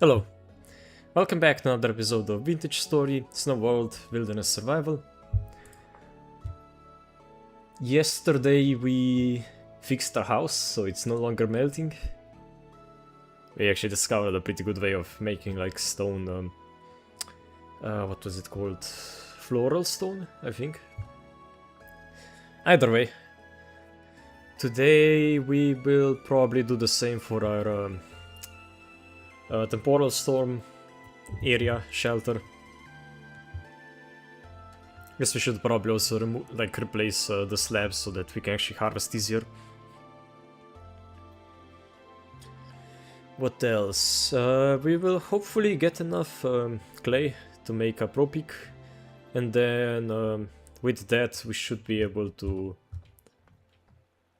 Hello, welcome back to another episode of Vintage Story, Snow World, Wilderness Survival. Yesterday we fixed our house, so it's no longer melting. We actually discovered a pretty good way of making like stone, what was it called? Floral stone, I think. Either way, today we will probably do the same for our temporal storm area shelter. Guess we should probably also replace the slabs so that we can actually harvest easier. What else? We will hopefully get enough clay to make a pro pick, and then with that we should be able to.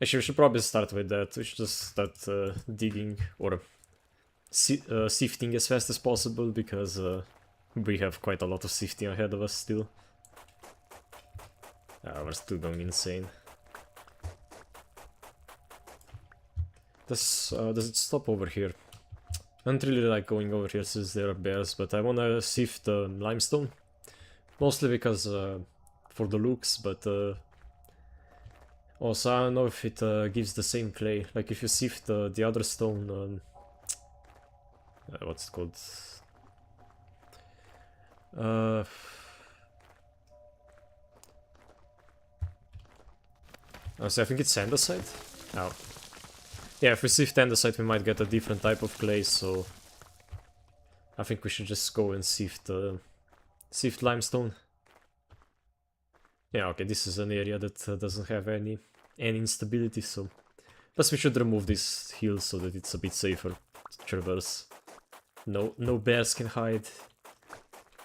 Actually, we should probably start with that. We should just start digging or sifting as fast as possible because we have quite a lot of sifting ahead of us still. We're still going insane. Does it stop over here? I don't really like going over here since there are bears, but I wanna sift limestone. Mostly because for the looks, but also I don't know if it gives the same clay. Like if you sift the other stone, what's it called? So I think it's andesite. Oh. Yeah, if we sift andesite, we might get a different type of clay, so I think we should just go and sift limestone. Yeah, okay, this is an area that doesn't have any instability, so... Plus we should remove this hill so that it's a bit safer to traverse. No bears can hide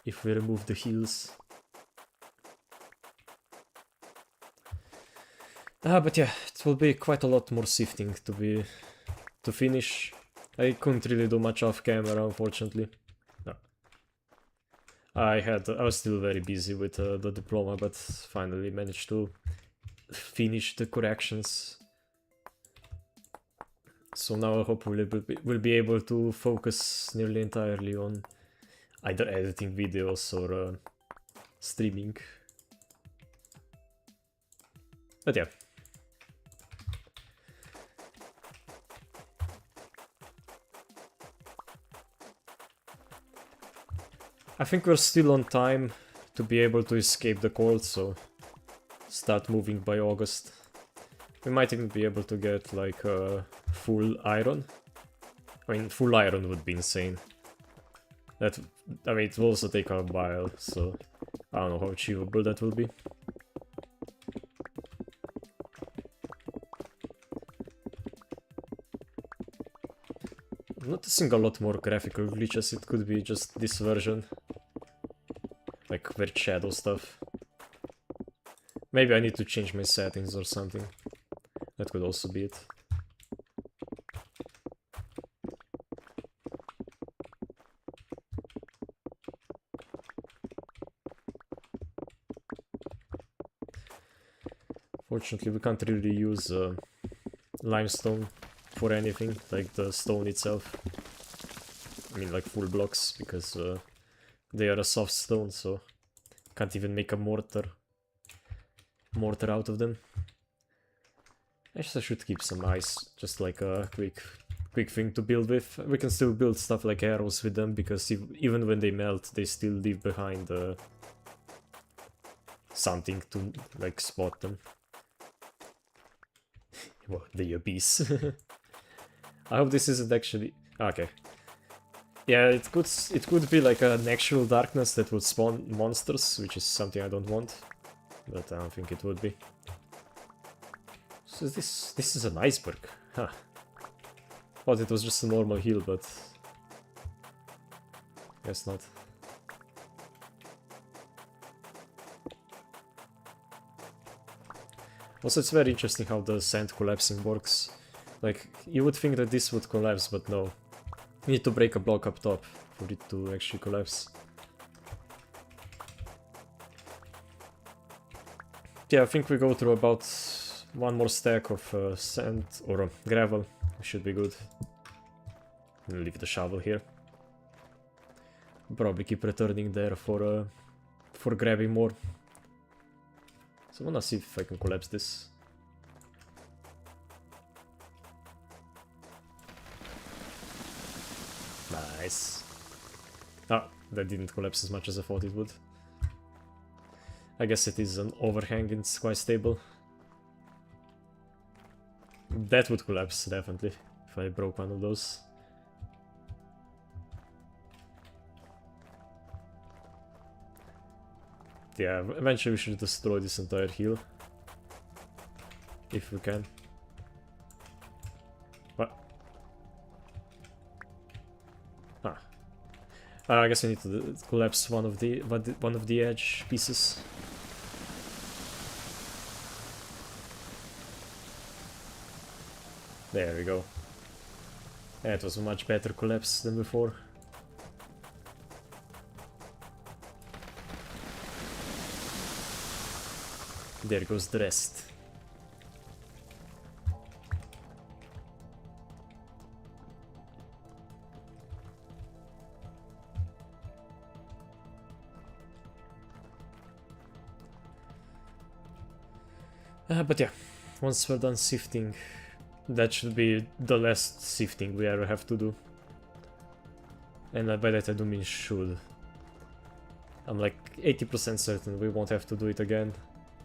if we remove the hills. But yeah, it will be quite a lot more sifting to finish. I couldn't really do much off camera, unfortunately. No. I was still very busy with the diploma, but finally managed to finish the corrections. So now hopefully we'll be able to focus nearly entirely on either editing videos or streaming. But yeah. I think we're still on time to be able to escape the cold, so start moving by August. We might even be able to get like full iron. I mean, full iron would be insane. I mean, it will also take a while, so I don't know how achievable that will be. I'm noticing a lot more graphical glitches. It could be just this version. Like weird shadow stuff. Maybe I need to change my settings or something. That could also be it. Fortunately, we can't really use limestone for anything, like the stone itself. I mean, like full blocks, because they are a soft stone, so can't even make a mortar out of them. I guess I should keep some ice, just like a quick thing to build with. We can still build stuff like arrows with them, because even when they melt, they still leave behind something to like spot them. Well, the abyss. I hope this isn't actually... Okay. Yeah, it could be like a natural darkness that would spawn monsters, which is something I don't want. But I don't think it would be. So this is an iceberg. Huh. Thought it was just a normal hill, but... guess not. Also, it's very interesting how the sand collapsing works. Like, you would think that this would collapse, but no. You need to break a block up top for it to actually collapse. Yeah, I think we go through about one more stack of sand or gravel. Should be good. Leave the shovel here. Probably keep returning there for grabbing more. So I wanna see if I can collapse this. Nice. Ah, that didn't collapse as much as I thought it would. I guess it is an overhang and it's quite stable. That would collapse, definitely, if I broke one of those. Yeah, eventually we should destroy this entire hill. If we can. What? Ah. I guess we need to collapse one of the edge pieces. There we go. Yeah, it was a much better collapse than before. There goes the rest. But yeah, once we're done sifting, that should be the last sifting we ever have to do. And by that I do mean should. I'm like 80% certain we won't have to do it again.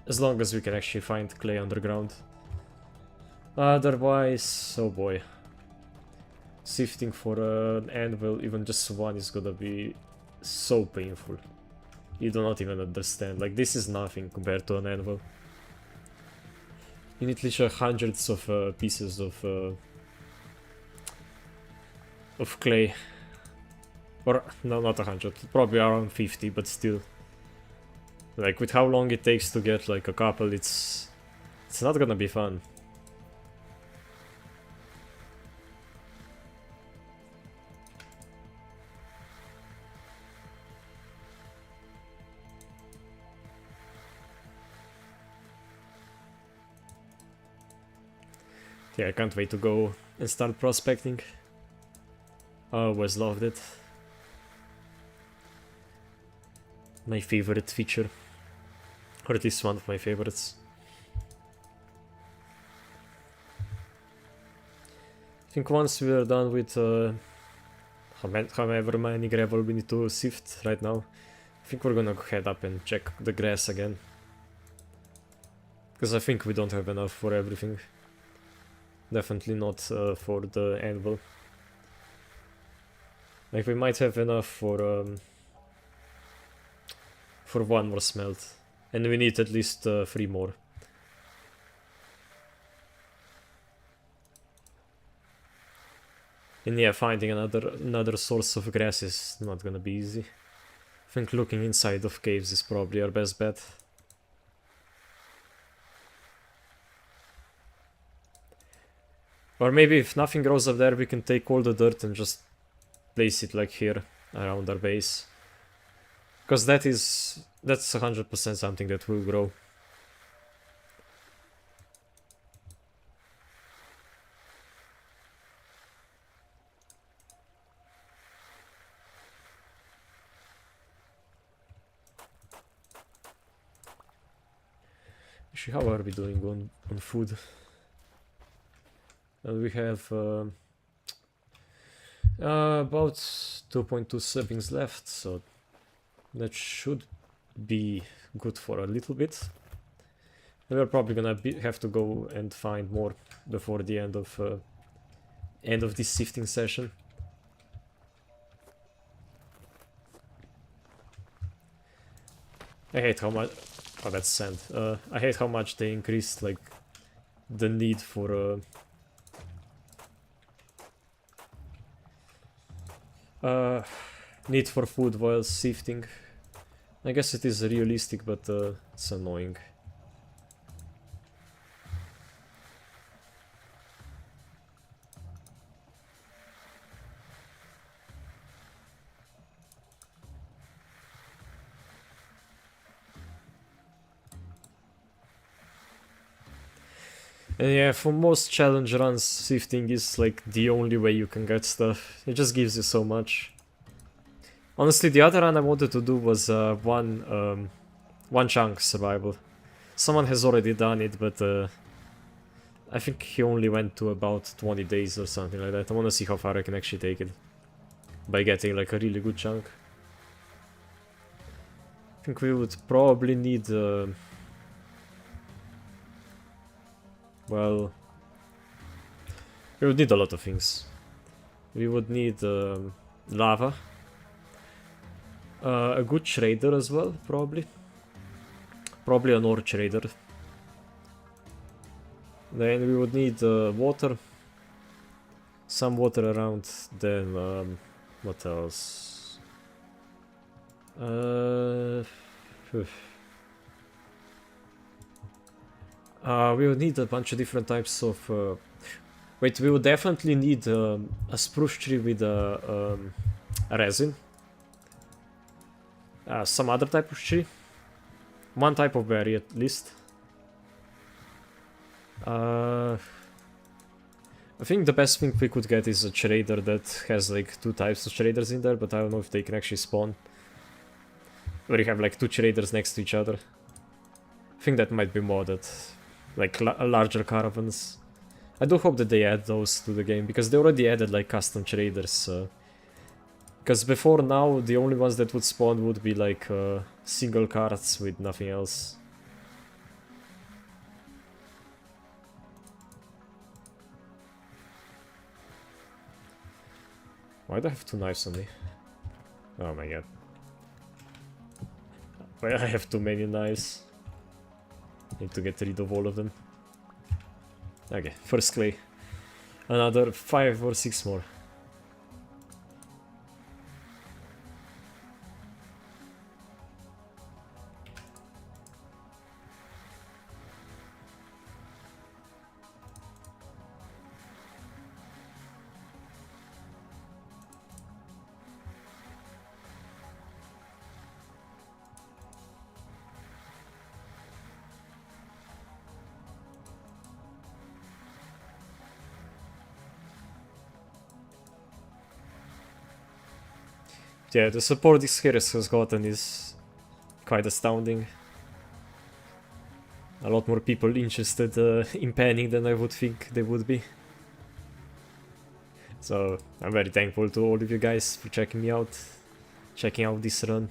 As long as we can actually find clay underground. Otherwise, oh boy. Sifting for an anvil, even just one, is gonna be so painful. You do not even understand. Like, this is nothing compared to an anvil. You need literally hundreds of pieces of clay. Or, no, not 100. Probably around 50, but still. Like, with how long it takes to get, like, a couple, it's not gonna be fun. Yeah, I can't wait to go and start prospecting. I always loved it. My favorite feature. Or at least one of my favorites. I think once we are done with however many gravel we need to sift right now, I think we're gonna head up and check the grass again. Because I think we don't have enough for everything. Definitely not for the anvil. Like, we might have enough for one more smelt. And we need at least 3 more. And yeah, finding another source of grass is not gonna be easy. I think looking inside of caves is probably our best bet. Or maybe if nothing grows up there, we can take all the dirt and just place it like here, around our base. Because that's 100% something that will grow. Actually, how are we doing on food? We have about 2.2 servings left, so that should be good for a little bit. We're probably gonna have to go and find more before the end of this sifting session. I hate how much. Oh, that's sand. I hate how much they increased like the need for food while sifting. I guess it is realistic, but it's annoying. And yeah, for most challenge runs, sifting is like the only way you can get stuff. It just gives you so much. Honestly, the other run I wanted to do was one chunk survival. Someone has already done it, but I think he only went to about 20 days or something like that. I want to see how far I can actually take it by getting like a really good chunk. I think we would probably need well, we would need a lot of things. We would need lava, a good trader as well, probably an ore trader. Then we would need water, some water around. Then what else? We would need a bunch of different types of. Wait, we would definitely need a spruce tree with a resin. Some other type of tree. One type of berry at least. I think the best thing we could get is a trader that has like 2 types of traders in there, but I don't know if they can actually spawn. Where you have like 2 traders next to each other. I think that might be modded. Like larger caravans. I do hope that they add those to the game, because they already added like custom traders. Because before now, the only ones that would spawn would be like single carts with nothing else. Why do I have 2 knives on me? Oh my god. Why I have too many knives? Need to get rid of all of them. Okay, first clay. Another 5 or 6 more. Yeah, the support this Heres has gotten is quite astounding. A lot more people interested in panning than I would think they would be. So I'm very thankful to all of you guys for checking me out, checking out this run.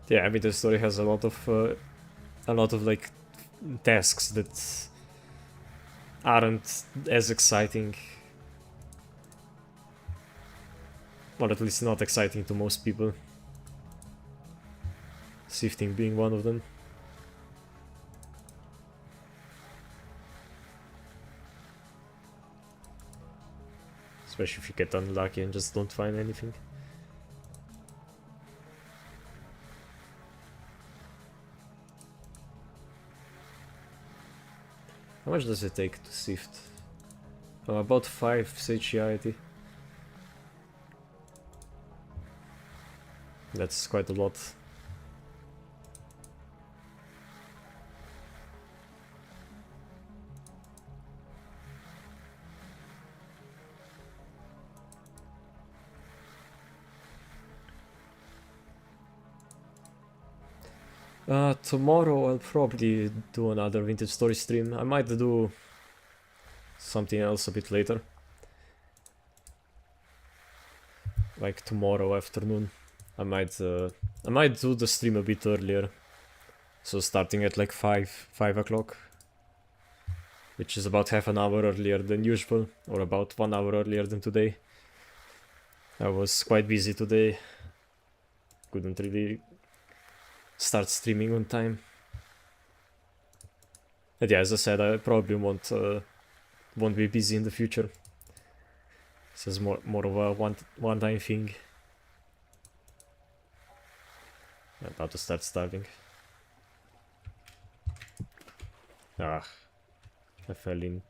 Yeah, I mean the story has a lot of like tasks that aren't as exciting, or at least not exciting to most people. Sifting being one of them. Especially if you get unlucky and just don't find anything. How much does it take to sift? About 5 satiety. That's quite a lot. Tomorrow I'll probably do another vintage story stream. I might do something else a bit later. Like tomorrow afternoon. I might do the stream a bit earlier. So starting at like 5 o'clock. Which is about half an hour earlier than usual, or about 1 hour earlier than today. I was quite busy today. Couldn't really start streaming on time. And yeah, as I said, I probably won't be busy in the future. This is more of a one-time thing. I'm about to start starving. Ah, I fell in.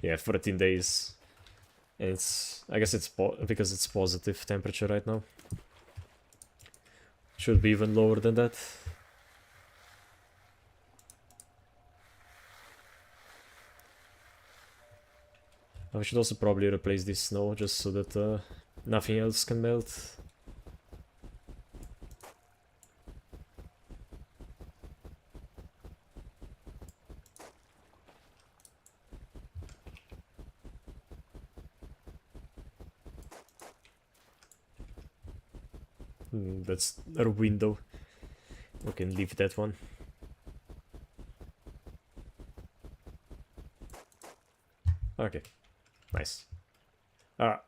Yeah, 14 days. And it's, I guess it's because it's positive temperature right now. Should be even lower than that. I should also probably replace this snow just so that nothing else can melt. That's our window. We can leave that one. Okay, nice. Ah,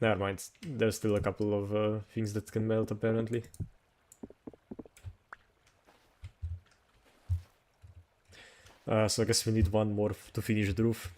never mind. There's still a couple of things that can melt apparently. So I guess we need one more to finish the roof.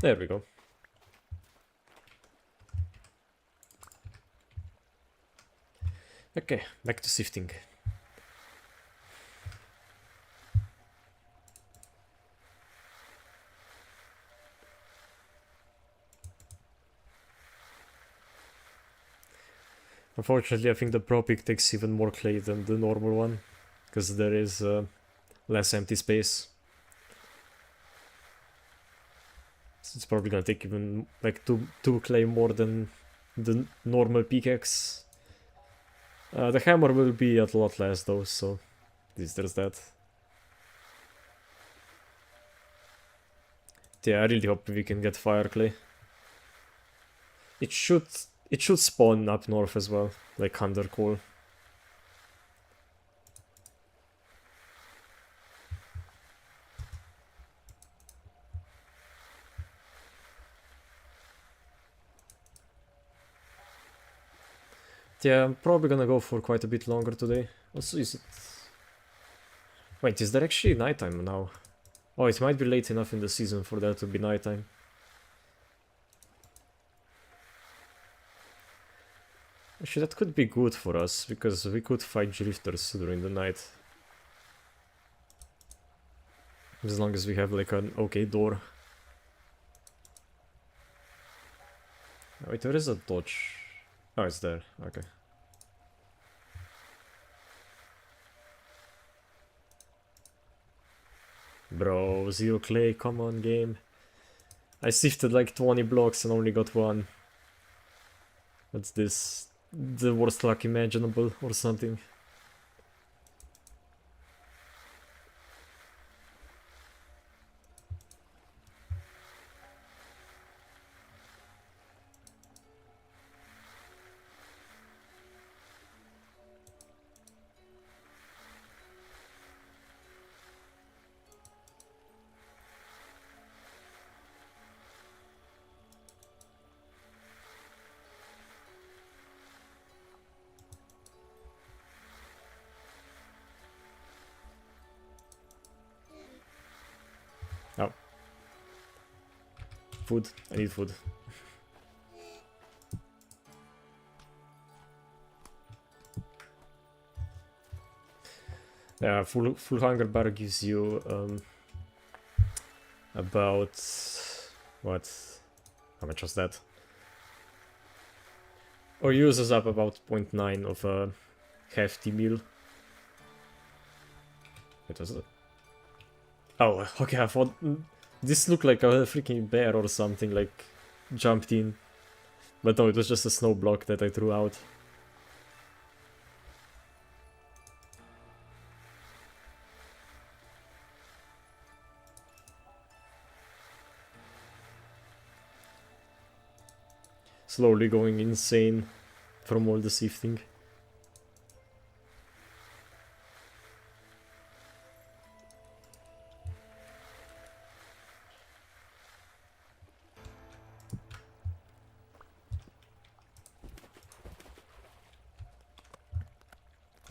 There we go. Okay, back to sifting. Unfortunately, I think the Pro Pick takes even more clay than the normal one, because there is less empty space. So it's probably gonna take even like two clay more than the normal pickaxe. The hammer will be a lot less though, so there's that. Yeah, I really hope we can get fire clay. It should spawn up north as well, like under coal. Yeah, I'm probably gonna go for quite a bit longer today. Also, is it... Wait, is there actually nighttime now? Oh, it might be late enough in the season for there to be nighttime. Actually, that could be good for us, because we could fight drifters during the night. As long as we have like an okay door. Wait, where is a dodge? Oh, it's there. Okay. Bro, zero clay, come on, game. I sifted like 20 blocks and only got one. What's this? The worst luck imaginable or something. Oh. Food. I need food. Yeah, full hunger bar gives you about what? How much was that? Or uses up about 0.9 of a hefty meal. It was. Oh, okay. I thought this looked like a freaking bear or something, like jumped in, but no, it was just a snow block that I threw out. Slowly going insane from all the sifting.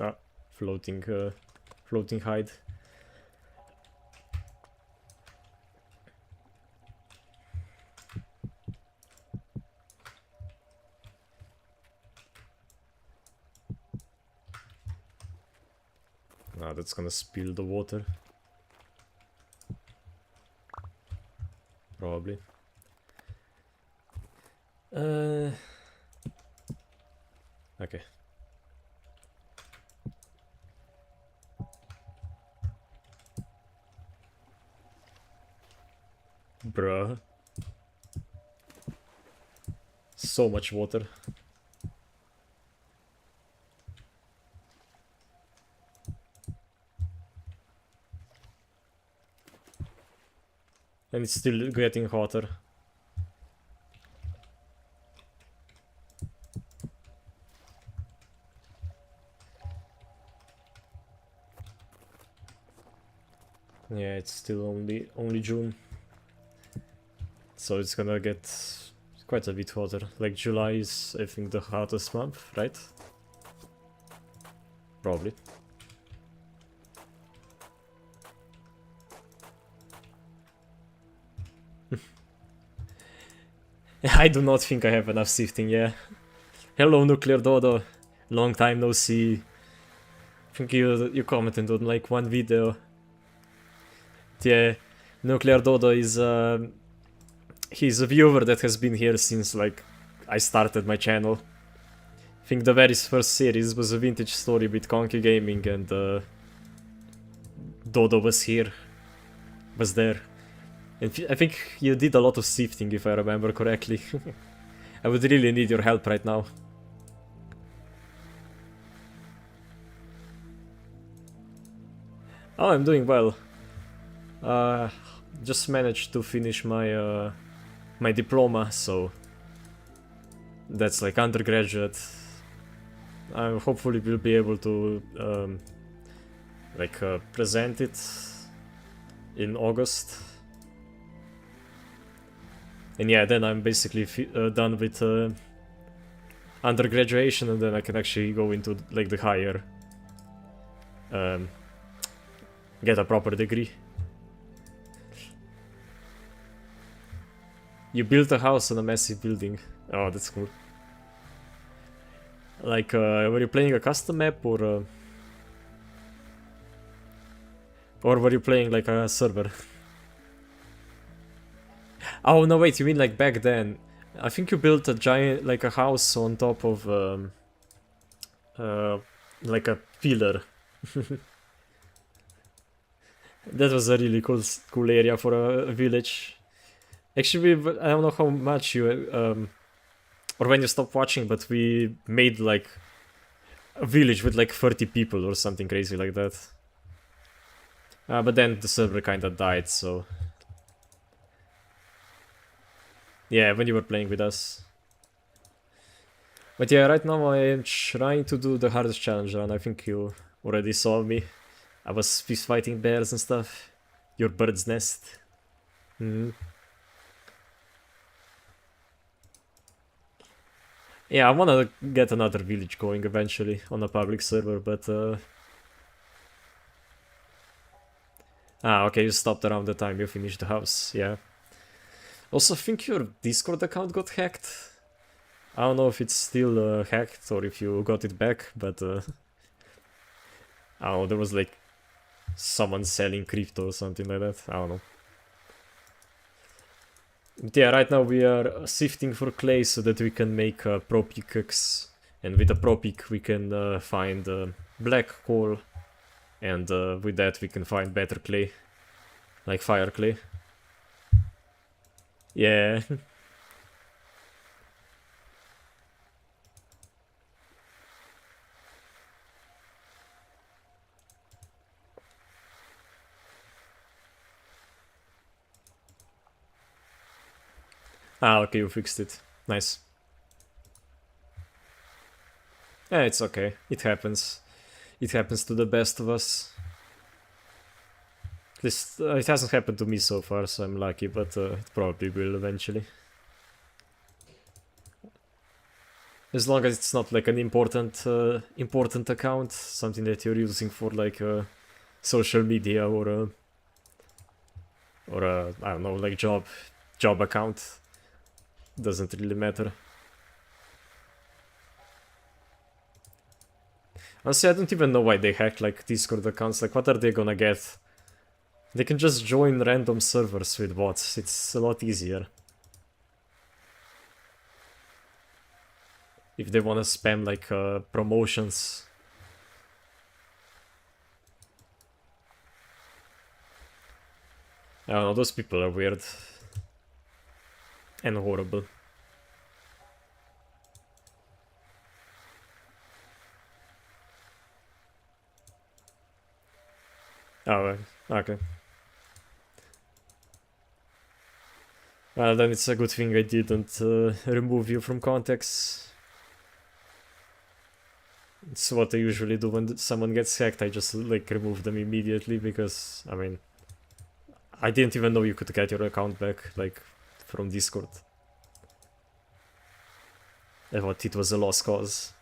Ah, floating hide. Ah, that's gonna spill the water. Probably. Okay. Bruh. So much water. And it's still getting hotter. Yeah, it's still only June. So it's gonna get quite a bit hotter. Like July is, I think, the hottest month, right? Probably. I do not think I have enough sifting, yeah. Hello, Nuclear Dodo. Long time no see. I think you commented on like one video. Yeah, Nuclear Dodo is he's a viewer that has been here since like I started my channel. I think the very first series was a vintage story with Conky Gaming, and Dodo was there. And I think you did a lot of sifting, if I remember correctly. I would really need your help right now. Oh, I'm doing well. Just managed to finish my my diploma, so that's like undergraduate. I hopefully will be able to present it in August. And yeah, then I'm basically done with undergraduation, and then I can actually go into like the higher, get a proper degree. You built a house on a massive building. Oh, that's cool. Like, were you playing a custom map, or were you playing like a server? Oh no, wait, you mean like back then? I think you built a giant, like a house on top of like a pillar. That was a really cool area for a village. Actually, I don't know how much you or when you stopped watching, but we made like a village with like 30 people or something crazy like that. But then the server kinda died, so yeah, when you were playing with us. But yeah, right now I am trying to do the hardest challenge run. I think you already saw me. I was fist fighting bears and stuff. Your bird's nest. Yeah, I wanna get another village going eventually on a public server, but okay, you stopped around the time you finished the house, yeah. Also, I think your Discord account got hacked. I don't know if it's still hacked or if you got it back, but I don't know, there was like someone selling crypto or something like that. I don't know. But yeah, right now we are sifting for clay so that we can make a pro pickaxe, and with a pro pick we can find black coal, and with that we can find better clay, like fire clay. Yeah. Okay, you fixed it. Nice. Yeah, it's okay. It happens. It happens to the best of us. At least it hasn't happened to me so far, so I'm lucky, but it probably will eventually. As long as it's not like an important account, something that you're using for like social media or I don't know, like job account. Doesn't really matter. Honestly, I don't even know why they hacked like Discord accounts. Like, what are they gonna get? They can just join random servers with bots. It's a lot easier. If they wanna spam like promotions. I don't know, those people are weird. And horrible. Oh, okay. Well, then it's a good thing I didn't remove you from context. It's what I usually do when someone gets hacked. I just like remove them immediately because, I mean, I didn't even know you could get your account back, like, from Discord. I thought it was a lost cause.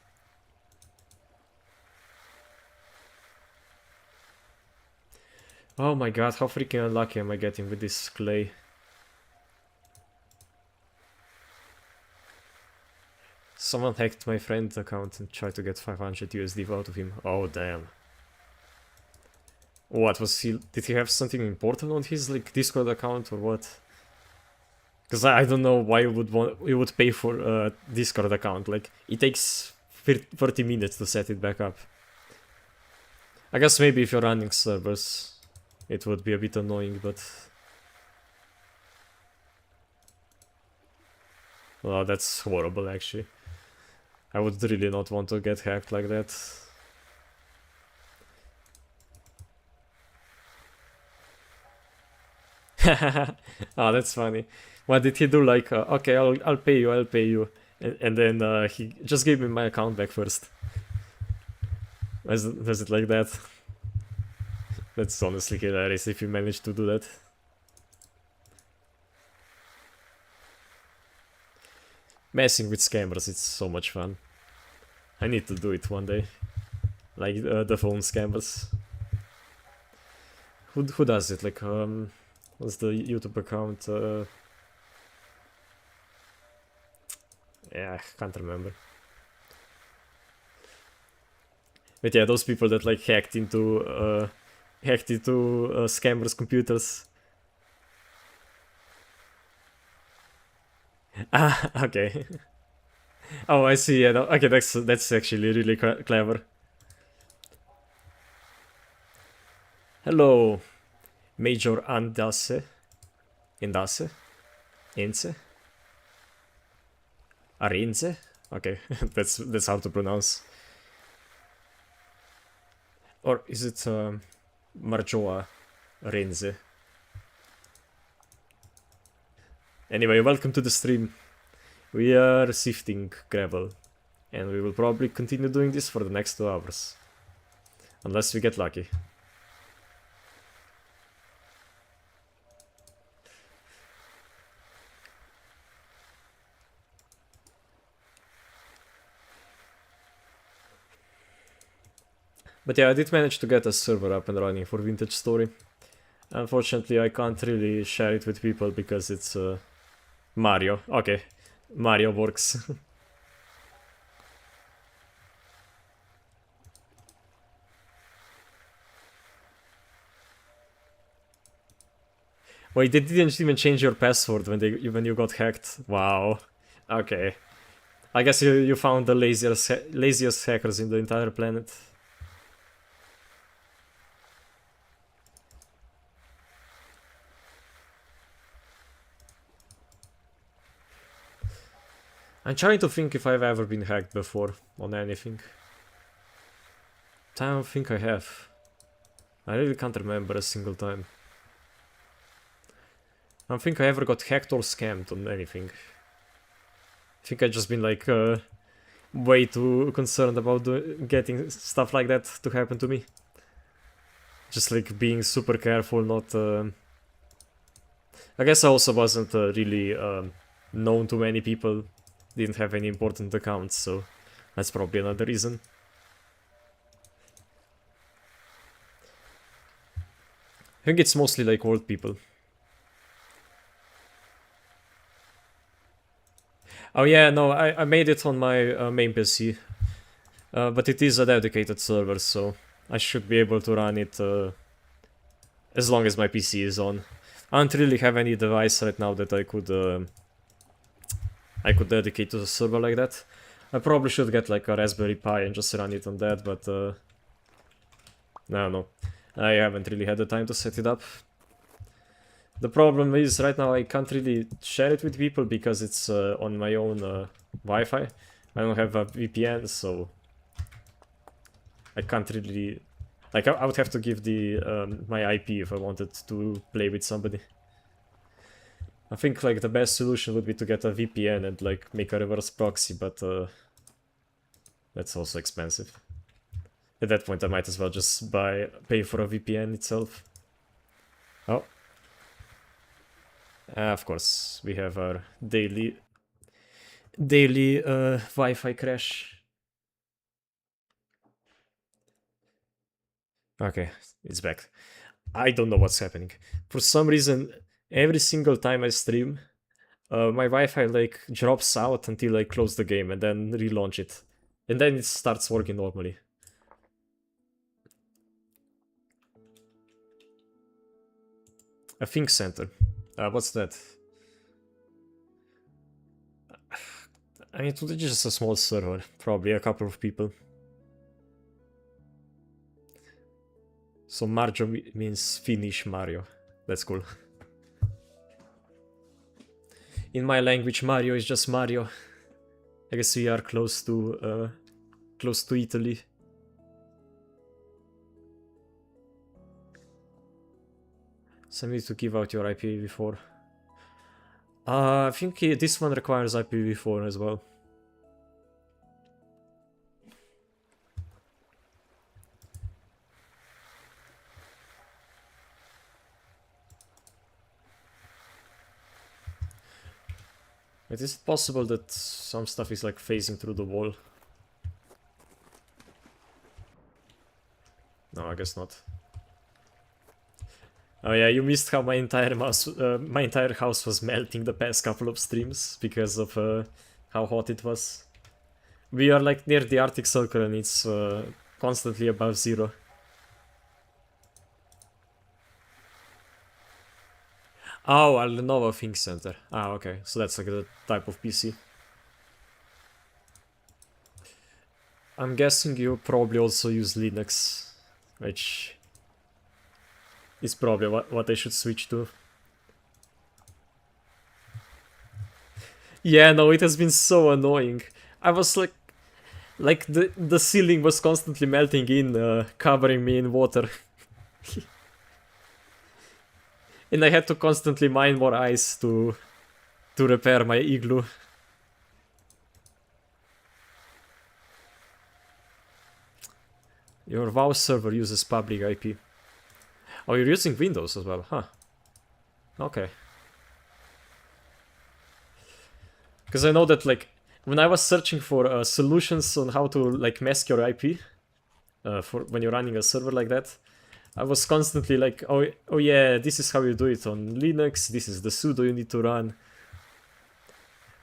Oh my god, how freaking unlucky am I getting with this clay? Someone hacked my friend's account and tried to get 500 USD out of him. Oh damn. What was he? Did he have something important on his like Discord account or what? Because I don't know why you would pay for a Discord account. Like it takes 30 minutes to set it back up. I guess maybe if you're running servers, it would be a bit annoying, but well, that's horrible actually. I would really not want to get hacked like that. Oh, that's funny. What did he do? Like, okay, I'll pay you, and then he just gave me my account back first. Was it like that? That's honestly hilarious if you manage to do that. Messing with scammers, it's so much fun. I need to do it one day. Like the phone scammers. Who does it? Like, what's the YouTube account? Yeah, I can't remember. But yeah, those people that like hacked into scammers' computers. Ah, okay. Oh, I see. Yeah, no, okay, that's actually really clever. Hello, Major Indace, Ince, Arinze. Okay, that's hard to pronounce. Or is it Marjoa Renze? Anyway, welcome to the stream. We are sifting gravel, and we will probably continue doing this for the next 2 hours. Unless we get lucky. But yeah, I did manage to get a server up and running for Vintage Story. Unfortunately, I can't really share it with people because it's Mario. Okay, Mario works. Wait, they didn't even change your password when you got hacked. Wow. Okay. I guess you found the laziest hackers in the entire planet. I'm trying to think if I've ever been hacked before on anything. I don't think I have. I really can't remember a single time. I don't think I ever got hacked or scammed on anything. I think I've just been like way too concerned about getting stuff like that to happen to me. Just like being super careful, not... I guess I also wasn't really known to many people. Didn't have any important accounts, so that's probably another reason. I think it's mostly like old people. Oh yeah, no, I made it on my main PC. But it is a dedicated server, so I should be able to run it as long as my PC is on. I don't really have any device right now that I could dedicate to the server like that. I probably should get like a Raspberry Pi and just run it on that, but no, I haven't really had the time to set it up. The problem is right now I can't really share it with people because it's on my own Wi-Fi. I don't have a VPN, so I can't really... Like, I would have to give the my IP if I wanted to play with somebody. I think, like, the best solution would be to get a VPN and, like, make a reverse proxy, but that's also expensive. At that point, I might as well just pay for a VPN itself. Oh. Of course, we have our daily Wi-Fi crash. Okay, it's back. I don't know what's happening. For some reason, every single time I stream, my Wi-Fi like drops out until I close the game and then relaunch it. And then it starts working normally. A Think Center. What's that? I mean, it's just a small server. Probably a couple of people. So Marjo means finish Mario. That's cool. In my language, Mario is just Mario. I guess we are close to Italy. So I need to give out your IPv4. I think this one requires IPv4 as well. But is it possible that some stuff is like phasing through the wall? No, I guess not. Oh yeah, you missed how my entire house was melting the past couple of streams because of how hot it was. We are like near the Arctic Circle and it's constantly above 0. Oh, a Lenovo Think Center. Ah, okay. So that's like the type of PC. I'm guessing you probably also use Linux, which is probably what I should switch to. Yeah, no, it has been so annoying. I was like the ceiling was constantly melting in, covering me in water. And I had to constantly mine more ice to repair my igloo. Your WoW server uses public IP. Oh, you're using Windows as well, huh? Okay. Because I know that, like, when I was searching for solutions on how to, like, mask your IP, for when you're running a server like that, I was constantly like, oh yeah, this is how you do it on Linux, this is the sudo you need to run.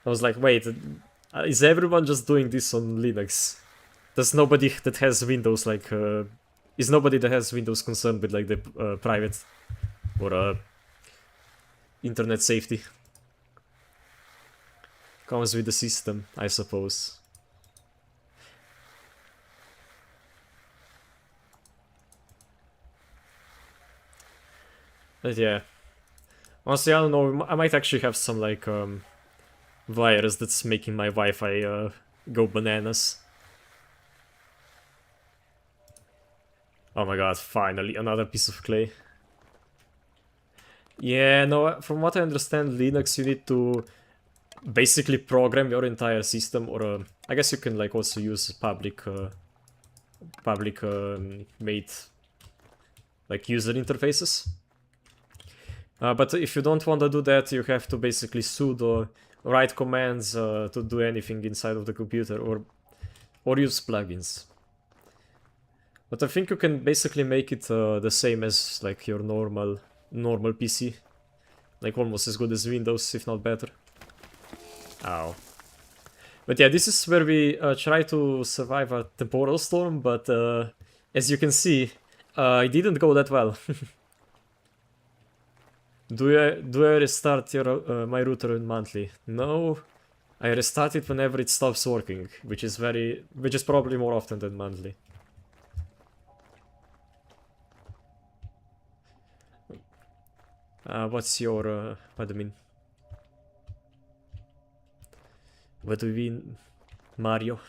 I was like, wait, is everyone just doing this on Linux? Does nobody that has Windows, like, is nobody that has Windows concerned with, like, the private or internet safety? Comes with the system, I suppose. But yeah. Honestly, I don't know, I might actually have some, like, virus that's making my Wi-Fi go bananas. Oh my god, finally, another piece of clay. Yeah, no, from what I understand, Linux, you need to basically program your entire system, or I guess you can, like, also use public made, like, user interfaces. But if you don't want to do that, you have to basically sudo write commands to do anything inside of the computer, or use plugins. But I think you can basically make it the same as, like, your normal PC. Like, almost as good as Windows, if not better. Ow. But yeah, this is where we try to survive a temporal storm, but as you can see, it didn't go that well. Do I restart my router in monthly? No, I restart it whenever it stops working, which is probably more often than monthly. What's your what do you mean? What do you mean, Mario?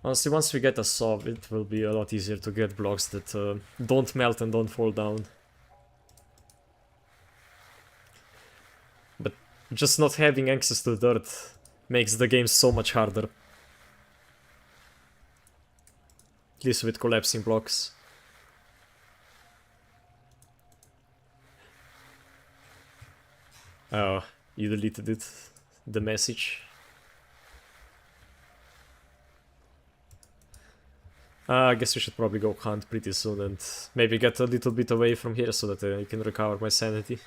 Honestly, once we get a saw, it will be a lot easier to get blocks that don't melt and don't fall down. But just not having access to dirt makes the game so much harder. At least with collapsing blocks. Oh, you deleted it. The message. I guess we should probably go hunt pretty soon and maybe get a little bit away from here so that I can recover my sanity.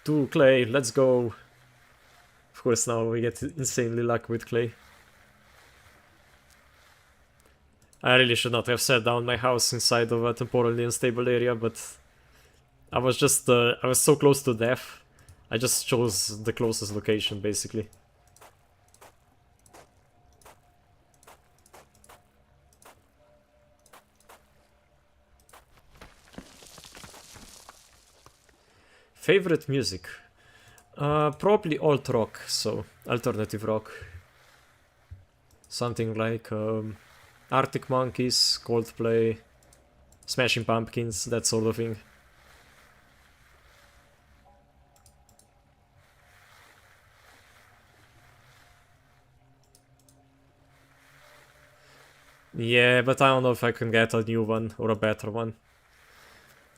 To clay, let's go. Of course, now we get insanely lucky with clay. I really should not have set down my house inside of a temporally unstable area, but I was just, I was so close to death. I just chose the closest location, basically. Favorite music? Probably alt rock, so alternative rock. Something like Arctic Monkeys, Coldplay, Smashing Pumpkins, that sort of thing. Yeah, but I don't know if I can get a new one or a better one.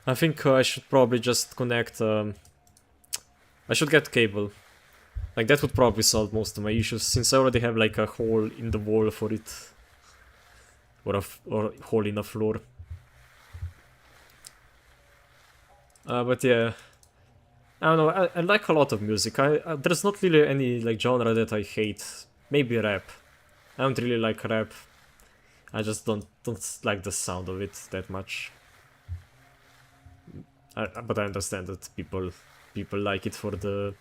I think I should probably just connect... I should get cable. Like, that would probably solve most of my issues, since I already have like a hole in the wall for it. Or a hole in the floor. But yeah, I don't know. I like a lot of music. There's not really any like genre that I hate. Maybe rap. I don't really like rap. I just don't like the sound of it that much. But I understand that people like it for the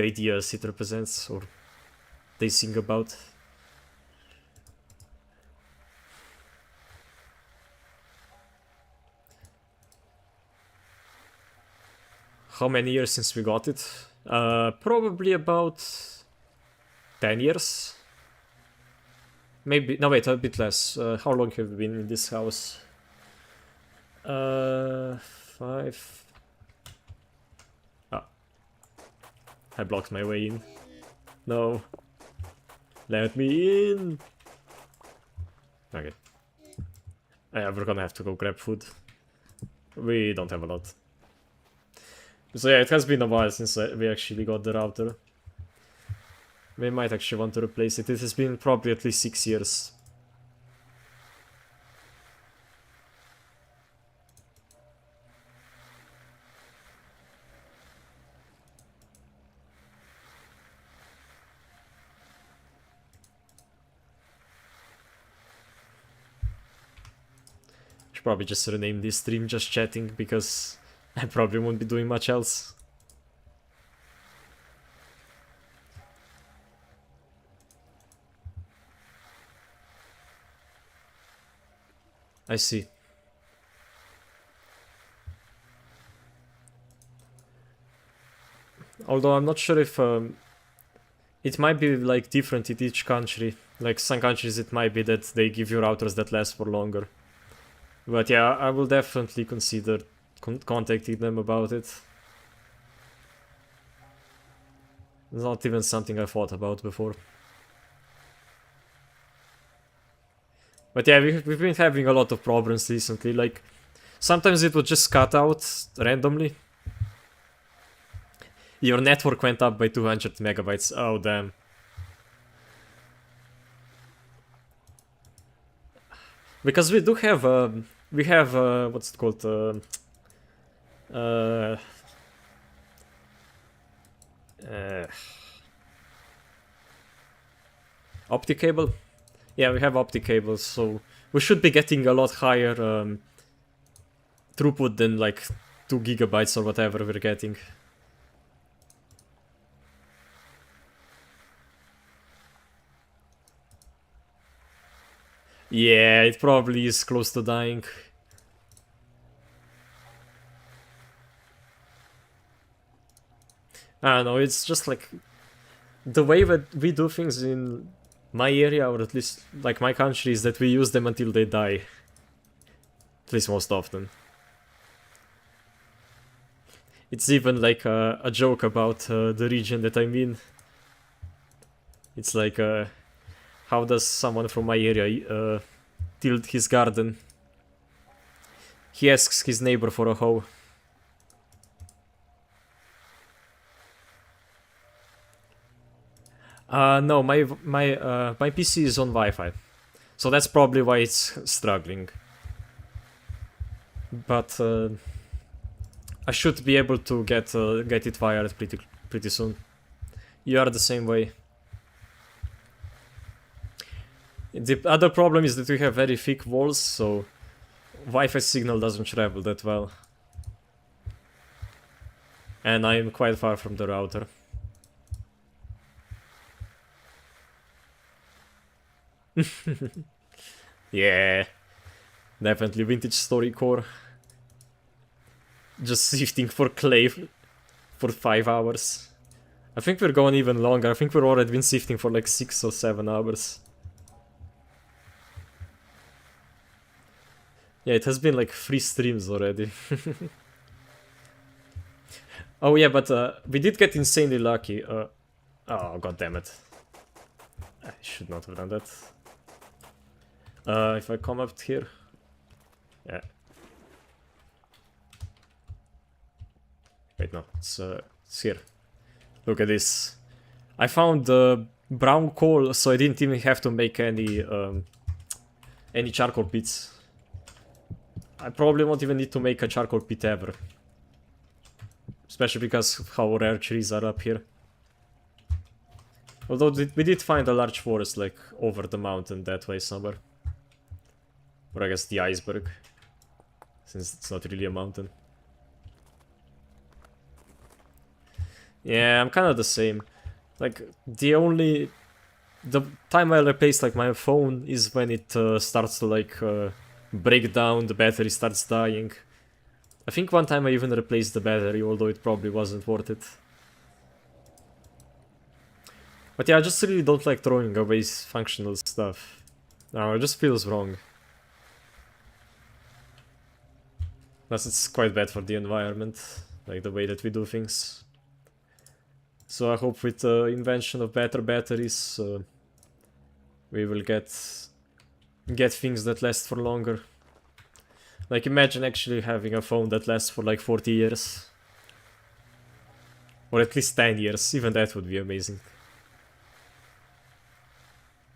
ideas it represents or they sing about. How many years since we got it? Probably about 10 years. Maybe, no wait, a bit less. How long have we been in this house? 5. Ah. I blocked my way in. No. Let me in! Okay. Yeah, we're gonna have to go grab food. We don't have a lot. So yeah, it has been a while since we actually got the router. We might actually want to replace it. It has been probably at least 6 years. Should probably just rename this stream just chatting because I probably won't be doing much else. I see. Although I'm not sure if it might be like different in each country. Like some countries it might be that they give you routers that last for longer. But yeah, I will definitely consider contacting them about it. It's not even something I thought about before. But yeah, we've been having a lot of problems recently. Like, sometimes it would just cut out randomly. Your network went up by 200 megabytes. Oh, damn. Because we do have, what's it called? Uh, optic cable? Yeah, we have optic cables, so we should be getting a lot higher throughput than like 2 gigabytes or whatever we're getting. Yeah, it probably is close to dying. I don't know, it's just like the way that we do things in my area, or at least like my country, is that we use them until they die. At least most often. It's even like a joke about the region that I'm in. It's like, how does someone from my area tilt his garden? He asks his neighbor for a hoe. No, my PC is on Wi-Fi, so that's probably why it's struggling. But I should be able to get it wired pretty soon. You are the same way. The other problem is that we have very thick walls, so Wi-Fi signal doesn't travel that well. And I am quite far from the router. Yeah, definitely vintage story core. Just sifting for clay for 5 hours. I think we're going even longer. I think we've already been sifting for like 6 or 7 hours. Yeah, it has been like 3 streams already. Oh yeah, but we did get insanely lucky. Oh, god damn it. I should not have done that. If I come up here. Yeah. Wait, no, it's here. Look at this. I found brown coal, so I didn't even have to make any charcoal pits. I probably won't even need to make a charcoal pit ever. Especially because of how rare trees are up here. Although we did find a large forest like over the mountain that way somewhere. Or I guess the iceberg. Since it's not really a mountain. Yeah, I'm kind of the same. Like, the time I replace like my phone is when it starts to like break down, the battery starts dying. I think one time I even replaced the battery, although it probably wasn't worth it. But yeah, I just really don't like throwing away functional stuff. No, it just feels wrong. Plus it's quite bad for the environment, like the way that we do things. So I hope with the invention of better batteries, we will get things that last for longer. Like imagine actually having a phone that lasts for like 40 years. Or at least 10 years, even that would be amazing.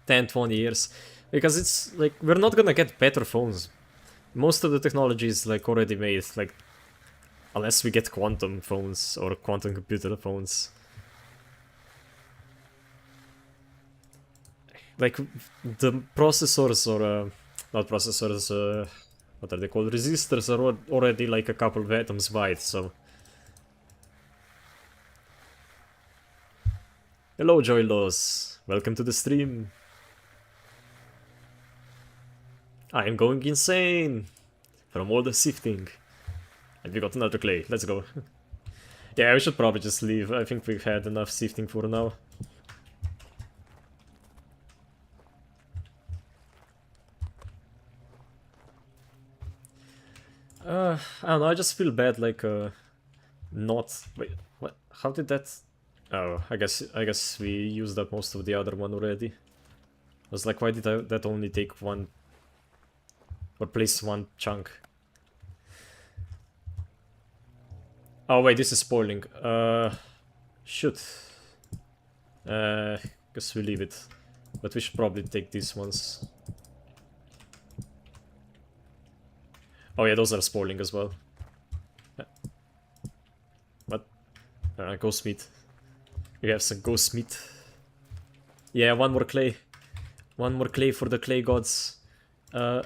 10, 20 years. Because it's like, we're not gonna get better phones. Most of the technology is like already made, like, unless we get quantum phones or quantum computer phones. Like, the processors or, not processors, what are they called? Resistors are already like a couple of atoms wide, so. Hello, Joylos. Welcome to the stream. I am going insane from all the sifting. And we got another clay. Let's go. Yeah, we should probably just leave. I think we've had enough sifting for now. I don't know, I just feel bad, like, not... Wait, what? How did that... Oh, I guess we used up most of the other one already. I was like, why did that only take one... Or place one chunk? Oh wait, this is spoiling. Shoot. Guess we leave it. But we should probably take these ones. Oh yeah, those are spoiling as well. What? Ghost meat. We have some ghost meat. Yeah, one more clay. One more clay for the clay gods. Need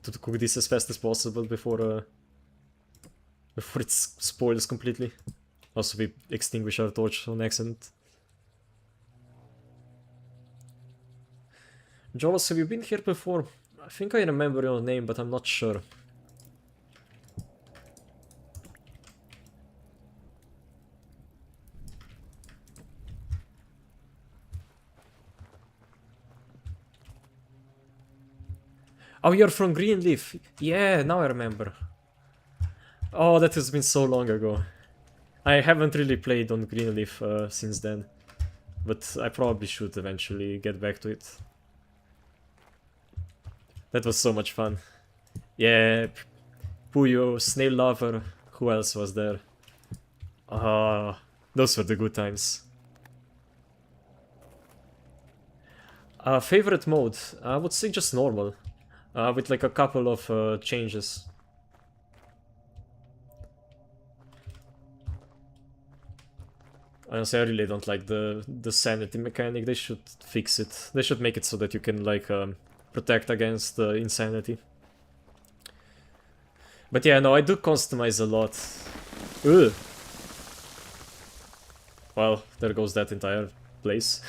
to cook this as fast as possible before it spoils completely. Also, we extinguish our torch on accident. Jolos, have you been here before? I think I remember your name, but I'm not sure. Oh, you're from Greenleaf. Yeah, now I remember. Oh, that has been so long ago. I haven't really played on Greenleaf since then. But I probably should eventually get back to it. That was so much fun. Yeah, Puyo, Snail Lover, who else was there? Those were the good times. Favorite mode? I would say just normal. With like a couple of changes. Honestly, I really don't like the sanity mechanic. They should fix it. They should make it so that you can like protect against insanity. But yeah, no, I do customize a lot. Ugh. Well, there goes that entire place.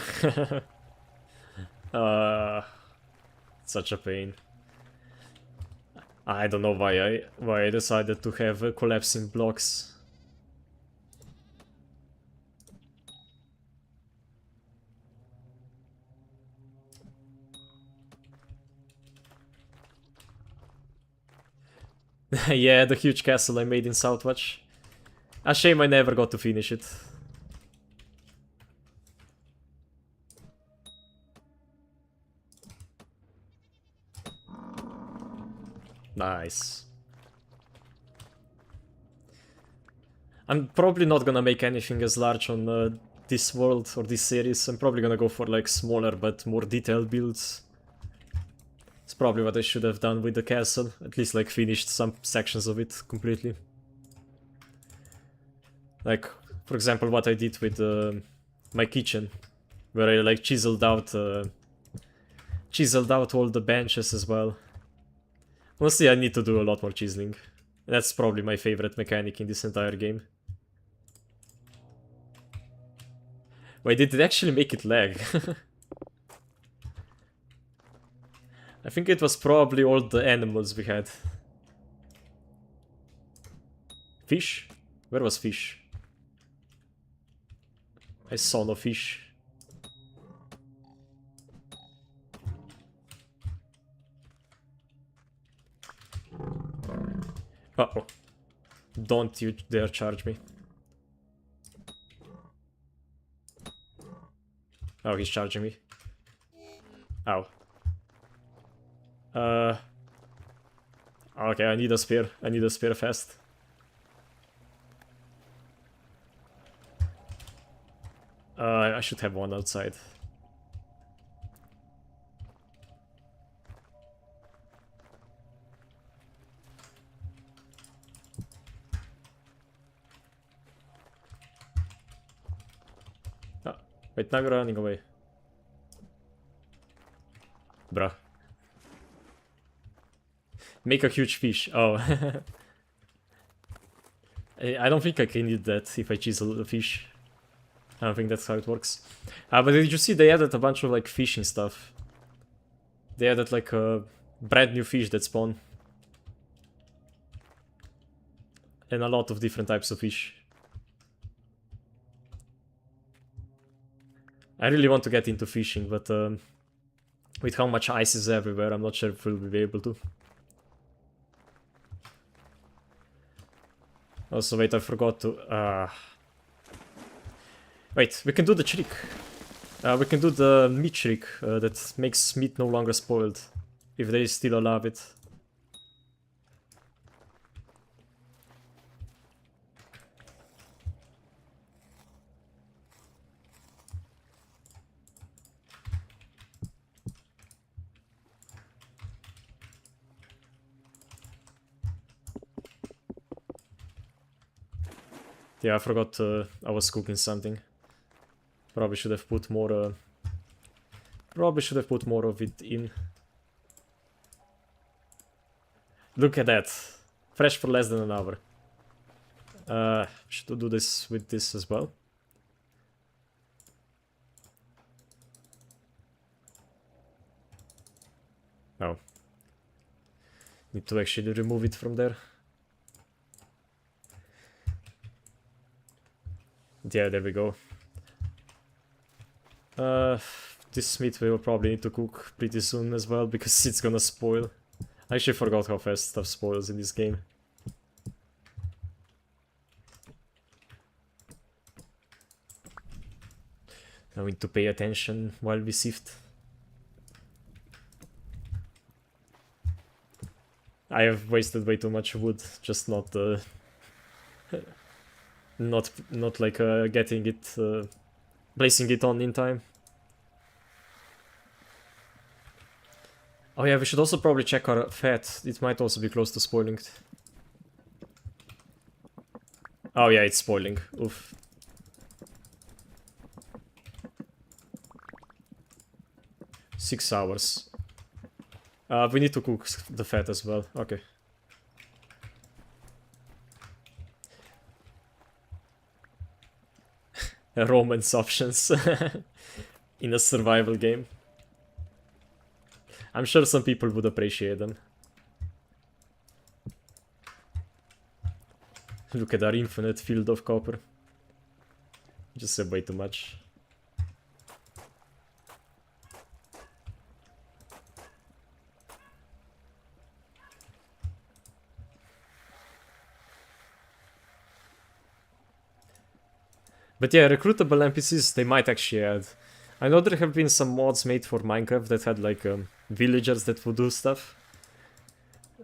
Such a pain. I don't know why I decided to have collapsing blocks. Yeah, the huge castle I made in Southwatch. A shame I never got to finish it. Nice. I'm probably not gonna make anything as large on this world or this series. I'm probably gonna go for like smaller but more detailed builds. It's probably what I should have done with the castle. At least like finished some sections of it completely. Like, for example, what I did with my kitchen. Where I like chiseled out all the benches as well. Honestly, I need to do a lot more chiseling. That's probably my favorite mechanic in this entire game. Wait, did it actually make it lag? I think it was probably all the animals we had. Fish? Where was fish? I saw no fish. Uh-oh. Don't you dare charge me. Oh, he's charging me. Ow. Okay, I need a spear. I need a spear fast. I should have one outside. Ah, wait, now you're running away. Bruh. Make a huge fish. Oh. I don't think I can eat that if I chisel the fish. I don't think that's how it works. But did you see they added a bunch of like fishing stuff? They added like a brand new fish that spawn. And a lot of different types of fish. I really want to get into fishing, but with how much ice is everywhere, I'm not sure if we'll be able to. Also, wait, I forgot to... Wait, we can do the trick. We can do the meat trick that makes meat no longer spoiled, if they still allow it. Yeah, I forgot I was cooking something. Probably should have put more... Probably should have put more of it in. Look at that. Fresh for less than an hour. Should do this with this as well. Oh. Need to actually remove it from there. Yeah, there we go. This meat we will probably need to cook pretty soon as well, because it's gonna spoil. I actually forgot how fast stuff spoils in this game. Now we need to pay attention while we sift. I have wasted way too much wood, just not not like getting it, placing it on in time. Oh yeah, we should also probably check our fat. It might also be close to spoiling. Oh yeah, it's spoiling. Oof. Six hours. We need to cook the fat as well. Okay. Romance options in a survival game. I'm sure some people would appreciate them. Look at our infinite field of copper. Just said way too much. But yeah, recruitable NPCs, they might actually add. I know there have been some mods made for Minecraft that had like villagers that would do stuff.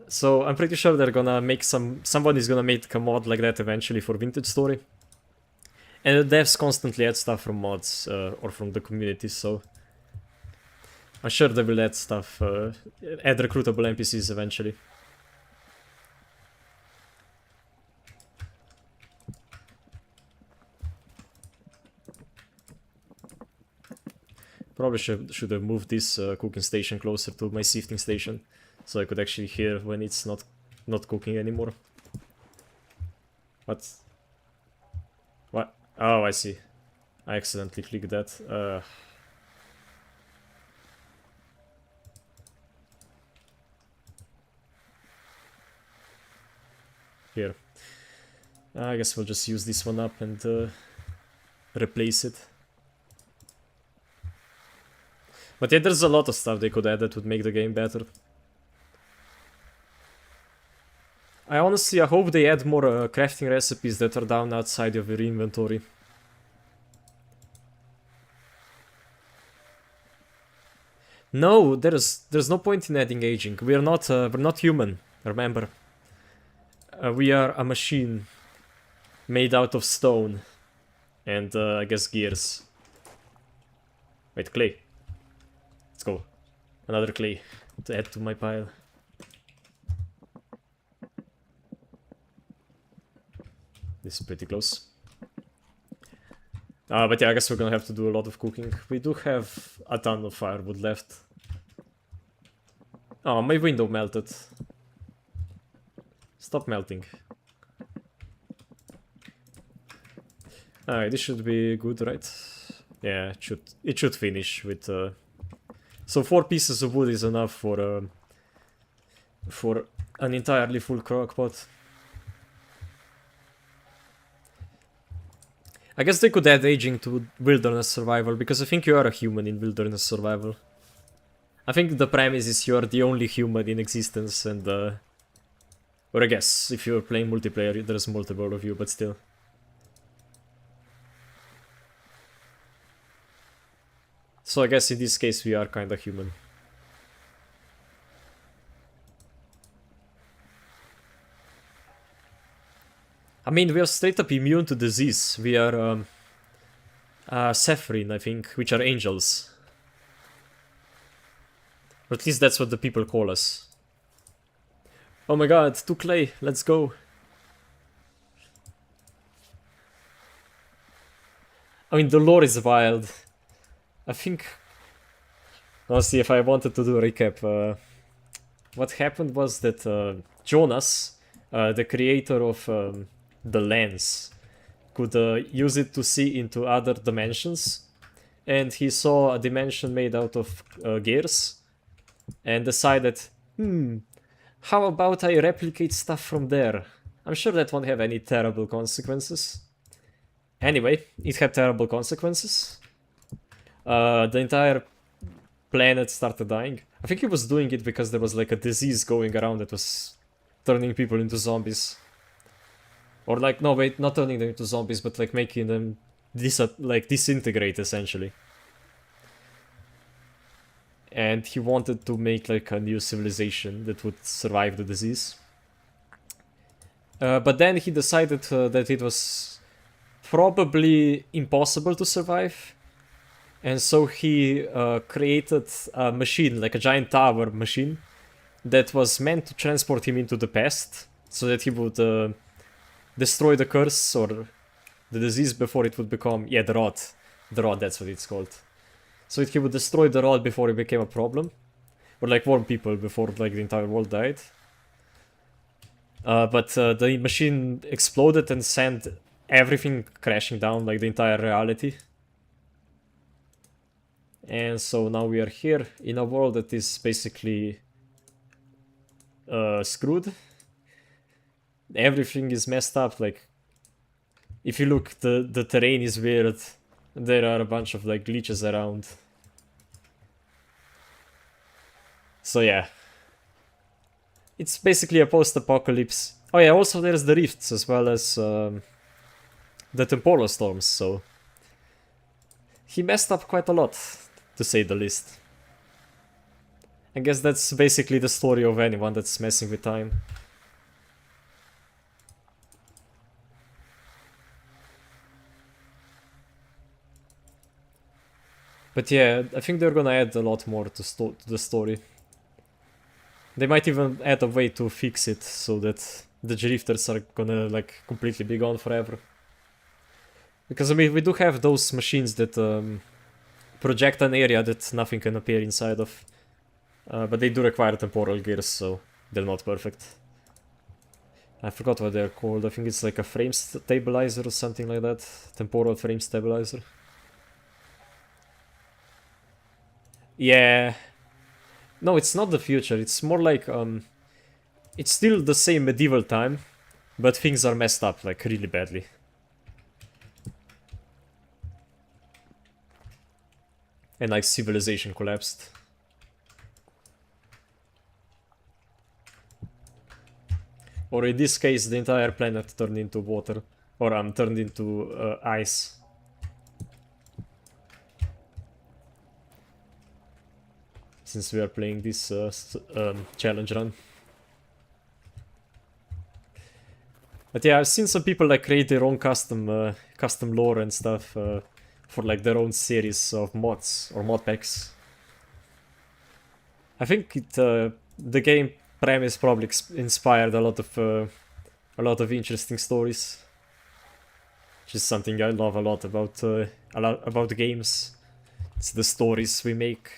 So I'm pretty sure they're gonna make someone is gonna make a mod like that eventually for Vintage Story. And the devs constantly add stuff from mods or from the community, so I'm sure they will add stuff, add recruitable NPCs eventually. Probably should have moved this cooking station closer to my sifting station, so I could actually hear when it's not cooking anymore. What? What? Oh, I see. I accidentally clicked that. Here. I guess we'll just use this one up and replace it. But yeah, there's a lot of stuff they could add that would make the game better. I hope they add more crafting recipes that are down outside of your inventory. No, there's no point in adding aging. We're not human. Remember, we are a machine made out of stone and I guess gears. Wait, clay. Let's go. Another clay to add to my pile. This is pretty close. But yeah, I guess we're gonna have to do a lot of cooking. We do have a ton of firewood left. Oh, my window melted. Stop melting. Alright, this should be good, right? Yeah, it should finish with... So 4 pieces of wood is enough for an entirely full crockpot. I guess they could add aging to wilderness survival, because I think you are a human in wilderness survival. I think the premise is you're the only human in existence, and or I guess if you're playing multiplayer there's multiple of you, but still. So I guess in this case we are kinda human. I mean, we are straight up immune to disease. We are Sephirin, I think, which are angels. Or at least that's what the people call us. Oh my god, 2 clay, let's go. I mean, the lore is wild. I think, honestly, if I wanted to do a recap, what happened was that Jonas, the creator of the lens, could use it to see into other dimensions, and he saw a dimension made out of gears, and decided, how about I replicate stuff from there? I'm sure that won't have any terrible consequences. Anyway, it had terrible consequences. The entire planet started dying. I think he was doing it because there was like a disease going around that was turning people into zombies. Or like, no wait, not turning them into zombies, but like making them disintegrate essentially. And he wanted to make like a new civilization that would survive the disease. But then he decided that it was probably impossible to survive. And so he created a machine, like a giant tower machine, that was meant to transport him into the past, so that he would destroy the curse or the disease before it would become, the rot. The rot, that's what it's called. So he would destroy the rot before it became a problem. Or like warn people before like the entire world died. But the machine exploded and sent everything crashing down, like the entire reality. And so now we are here in a world that is basically screwed. Everything is messed up. Like, if you look, the terrain is weird. There are a bunch of like glitches around. So yeah, it's basically a post-apocalypse. Oh yeah, also there's the rifts as well as the temporal storms. So he messed up quite a lot, to say the least. I guess that's basically the story of anyone that's messing with time. But yeah, I think they're gonna add a lot more to the story. They might even add a way to fix it so that the drifters are gonna like completely be gone forever. Because I mean, we do have those machines that project an area that nothing can appear inside of. But they do require temporal gears, so they're not perfect. I forgot what they're called. I think it's like a frame stabilizer or something like that. Temporal frame stabilizer. Yeah. No, it's not the future. It's more like it's still the same medieval time, but things are messed up like really badly. And like civilization collapsed. Or in this case, the entire planet turned into water. Or turned into ice. Since we are playing this challenge run. But yeah, I've seen some people like create their own custom lore and stuff for like their own series of mods or mod packs. I think the game premise probably inspired a lot of interesting stories, which is something I love a lot about games. It's the stories we make.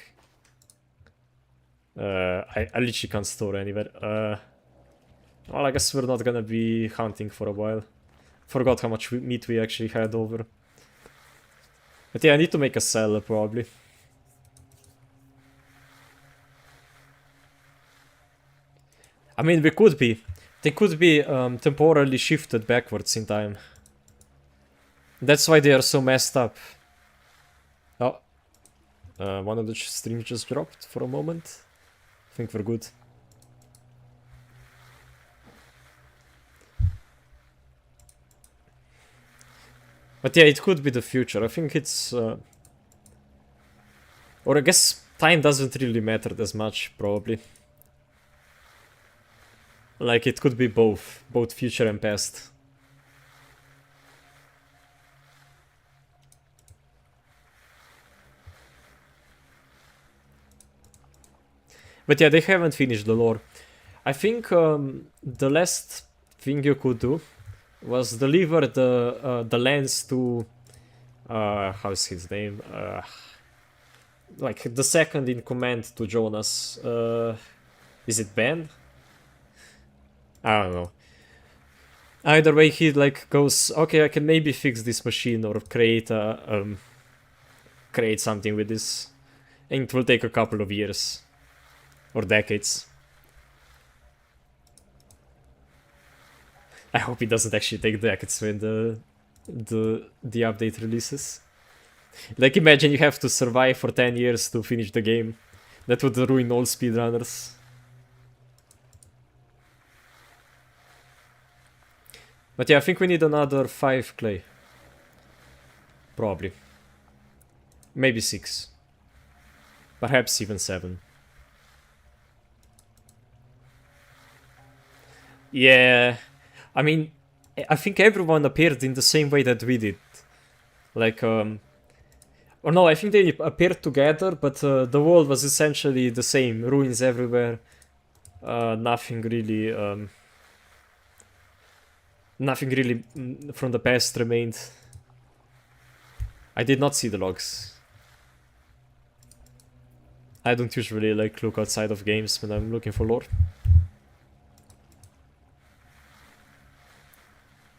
I literally can't store anywhere. Well, I guess we're not gonna be hunting for a while. Forgot how much meat we actually had over. But yeah, I need to make a cellar probably. I mean, we could be. They could be temporarily shifted backwards in time. That's why they are so messed up. Oh. One of the streams just dropped for a moment. I think we're good. But yeah, it could be the future. I think it's... or I guess time doesn't really matter as much, probably. Like, it could be both future and past. But yeah, they haven't finished the lore. I think the last thing you could do was deliver the lens to how's his name? Like the second in command to Jonas. Is it Ben? I don't know. Either way, he like goes, okay, I can maybe fix this machine or create something with this, and it will take a couple of years or decades. I hope it doesn't actually take decades when the update releases. Like, imagine you have to survive for 10 years to finish the game. That would ruin all speedrunners. But yeah, I think we need another 5 clay. Probably. Maybe 6. Perhaps even 7. Yeah. I mean, I think everyone appeared in the same way that we did. Like, or no, I think they appeared together, but the world was essentially the same. Ruins everywhere. Nothing really... nothing really from the past remained. I did not see the logs. I don't usually like look outside of games when I'm looking for lore.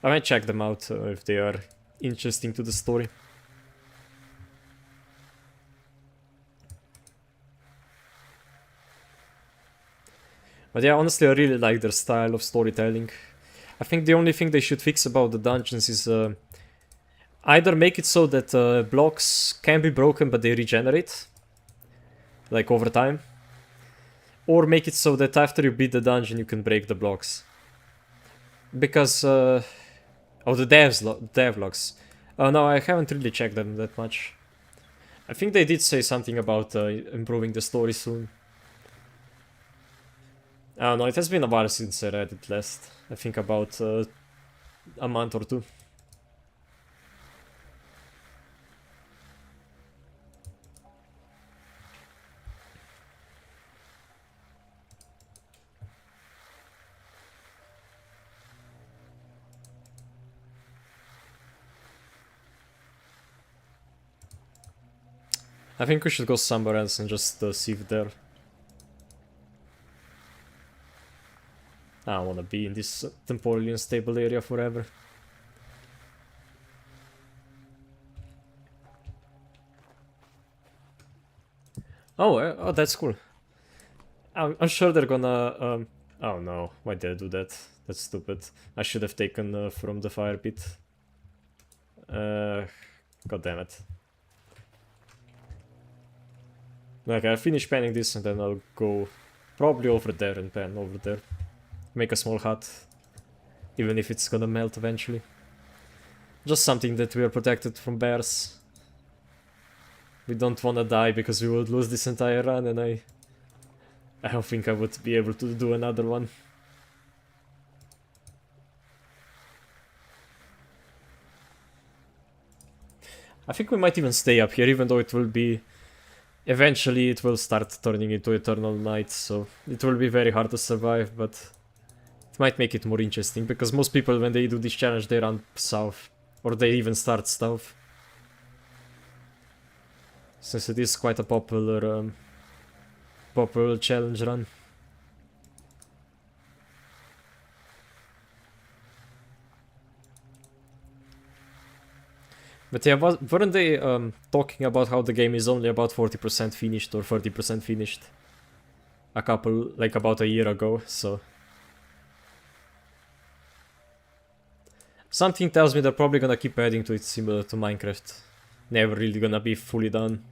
I might check them out if they are interesting to the story. But yeah, honestly, I really like their style of storytelling. I think the only thing they should fix about the dungeons is either make it so that blocks can be broken but they regenerate, like over time, or make it so that after you beat the dungeon you can break the blocks. Because, oh, the dev logs. Oh no, I haven't really checked them that much. I think they did say something about improving the story soon. I don't know, it has been a while since I read it last. I think about a month or two. I think we should go somewhere else and just see if there. I don't wanna be in this temporally unstable area forever. Oh, that's cool. I'm sure they're gonna. Oh no, why did I do that? That's stupid. I should have taken from the fire pit. God damn it. Okay, I'll finish panning this and then I'll go probably over there and pan over there. Make a small hut. Even if it's gonna melt eventually. Just something that we are protected from bears. We don't wanna die because we would lose this entire run, and I don't think I would be able to do another one. I think we might even stay up here, even though it will be... Eventually it will start turning into eternal night, so it will be very hard to survive, but it might make it more interesting, because most people when they do this challenge they run south, or they even start south. Since it is quite a popular challenge run. But yeah, weren't they talking about how the game is only about 40% finished or 30% finished? About a year ago, so... Something tells me they're probably gonna keep adding to it similar to Minecraft. Never really gonna be fully done.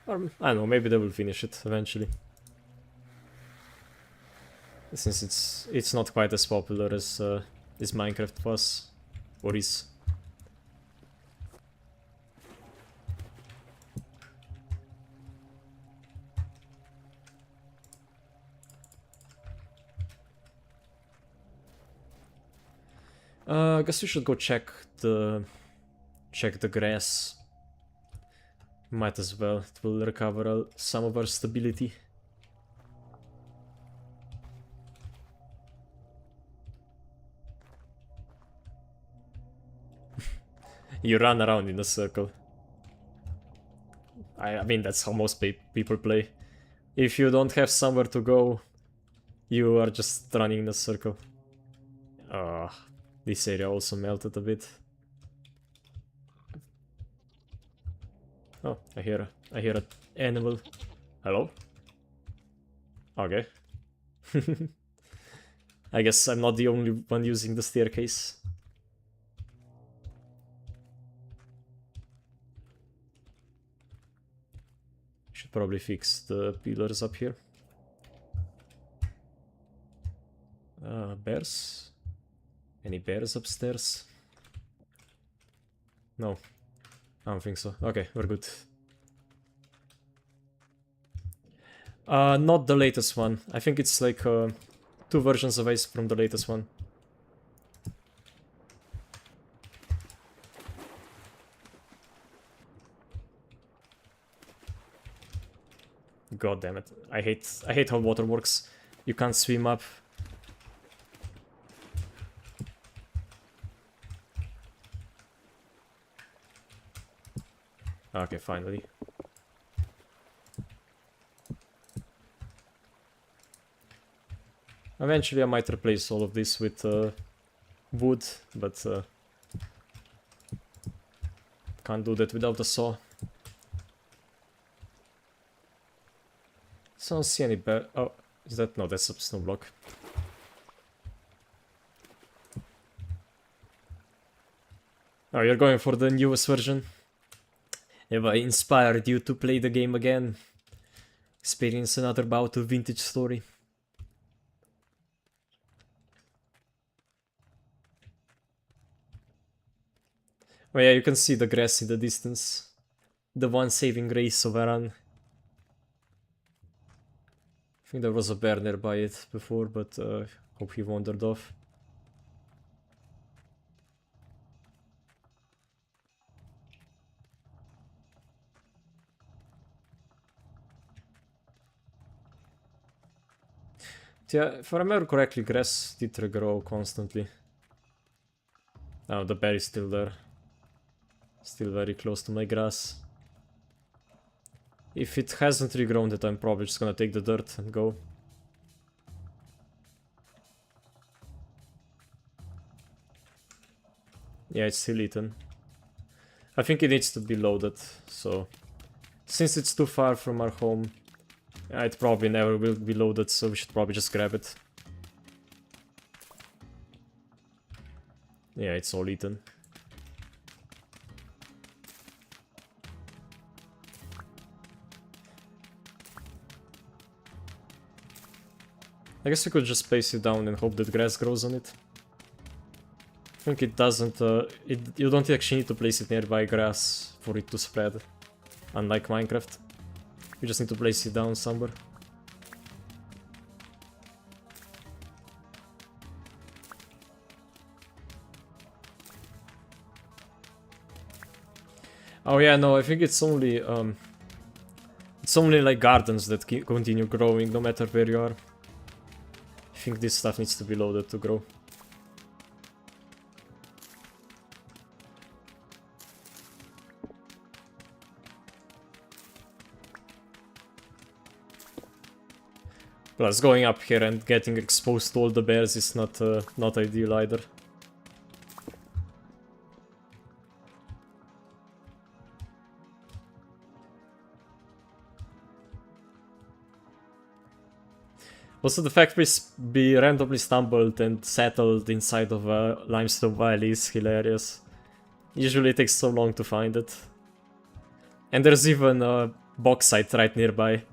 Or, I don't know, maybe they will finish it eventually. Since it's not quite as popular as Minecraft was, or is. I guess we should go check the grass. Might as well. It will recover some of our stability. You run around in a circle. I mean, that's how most people play. If you don't have somewhere to go, you are just running in a circle. This area also melted a bit. Oh, I hear an animal. Hello? Okay. I guess I'm not the only one using the staircase. Should probably fix the pillars up here. Bears? Any bears upstairs? No. I don't think so. Okay, we're good. Not the latest one. I think it's like 2 versions away from the latest one. God damn it. I hate how water works. You can't swim up. Okay, finally. Eventually I might replace all of this with wood, but can't do that without a saw. So I don't see any bear. Oh, is that? No, that's a snow block. Oh, you're going for the newest version? Have I inspired you to play the game again? Experience another bout of vintage story? Oh yeah, you can see the grass in the distance. The one saving grace of Aran. I think there was a bear nearby it before, but hope he wandered off. Yeah, if I remember correctly, grass did regrow constantly. Oh, the bear is still there. Still very close to my grass. If it hasn't regrown it, I'm probably just gonna take the dirt and go. Yeah, it's still eaten. I think it needs to be loaded, so... Since it's too far from our home, it probably never will be loaded, so we should probably just grab it. Yeah, it's all eaten. I guess I could just place it down and hope that grass grows on it. I think it doesn't, you don't actually need to place it nearby grass for it to spread, unlike Minecraft. You just need to place it down somewhere. Oh yeah, no, I think it's only like gardens that continue growing no matter where you are. I think this stuff needs to be loaded to grow. Plus, going up here and getting exposed to all the bears is not ideal either. Also, the fact we randomly stumbled and settled inside of a limestone valley is hilarious. Usually it takes so long to find it. And there's even a bauxite right nearby.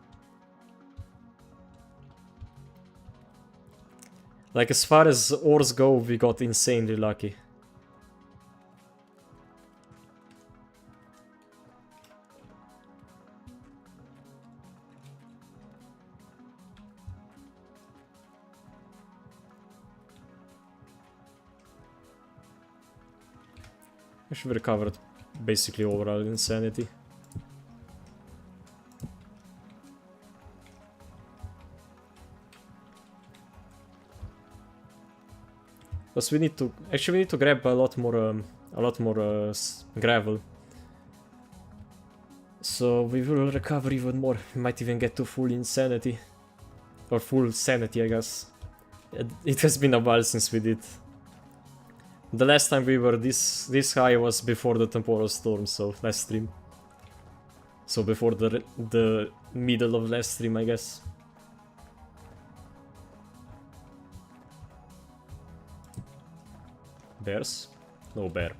Like, as far as ores go, we got insanely lucky. I should have recovered basically overall insanity. Plus we need to... Actually we need to grab a lot more a lot more gravel. So we will recover even more. We might even get to full insanity. Or full sanity, I guess. It has been a while since we did. The last time we were this high was before the temporal storm, so last stream. So before the middle of last stream, I guess. Bears? No bear.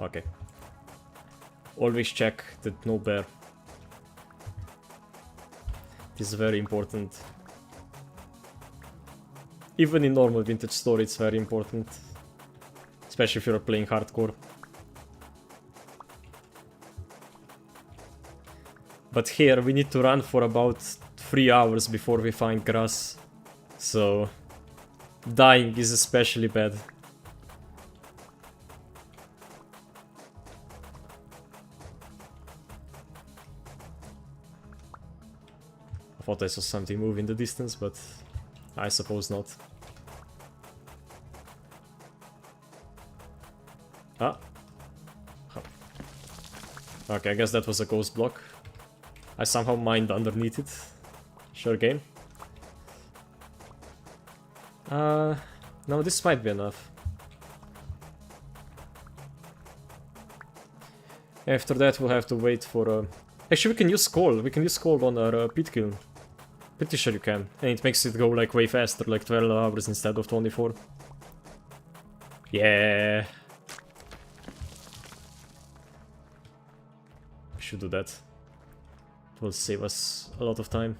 Okay. Always check that no bear. It is very important. Even in normal vintage story it's very important. Especially if you're playing hardcore. But here we need to run for about 3 hours before we find grass. So dying is especially bad. I thought I saw something move in the distance, but I suppose not. Ah. Okay, I guess that was a ghost block. I somehow mined underneath it. Sure game. No, this might be enough. After that we'll have to wait for Actually we can use coal. We can use coal on our pit kiln. Pretty sure you can. And it makes it go like way faster, like 12 hours instead of 24. Yeah. We should do that. It will save us a lot of time.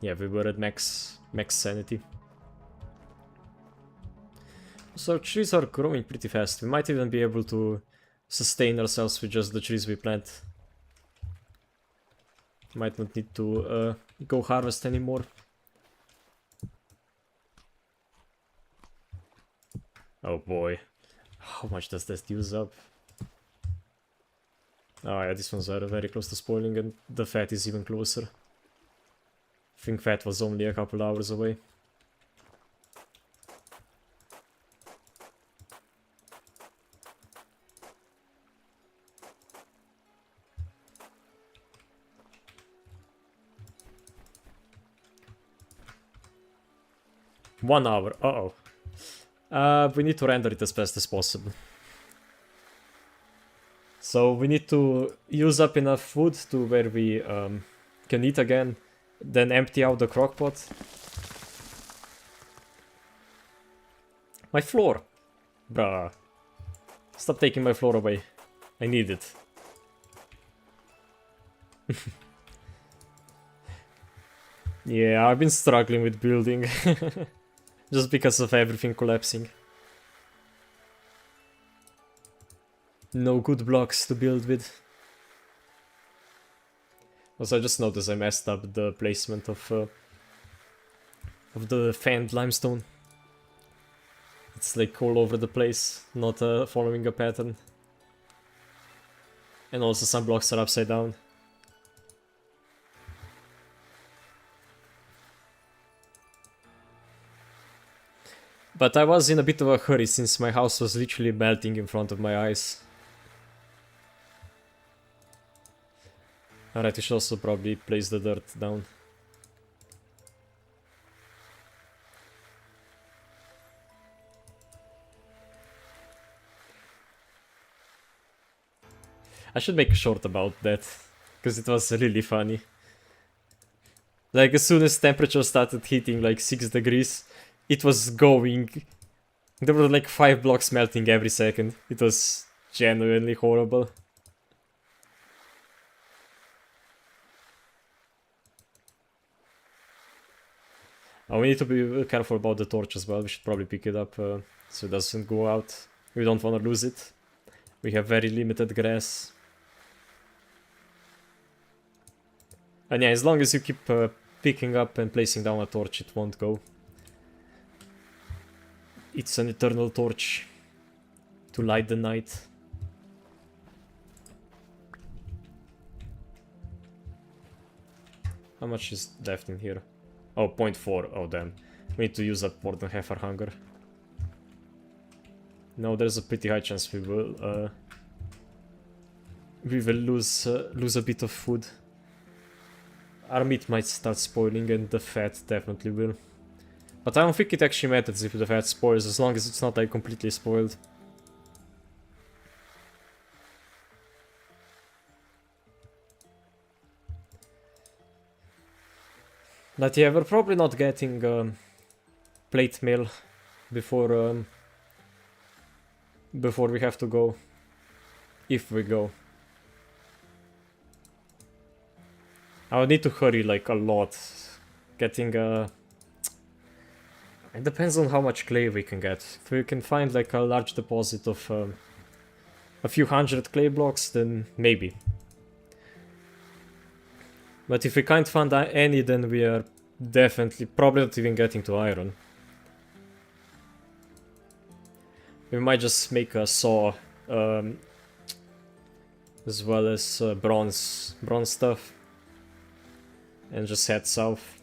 Yeah, we were at max sanity. So our trees are growing pretty fast. We might even be able to sustain ourselves with just the trees we plant. Might not need to go harvest anymore. Oh boy. How much does that use up? Oh yeah, these ones are very close to spoiling and the fat is even closer. I think fat was only a couple hours away. One hour, uh-oh. We need to render it as fast as possible. So we need to use up enough food to where we can eat again, then empty out the crockpot. My floor! Bruh. Stop taking my floor away. I need it. Yeah, I've been struggling with building. Just because of everything collapsing. No good blocks to build with. Also, I just noticed I messed up the placement of the fanned limestone. It's like all over the place, not following a pattern. And also some blocks are upside down. But I was in a bit of a hurry since my house was literally melting in front of my eyes. Alright, we should also probably place the dirt down. I should make a short about that, because it was really funny. Like, as soon as temperature started hitting like 6 degrees, it was going... There were like 5 blocks melting every second. It was genuinely horrible. Oh, we need to be careful about the torch as well. We should probably pick it up so it doesn't go out. We don't want to lose it. We have very limited grass. And yeah, as long as you keep picking up and placing down a torch, it won't go. It's an eternal torch to light the night. How much is left in here? Oh, 0.4. Oh, damn. We need to use up more than half our hunger. No, there's a pretty high chance we will lose a bit of food. Our meat might start spoiling and the fat definitely will. But I don't think it actually matters if the fat spoils, as long as it's not like completely spoiled. But yeah, we're probably not getting plate mail before before we have to go. If we go. I would need to hurry like a lot. Getting it depends on how much clay we can get. If we can find like a large deposit of a few hundred clay blocks, then maybe. But if we can't find any, then we are definitely probably not even getting to iron. We might just make a saw as well as bronze stuff and just head south.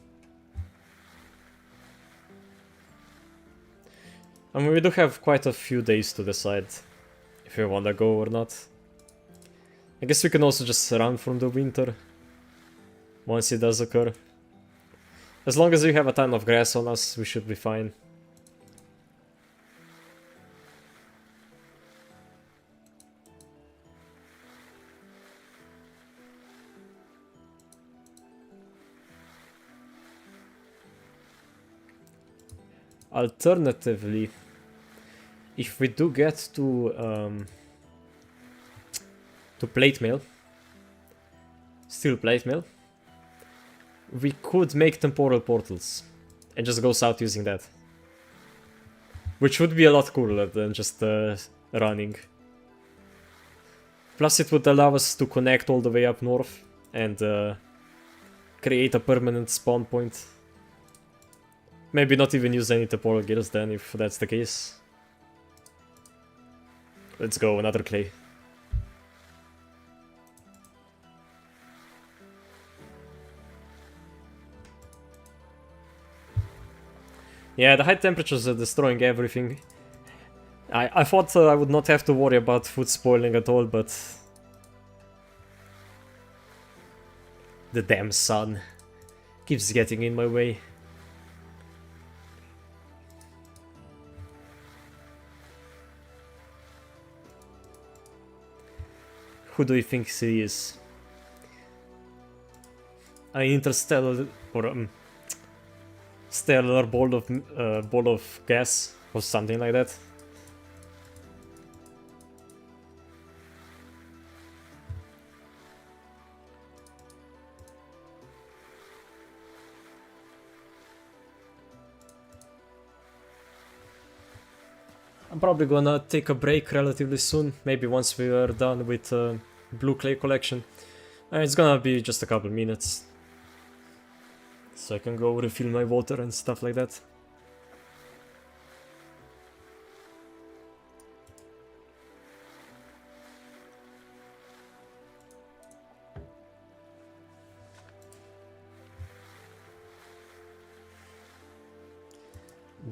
I mean, we do have quite a few days to decide if we wanna go or not. I guess we can also just run from the winter once it does occur. As long as we have a ton of grass on us, we should be fine. Alternatively, if we do get to plate mail, still plate mail, we could make temporal portals and just go south using that, which would be a lot cooler than just running. Plus, it would allow us to connect all the way up north and create a permanent spawn point. Maybe not even use any temporal gears then, if that's the case. Let's go, another clay. Yeah, the high temperatures are destroying everything. I thought I would not have to worry about food spoiling at all, but... the damn sun keeps getting in my way. Who do you think he is? An interstellar or stellar ball of gas or something like that? I'm probably gonna take a break relatively soon, maybe once we are done with blue clay collection. It's gonna be just a couple minutes, so I can go refill my water and stuff like that.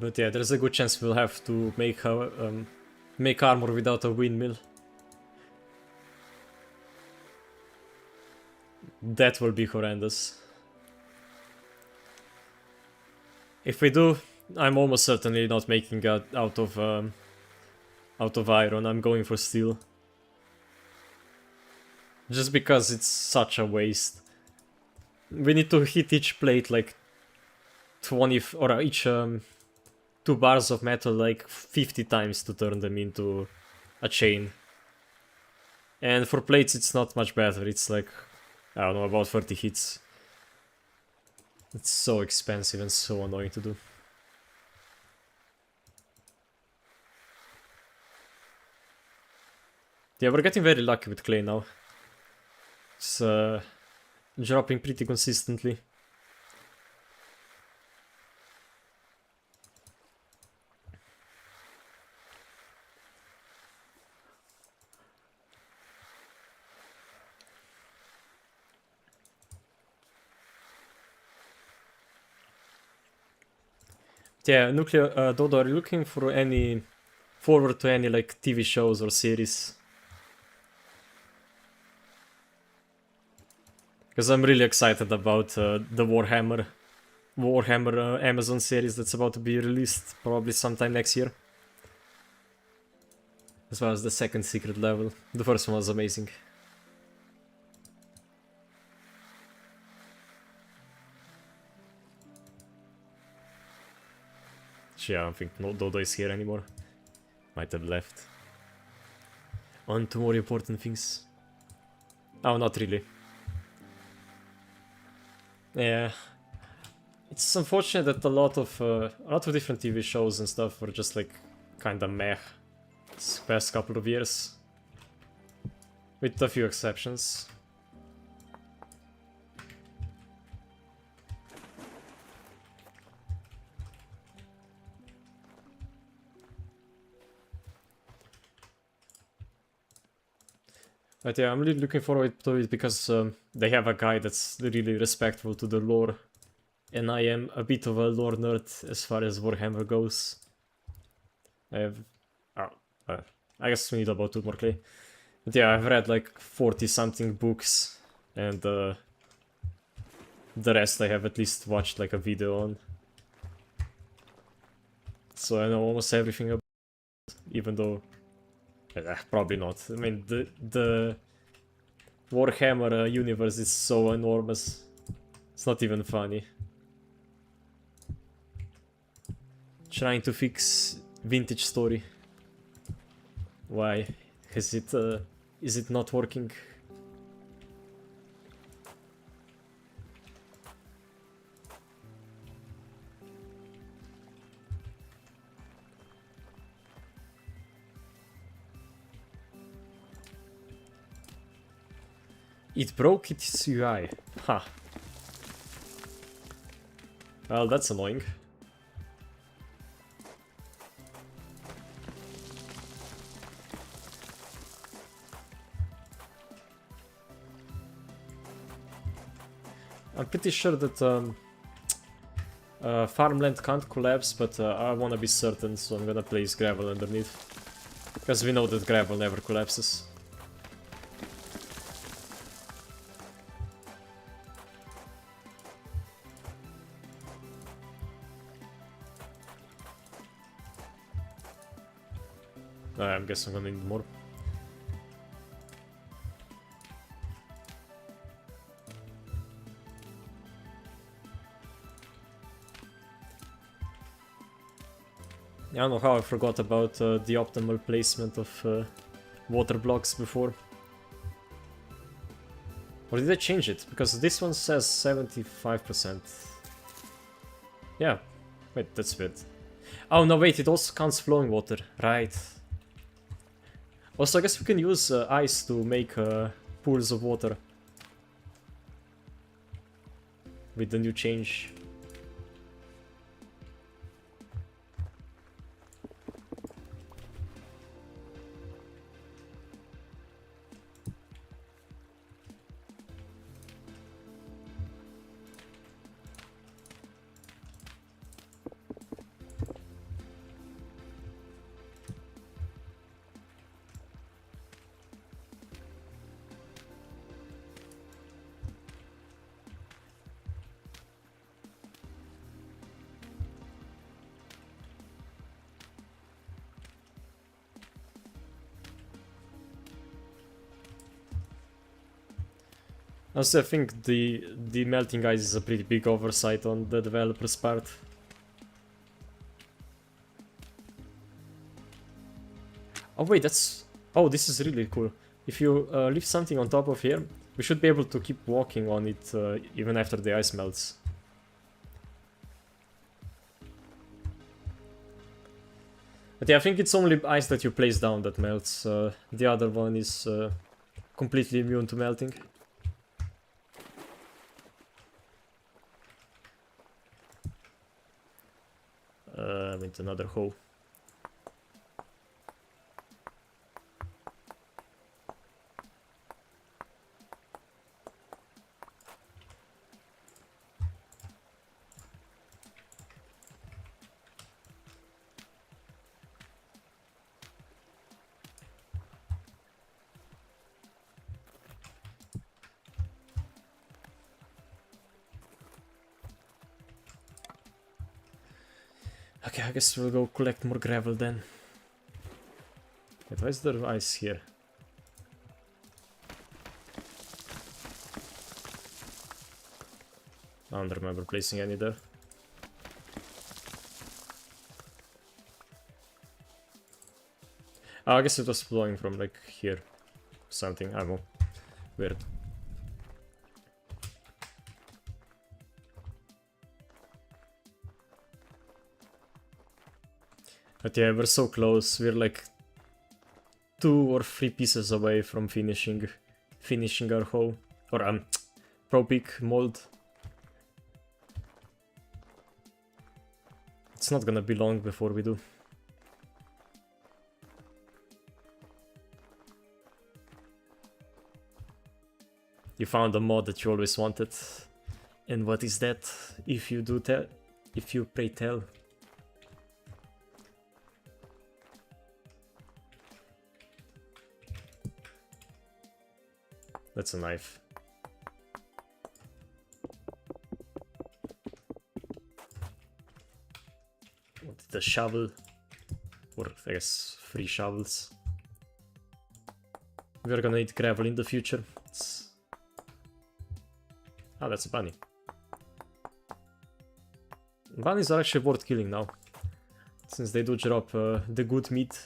But yeah, there's a good chance we'll have to make armor without a windmill. That will be horrendous. If we do, I'm almost certainly not making it out of iron. I'm going for steel. Just because it's such a waste. We need to hit each plate like 20 or each 2 bars of metal like 50 times to turn them into a chain. And for plates it's not much better, it's like, I don't know, about 30 hits. It's so expensive and so annoying to do. Yeah, we're getting very lucky with clay now. It's dropping pretty consistently. Yeah, Nuclear Dodo, are you looking for any forward to any like TV shows or series? Because I'm really excited about the Warhammer Amazon series that's about to be released probably sometime next year. As well as the second secret level. The first one was amazing. Yeah, I don't think Dodo is here anymore. Might have left. On to more important things. Oh, not really. Yeah. It's unfortunate that a lot of different TV shows and stuff were just like kinda meh this past couple of years. With a few exceptions. But yeah, I'm really looking forward to it because they have a guy that's really respectful to the lore. And I am a bit of a lore nerd as far as Warhammer goes. I have... I guess we need about 2 more clay. But yeah, I've read like 40 something books. And the rest I have at least watched like a video on. So I know almost everything about it, even though... probably not. I mean, the Warhammer universe is so enormous. It's not even funny. Trying to fix Vintage Story. Why? Is it not working? It broke its UI. Huh. Well, that's annoying. I'm pretty sure that farmland can't collapse, but I wanna be certain, so I'm gonna place gravel underneath. Because we know that gravel never collapses. I guess I'm gonna need more. I don't know how I forgot about the optimal placement of water blocks before. Or did I change it? Because this one says 75%. Yeah. Wait, that's weird. Oh no, wait, it also counts flowing water. Right. Also, I guess we can use ice to make pools of water. With the new change. Also, I think the melting ice is a pretty big oversight on the developer's part. Oh wait, that's... Oh, this is really cool. If you leave something on top of here, we should be able to keep walking on it even after the ice melts. But yeah, I think it's only ice that you place down that melts. The other one is completely immune to melting. With another hoe. Okay, I guess we'll go collect more gravel then. Wait, why is there ice here? I don't remember placing any there. Oh, I guess it was flowing from like here. Something, I don't know. Weird. But yeah, we're so close. We're like 2 or 3 pieces away from finishing our hoe. Or Pro Peak mold. It's not gonna be long before we do. You found a mod that you always wanted. And what is that? If you pray tell. That's a knife. The shovel. Or I guess 3 shovels. We're gonna need gravel in the future. Ah, that's a bunny. Bunnies are actually worth killing now. Since they do drop the good meat.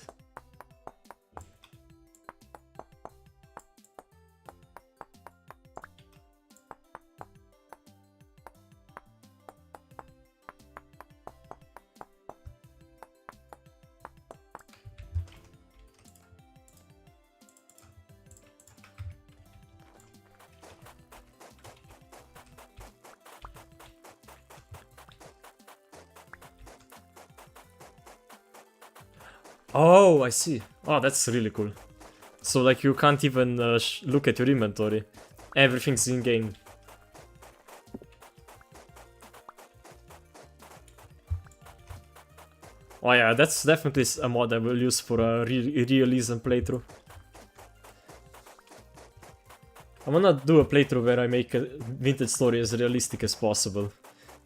Oh, I see. Oh, that's really cool. So, like, you can't even look at your inventory. Everything's in-game. Oh yeah, that's definitely a mod I will use for a realism playthrough. I'm gonna do a playthrough where I make a Vintage Story as realistic as possible.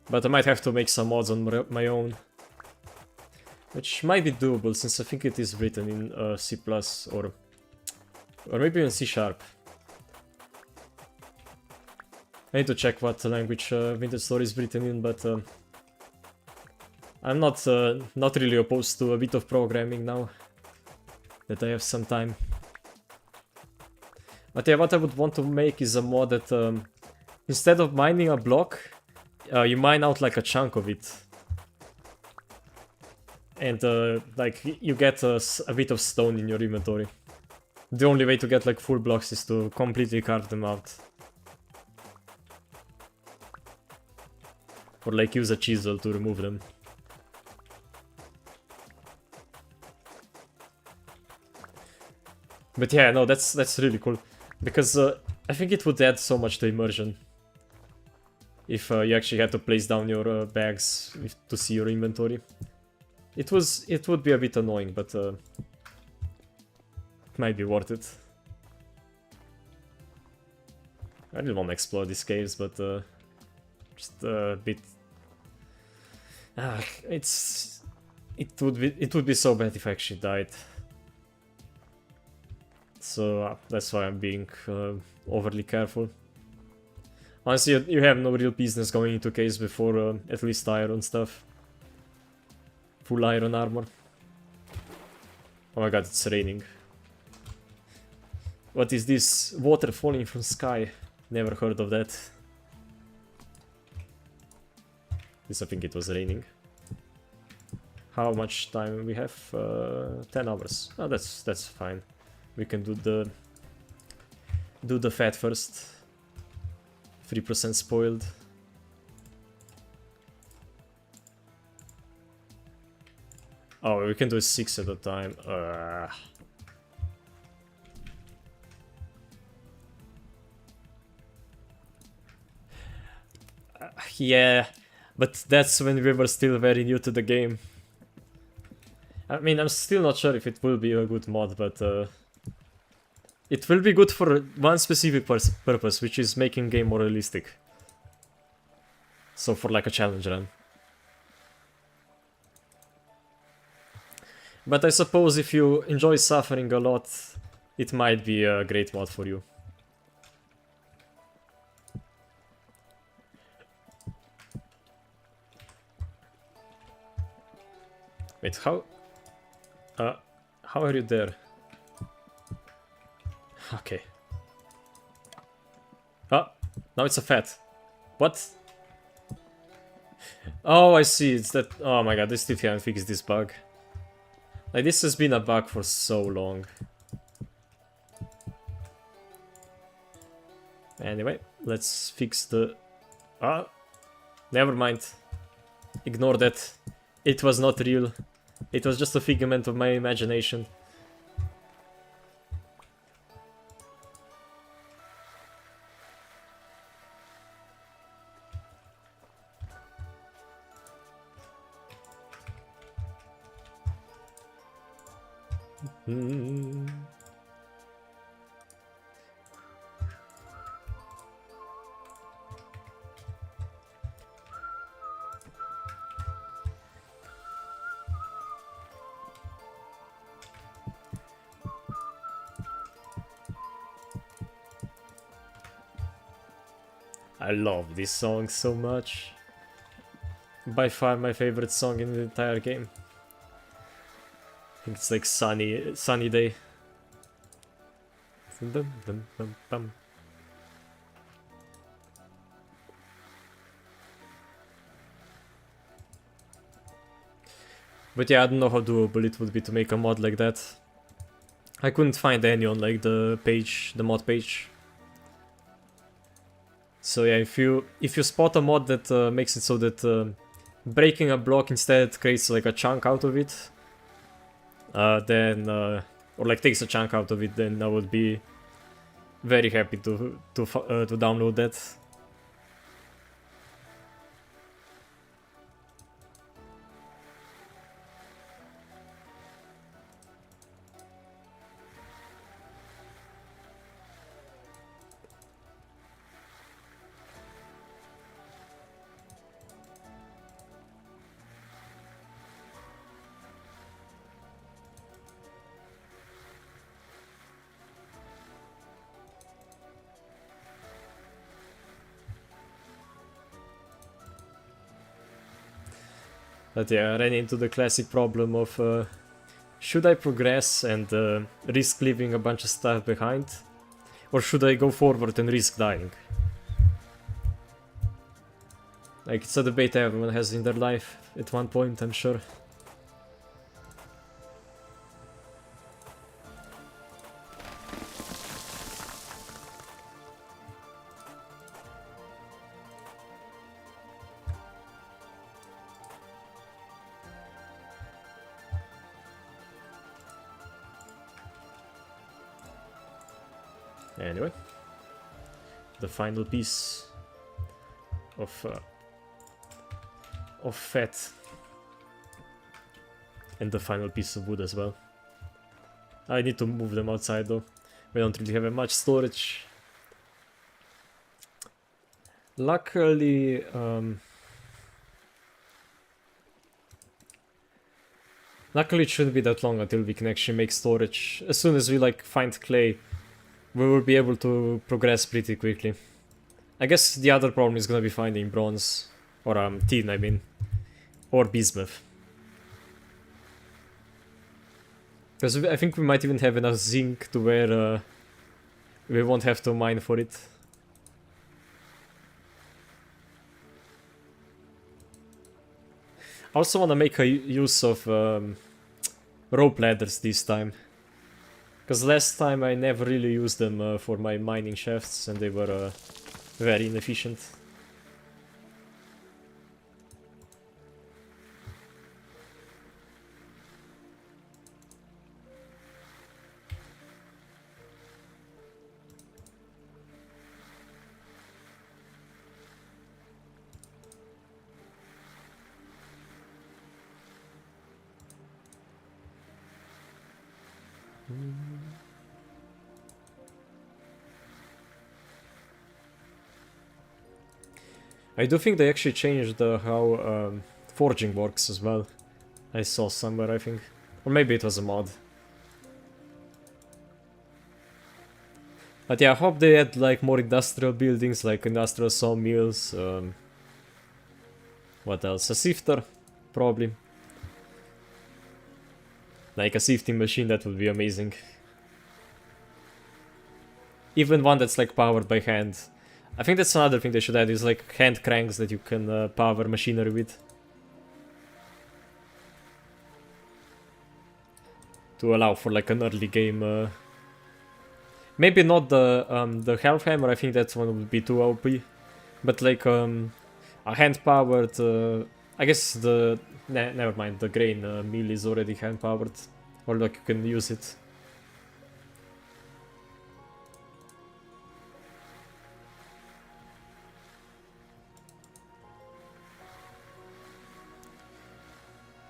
But I might have to make some mods on my own. Which might be doable, since I think it is written in C++ or maybe in C#. I need to check what language Vintage Story is written in, but I'm not really opposed to a bit of programming now that I have some time. But yeah, what I would want to make is a mod that instead of mining a block, you mine out like a chunk of it. And like you get a bit of stone in your inventory. The only way to get like full blocks is to completely carve them out. Or like use a chisel to remove them. But yeah, no, that's really cool. Because I think it would add so much to immersion. If you actually had to place down your bags to see your inventory. It would be a bit annoying, but it might be worth it. I didn't want to explore these caves, but just a bit. It would be so bad if I actually died. So that's why I'm being overly careful. Honestly, you have no real business going into caves before at least iron stuff. Full iron armor. Oh my god, it's raining. What is this? Water falling from sky. Never heard of that. At least I think it was raining. How much time we have? 10 hours. Oh, that's fine. We can do the fat first. 3% spoiled. Oh, we can do 6 at a time. Yeah, but that's when we were still very new to the game. I mean, I'm still not sure if it will be a good mod, but it will be good for one specific purpose, which is making game more realistic. So for like a challenge run. But I suppose if you enjoy suffering a lot, it might be a great mod for you. Wait, how are you there? Okay. Ah, now it's a fat. What? Oh, I see, it's that... Oh my god, they still haven't fixed this bug. Like, this has been a bug for so long. Anyway, let's fix the... Ah, never mind. Ignore that. It was not real. It was just a figment of my imagination. I love this song so much. By far my favorite song in the entire game. I think it's like sunny day. Dum, dum, dum, dum. But yeah, I don't know how doable it would be to make a mod like that. I couldn't find any on like the page, the mod page. So yeah, if you spot a mod that makes it so that breaking a block instead creates like a chunk out of it, then or like takes a chunk out of it, then I would be very happy to download that. But yeah, I ran into the classic problem of should I progress and risk leaving a bunch of stuff behind? Or should I go forward and risk dying? Like, it's a debate everyone has in their life at one point, I'm sure. Anyway, the final piece of fat, and the final piece of wood as well. I need to move them outside though. We don't really have much storage. Luckily, it shouldn't be that long until we can actually make storage. As soon as we like find clay, we will be able to progress pretty quickly. I guess the other problem is gonna be finding bronze, or tin I mean, or bismuth. Because I think we might even have enough zinc to where we won't have to mine for it. I also want to make a use of rope ladders this time. Because last time I never really used them for my mining shafts and they were very inefficient. I do think they actually changed how forging works as well. I saw somewhere, I think. Or maybe it was a mod. But yeah, I hope they had like more industrial buildings, like industrial sawmills. What else? A sifter, probably. Like a sifting machine, that would be amazing. Even one that's like powered by hand. I think that's another thing they should add, is like hand cranks that you can power machinery with. To allow for like an early game. Maybe not the Hellhammer, I think that one would be too OP. But like a hand powered, I guess the never mind, the grain mill is already hand powered, or like you can use it.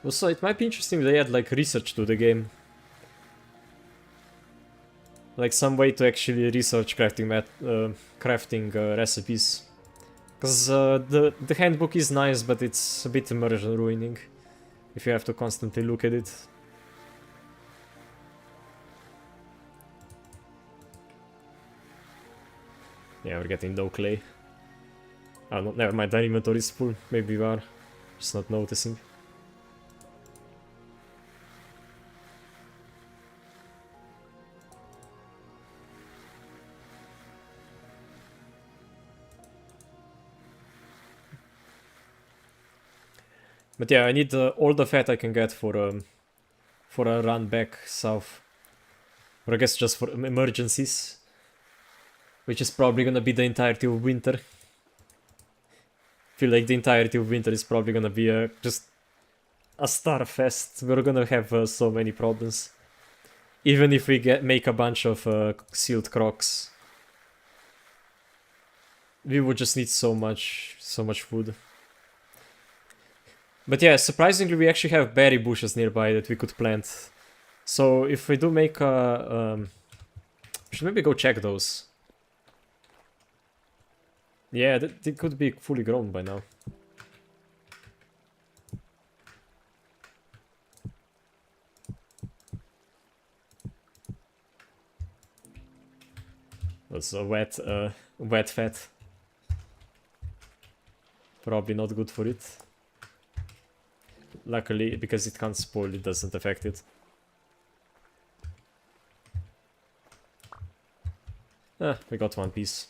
Also, it might be interesting if they add like research to the game. Like some way to actually research crafting recipes. Because the handbook is nice, but it's a bit immersion ruining if you have to constantly look at it. Yeah, we're getting no clay. Oh no, never mind, the inventory is full. Maybe we are just not noticing. But yeah, I need all the fat I can get for a run back south. Or I guess just for emergencies. Which is probably gonna be the entirety of winter. Feel like the entirety of winter is probably gonna be just a starfest. We're gonna have so many problems. Even if we make a bunch of sealed crocs. We would just need so much food. But yeah, surprisingly we actually have berry bushes nearby that we could plant. So if we do make a... we should maybe go check those. Yeah, they could be fully grown by now. That's a wet fat. Probably not good for it. Luckily, because it can't spoil, it doesn't affect it. We got one piece.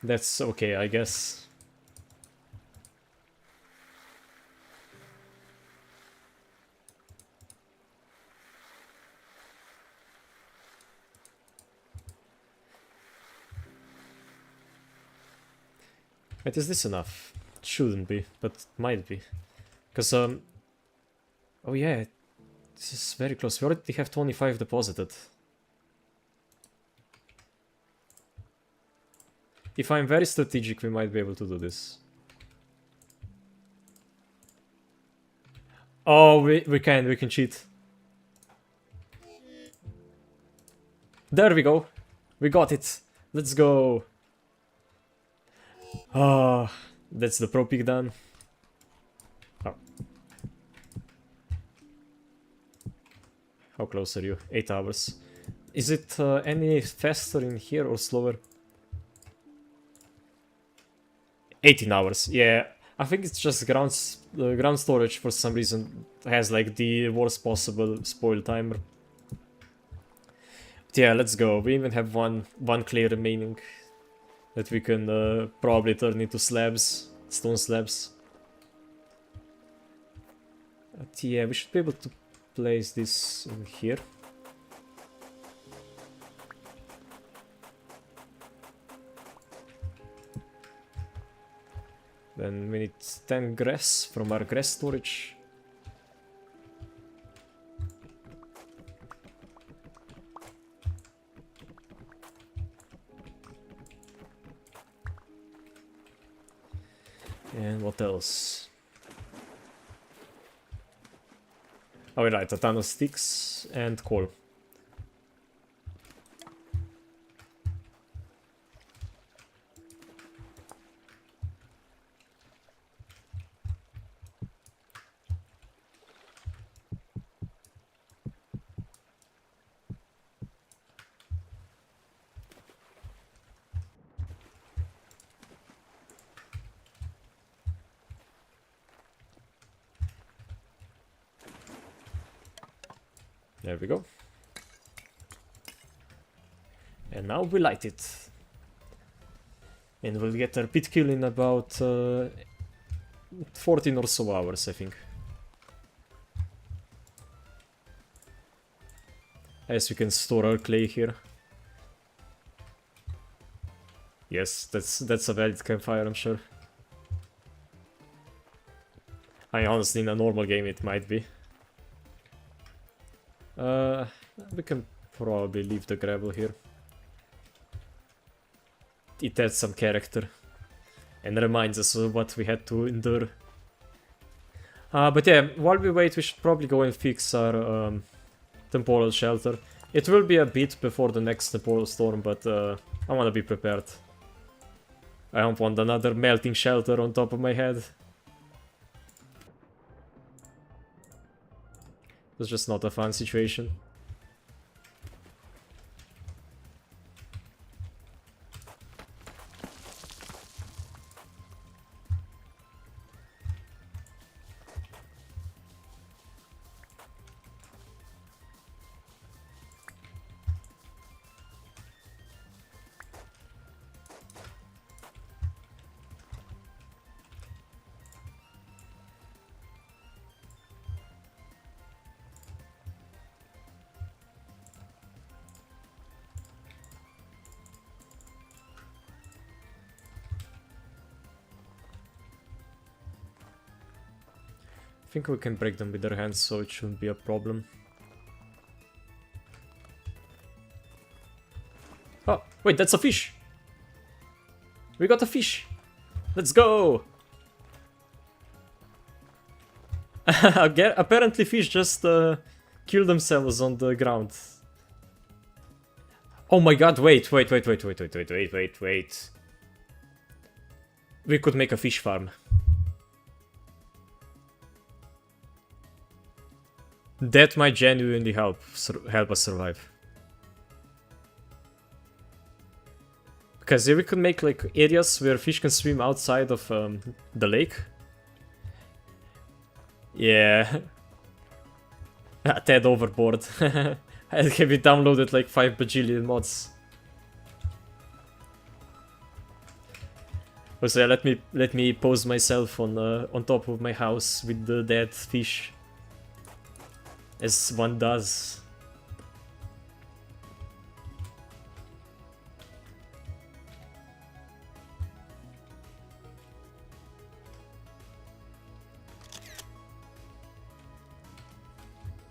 That's okay, I guess. Wait, is this enough? It shouldn't be, but might be. Because, oh yeah, this is very close. We already have 25 deposited. If I'm very strategic, we might be able to do this. Oh, we can cheat. There we go. We got it. Let's go. Ah, that's the pro pick done. Oh. How close are you? 8 hours. Is it any faster in here or slower? 18 hours, yeah. I think it's just ground storage for some reason has like the worst possible spoil timer. But yeah, let's go. We even have one clay remaining that we can probably turn into slabs, stone slabs. But yeah, we should be able to place this in here. Then we need 10 grass from our grass storage. And what else? Oh, right, a ton of sticks and coal. There we go. And now we light it. And we'll get our pit kill in about 14 or so hours, I think. As we can store our clay here. Yes, that's a valid campfire, I'm sure. I mean, honestly, in a normal game it might be. We can probably leave the gravel here. It adds some character. And reminds us of what we had to endure. But yeah, while we wait, we should probably go and fix our temporal shelter. It will be a bit before the next temporal storm, but I wanna be prepared. I don't want another melting shelter on top of my head. It's just not a fun situation. I think we can break them with our hands, so it shouldn't be a problem. Oh, wait, that's a fish! We got a fish! Let's go! Apparently fish just kill themselves on the ground. Oh my god, wait. We could make a fish farm. That might genuinely help us survive. Because if we could make like areas where fish can swim outside of the lake. Yeah. A tad overboard. I have it downloaded like 5 bajillion mods. So yeah, let me pose myself on top of my house with the dead fish. As one does.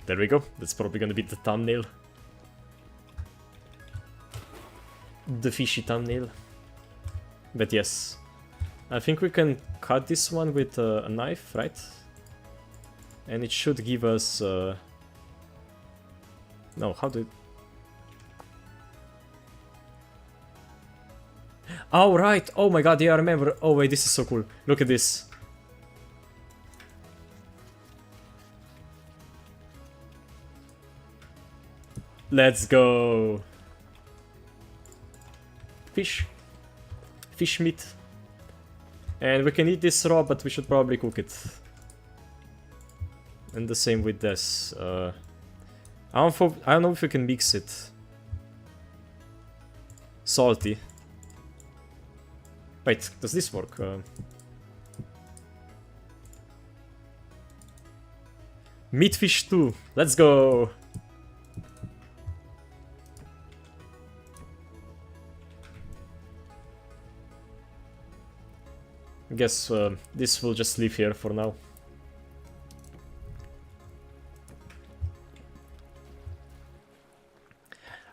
There we go. That's probably gonna be the thumbnail. The fishy thumbnail. But yes. I think we can cut this one with a knife, right? And it should give us... No, how do... Oh, right! Oh my god, yeah, I remember. Oh wait, this is so cool. Look at this. Let's go! Fish. Fish meat. And we can eat this raw, but we should probably cook it. And the same with this. I don't know if you can mix it. Salty. Wait, does this work? Meat fish too. Let's go! I guess this will just live here for now.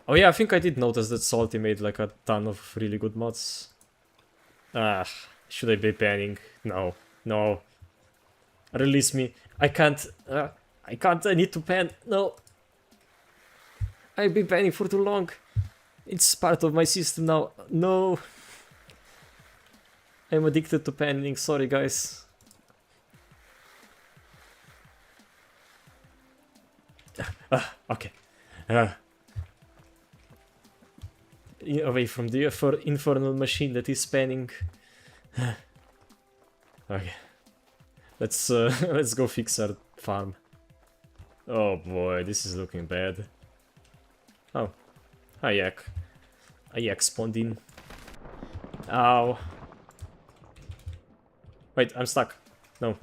Oh yeah, I think I did notice that Salty made like a ton of really good mods. Ah, should I be banning? No, no. Release me. I can't, I need to ban. No. I've been banning for too long. It's part of my system now. No. I'm addicted to panning, sorry guys. Okay. Away from the infernal machine that is panning. Okay. Let's go fix our farm. Oh boy, this is looking bad. Oh. Hi, Yak. A Yak spawned in. Ow. Wait, I'm stuck. No.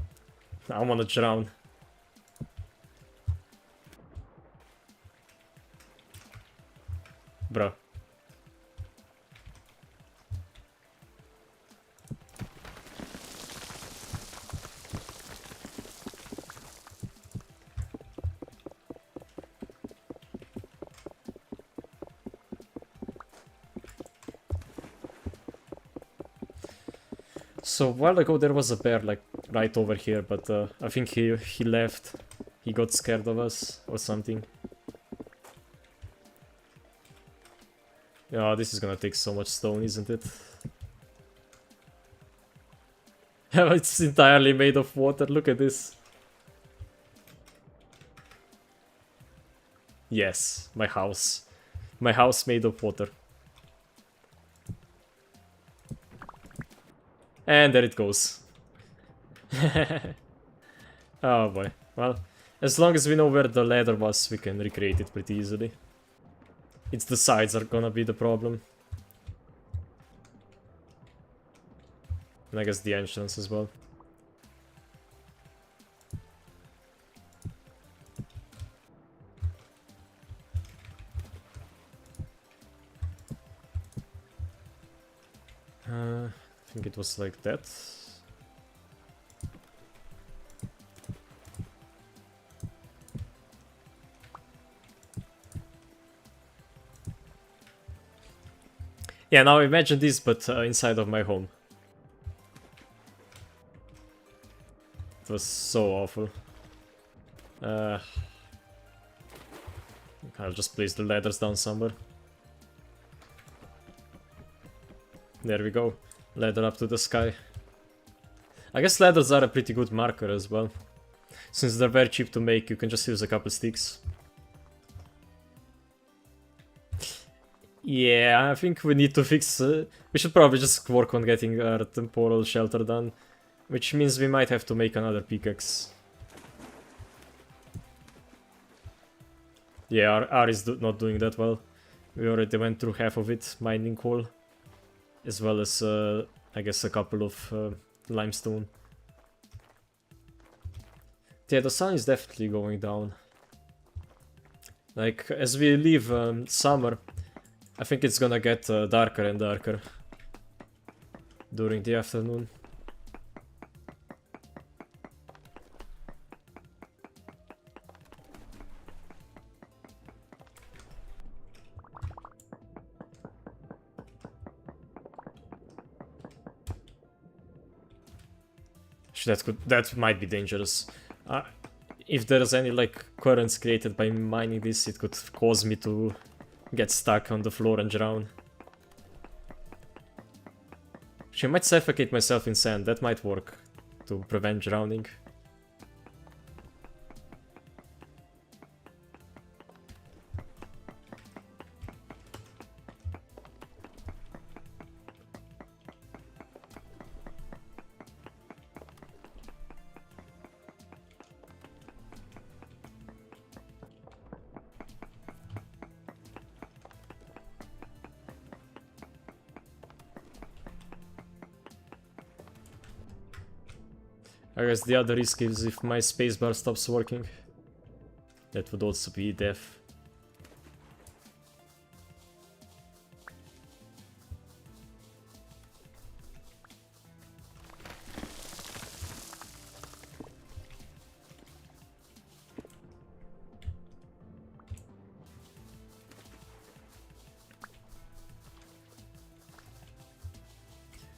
I wanna drown. Bruh. So a while ago there was a bear like right over here, but I think he left. He got scared of us or something. Yeah, this is gonna take so much stone, isn't it? It's entirely made of water, look at this. Yes, my house. My house made of water. And there it goes. Oh boy. Well, as long as we know where the ladder was, we can recreate it pretty easily. It's the sides are gonna be the problem. And I guess the entrance as well. I think it was like that. Yeah, now imagine this, but inside of my home. It was so awful. I'll just place the ladders down somewhere. There we go. Ladder up to the sky. I guess ladders are a pretty good marker as well. Since they're very cheap to make, you can just use a couple sticks. Yeah, I think we need to fix... we should probably just work on getting our temporal shelter done. Which means we might have to make another pickaxe. Yeah, our is not doing that well. We already went through half of it, mining coal. As well as, I guess, a couple of limestone. Yeah, the sun is definitely going down. Like, as we leave summer, I think it's gonna get darker and darker during the afternoon. That might be dangerous. If there's any like currents created by mining this, it could cause me to get stuck on the floor and drown. She might suffocate myself in sand, that might work to prevent drowning. I guess the other risk is if my spacebar stops working. That would also be death.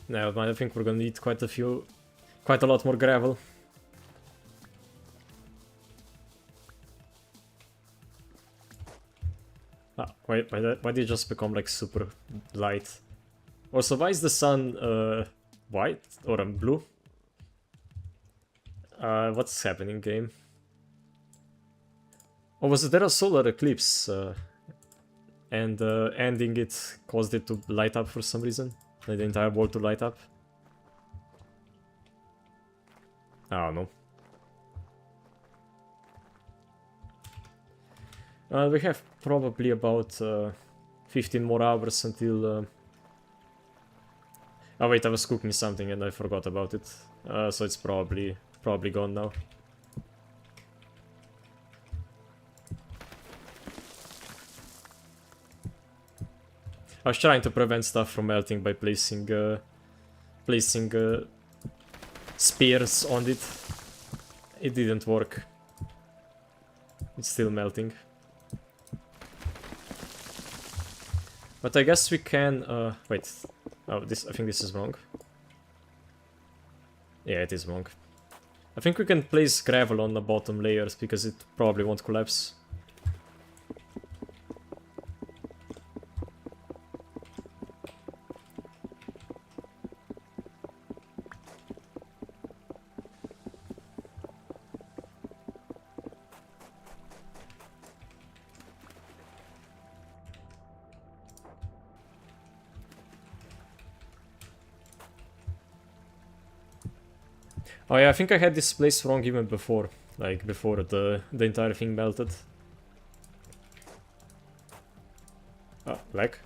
No, but I think we're gonna need quite a lot more gravel. Why did it just become like super light? Also, why is the sun white or blue? What's happening, game? Or was there a solar eclipse? And ending it caused it to light up for some reason? Like the entire world to light up? I don't know. We have probably about 15 more hours until... Oh wait, I was cooking something and I forgot about it. So it's probably gone now. I was trying to prevent stuff from melting by placing spears on it. It didn't work. It's still melting. But I guess we can... wait. Oh, this, I think this is wrong. Yeah, it is wrong. I think we can place gravel on the bottom layers because it probably won't collapse. Oh yeah, I think I had this place wrong even before. Like, before the entire thing melted. Oh, lag?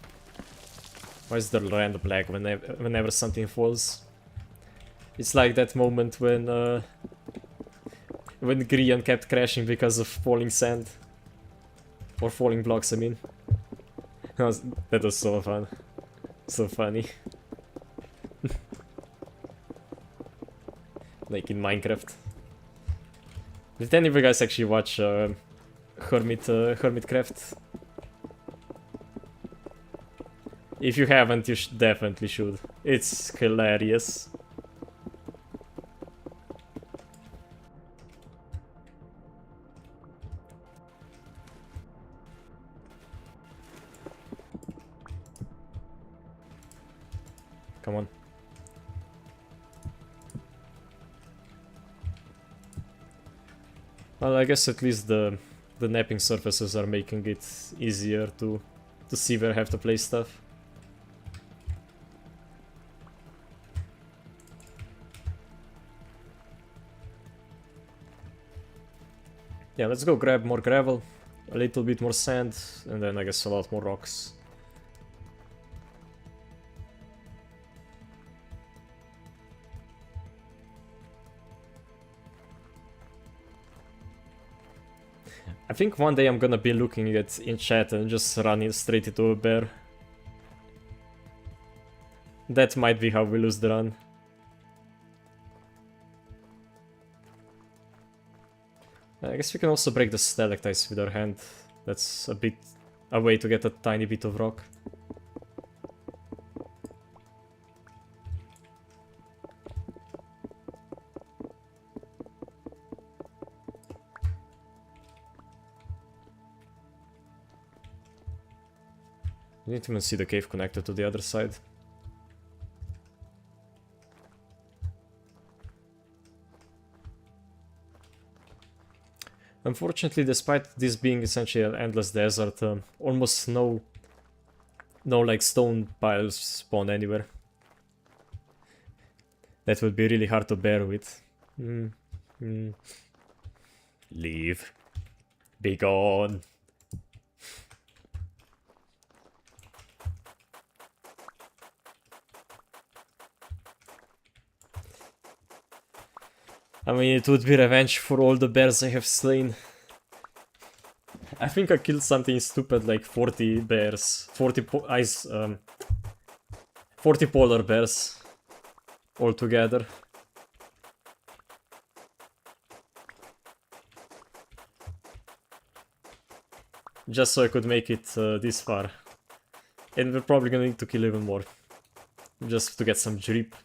Why is there random lag whenever something falls? It's like that moment when Grian kept crashing because of falling sand. Or falling blocks, I mean. That was so fun. So funny. Like in Minecraft. Did any of you guys actually watch Hermitcraft? If you haven't, you definitely should. It's hilarious. Come on. Well, I guess at least the napping surfaces are making it easier to see where I have to place stuff. Yeah, let's go grab more gravel, a little bit more sand, and then I guess a lot more rocks. I think one day I'm gonna be looking at in chat and just running straight into a bear. That might be how we lose the run. I guess we can also break the stalactites with our hand. That's a way to get a tiny bit of rock. You didn't even see the cave connected to the other side. Unfortunately, despite this being essentially an endless desert, almost no like stone piles spawn anywhere. That would be really hard to bear with. Leave. Be gone. I mean, it would be revenge for all the bears I have slain. I think I killed something stupid like 40 bears. 40 polar bears. All together. Just so I could make it this far. And we're probably gonna need to kill even more. Just to get some drip.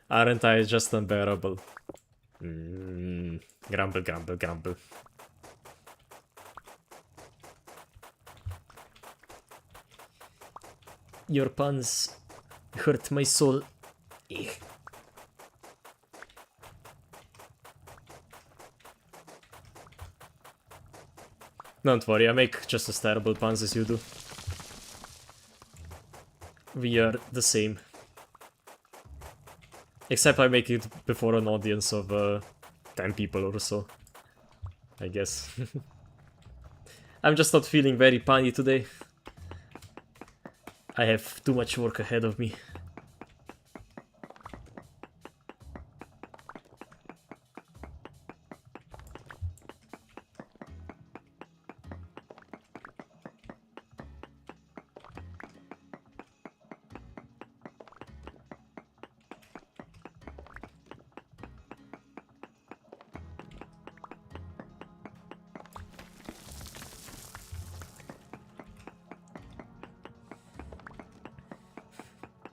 Aren't I just unbearable? Grumble, grumble, grumble. Your puns hurt my soul. Ugh. Don't worry, I make just as terrible puns as you do. We are the same. Except I make it before an audience of 10 people or so, I guess. I'm just not feeling very punny today. I have too much work ahead of me.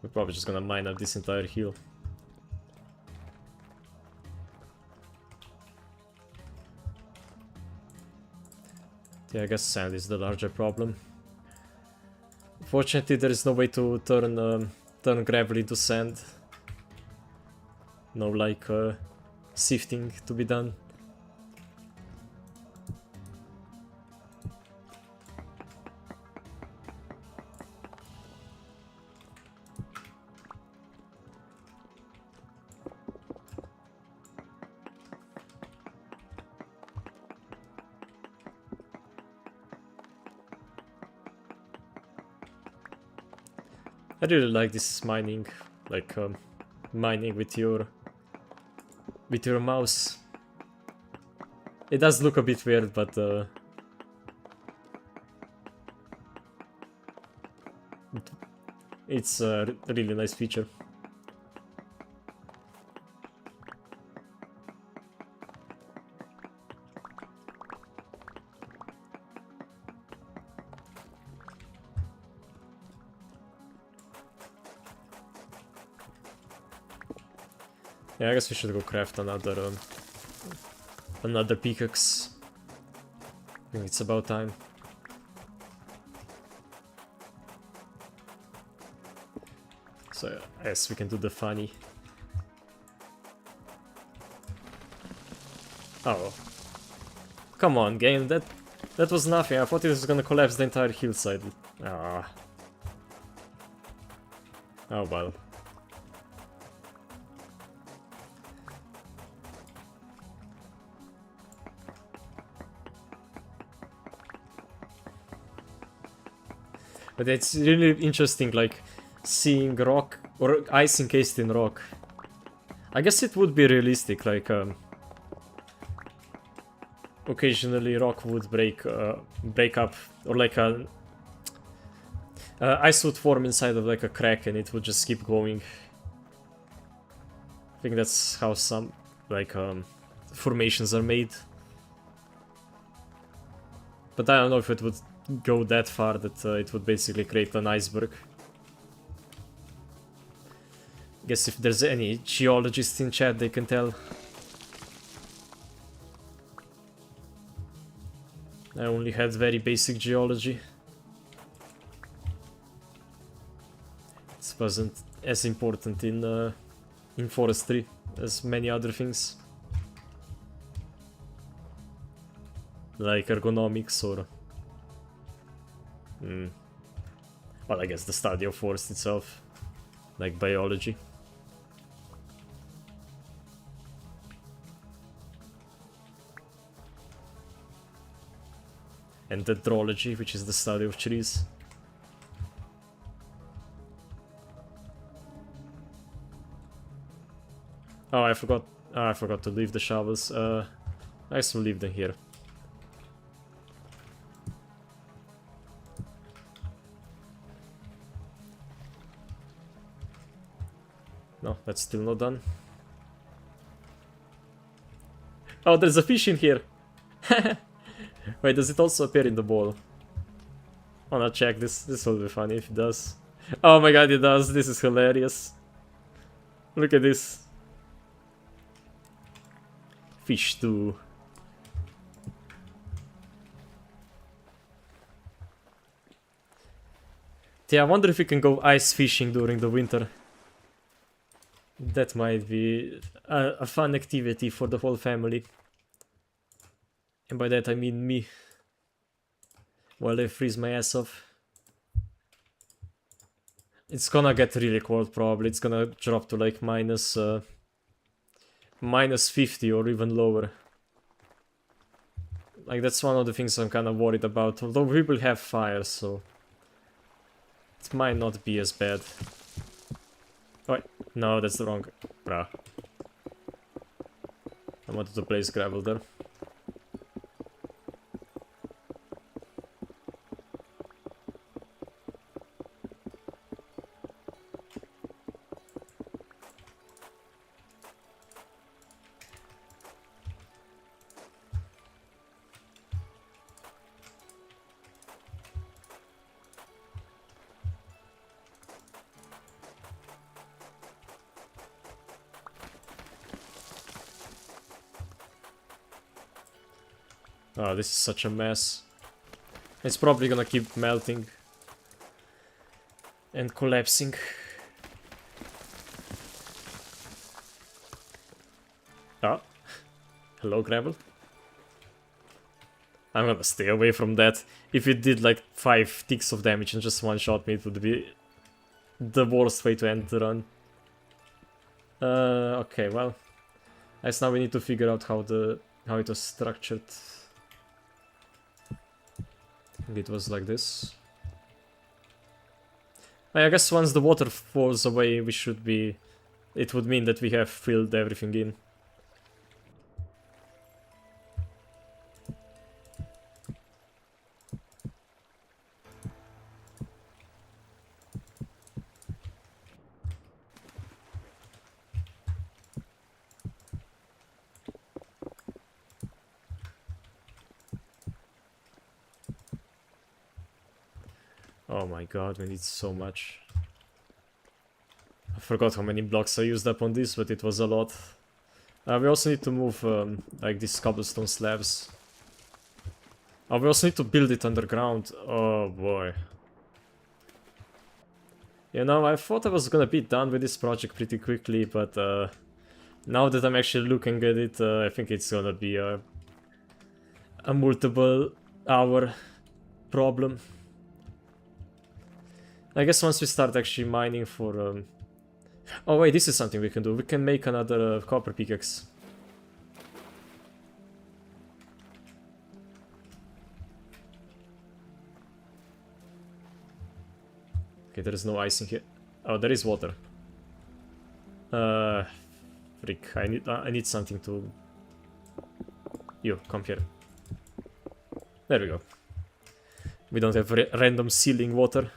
We're probably just gonna mine up this entire hill. Yeah, I guess sand is the larger problem. Fortunately, there is no way to turn gravel into sand. No, like, sifting to be done. I really like this mining, like mining with your mouse. It does look a bit weird, but it's a really nice feature. Yeah, I guess we should go craft another pickaxe. I think it's about time. So yes, we can do the funny. Oh, come on, game! That was nothing. I thought it was gonna collapse the entire hillside. Ah. Oh well. But it's really interesting, like, seeing rock, or ice encased in rock. I guess it would be realistic, like, occasionally rock would break up, or like ice would form inside of like a crack and it would just keep going. I think that's how some, like, formations are made. But I don't know if it would go that far that it would basically create an iceberg. Guess if there's any geologists in chat, they can tell. I only had very basic geology. This wasn't as important in forestry as many other things, like ergonomics or well, I guess the study of forest itself, like biology. And dendrology, which is the study of trees. Oh, I forgot to leave the shovels. I guess we'll leave them here. No, that's still not done. Oh, there's a fish in here! Wait, does it also appear in the bowl? Oh no, check this. This will be funny if it does. Oh my god, it does. This is hilarious. Look at this. Fish stew. Yeah, I wonder if we can go ice fishing during the winter. That might be a fun activity for the whole family. And by that I mean me. While I freeze my ass off. It's gonna get really cold probably. It's gonna drop to like minus minus 50 or even lower. Like, that's one of the things I'm kind of worried about, although we will have fire, so it might not be as bad. Oh, no, that's the wrong... Bruh. I wanted to place gravel there. Oh, this is such a mess. It's probably gonna keep melting and collapsing. Ah, hello gravel. I'm gonna stay away from that. If it did like 5 ticks of damage and just one-shot me, it would be the worst way to end the run. Okay, well, I guess now we need to figure out how it was structured. It was like this. I guess once the water falls away, we should be... It would mean that we have filled everything in. Oh my god, we need so much. I forgot how many blocks I used up on this, but it was a lot. We also need to move like these cobblestone slabs. We also need to build it underground. Oh boy. You know, I thought I was gonna be done with this project pretty quickly, but now that I'm actually looking at it, I think it's gonna be a multiple hour problem. I guess once we start actually mining for... Oh wait, this is something we can do. We can make another copper pickaxe. Okay, there is no ice in here. Oh, there is water. Frick, I need something to... You, come here. There we go. We don't have random sealing water.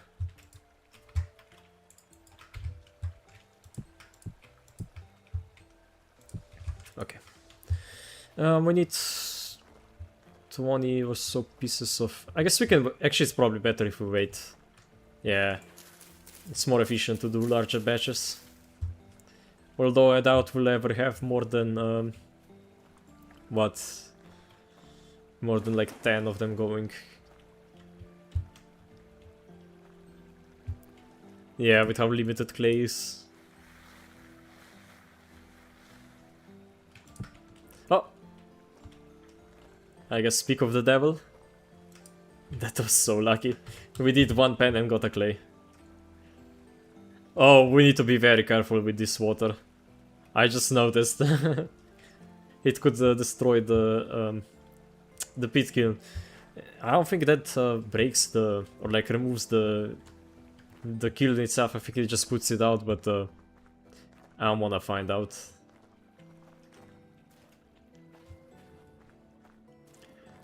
Okay. We need 20 or so pieces of... I guess we can... Actually, it's probably better if we wait. Yeah. It's more efficient to do larger batches. Although I doubt we'll ever have more than... what? More than like 10 of them going. Yeah, with how limited clay is. Oh! I guess speak of the devil. That was so lucky. We did one pen and got a clay. Oh, we need to be very careful with this water. I just noticed. It could destroy the pit kiln. I don't think that breaks the... or like removes the kiln itself. I think it just puts it out, but I don't wanna find out.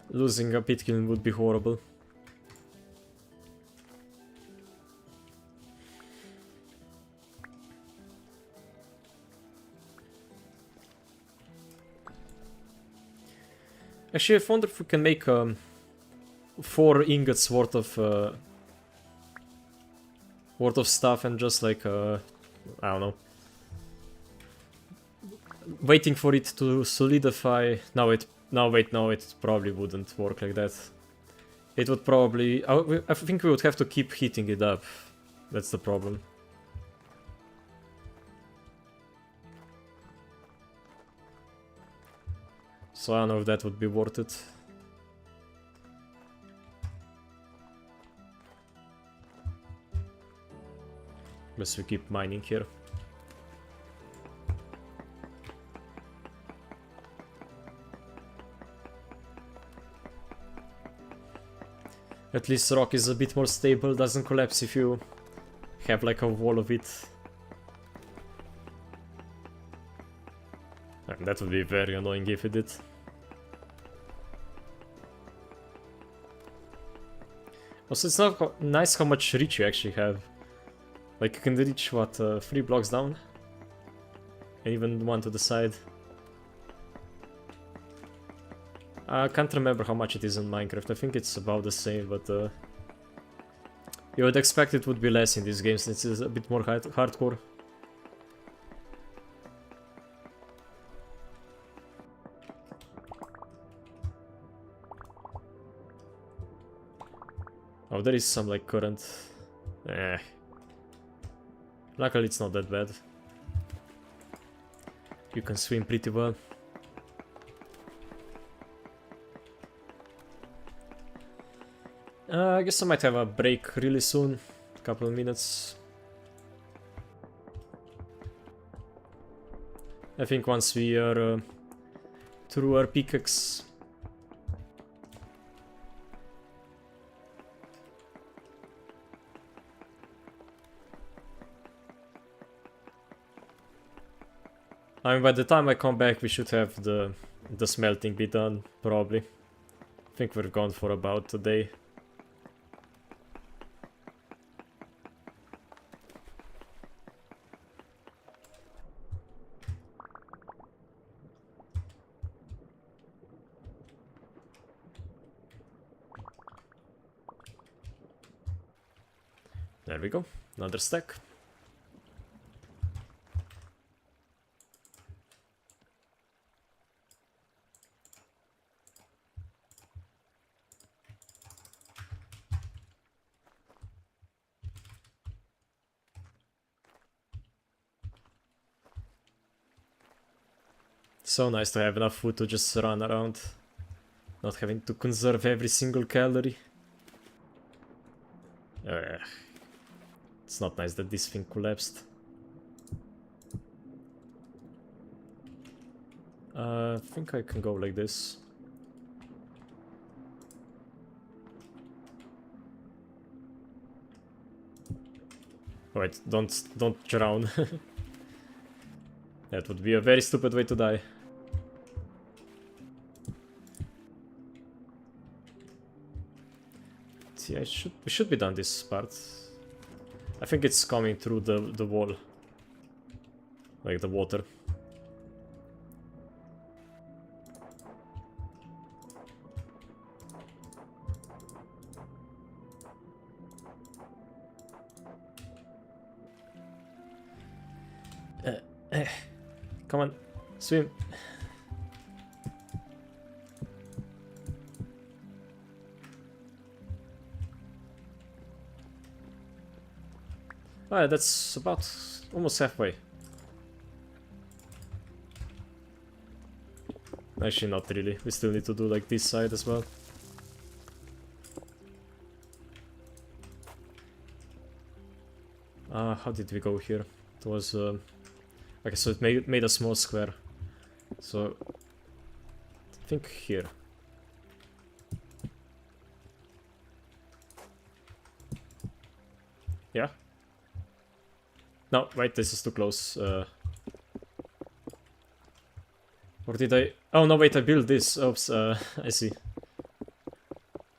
Losing a pit kiln would be horrible. Actually, I wonder if we can make 4 ingots worth of stuff and just like I don't know, waiting for it to solidify. No, wait, no, it probably wouldn't work like that. It would probably... I think we would have to keep heating it up. That's the problem. So I don't know if that would be worth it. Let's we keep mining here. At least rock is a bit more stable, doesn't collapse if you have like a wall of it. And that would be very annoying if it did. Also, it's not nice how much reach you actually have. Like, you can reach, what, 3 blocks down? And even one to the side. I can't remember how much it is in Minecraft. I think it's about the same, but you would expect it would be less in this game since it's a bit more hardcore. Oh, there is some like current. Luckily it's not that bad. You can swim pretty well. I guess I might have a break really soon. A couple of minutes. I think once we are through our pickaxe. I mean, by the time I come back, we should have the smelting be done, probably. I think we're gone for about a day. There we go, another stack. So nice to have enough food to just run around, not having to conserve every single calorie. It's not nice that this thing collapsed. I think I can go like this. Wait, don't drown. That would be a very stupid way to die. See, we should be done this part. I think it's coming through the wall. Like the water. Come on, swim. Alright, that's about almost halfway. Actually, not really. We still need to do like this side as well. How did we go here? It was okay, so it made a small square. So I think here. Yeah? No, wait, this is too close. Or did I... Oh no, wait, I built this. Oops, I see.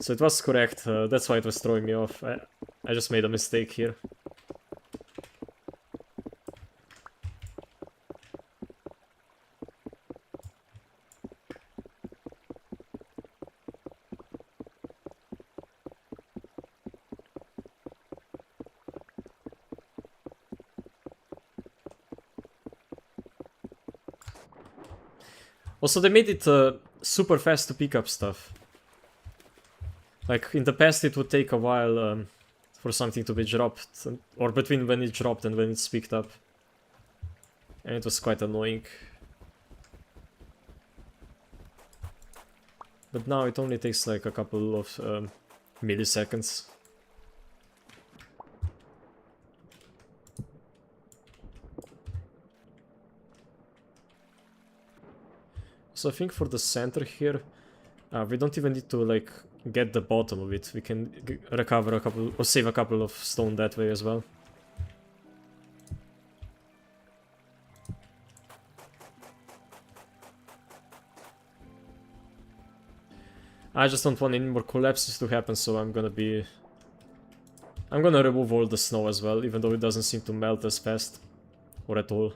So it was correct, that's why it was throwing me off. I just made a mistake here. Also, they made it super fast to pick up stuff. Like, in the past it would take a while for something to be dropped, or between when it dropped and when it's picked up. And it was quite annoying. But now it only takes like a couple of milliseconds. So I think for the center here, We don't even need to like get the bottom of it. We can recover a couple or save a couple of stone that way as well. I just don't want any more collapses to happen, so I'm gonna remove all the snow as well, even though it doesn't seem to melt as fast. Or at all.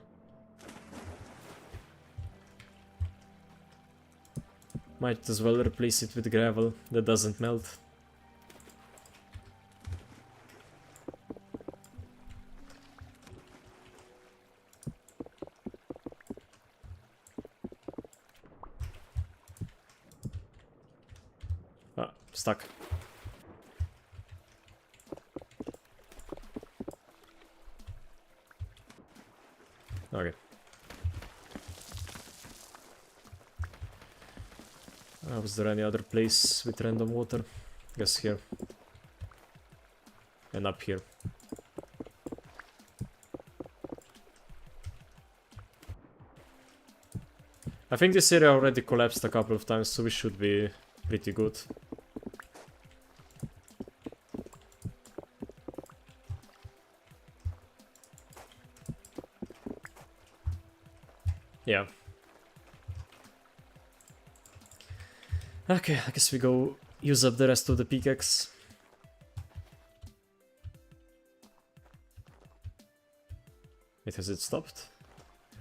Might as well replace it with gravel that doesn't melt. Ah, stuck. Okay. Was there any other place with random water? Guess here. And up here. I think this area already collapsed a couple of times, so we should be pretty good. Yeah. Okay, I guess we go use up the rest of the pickaxe. Wait, has it stopped?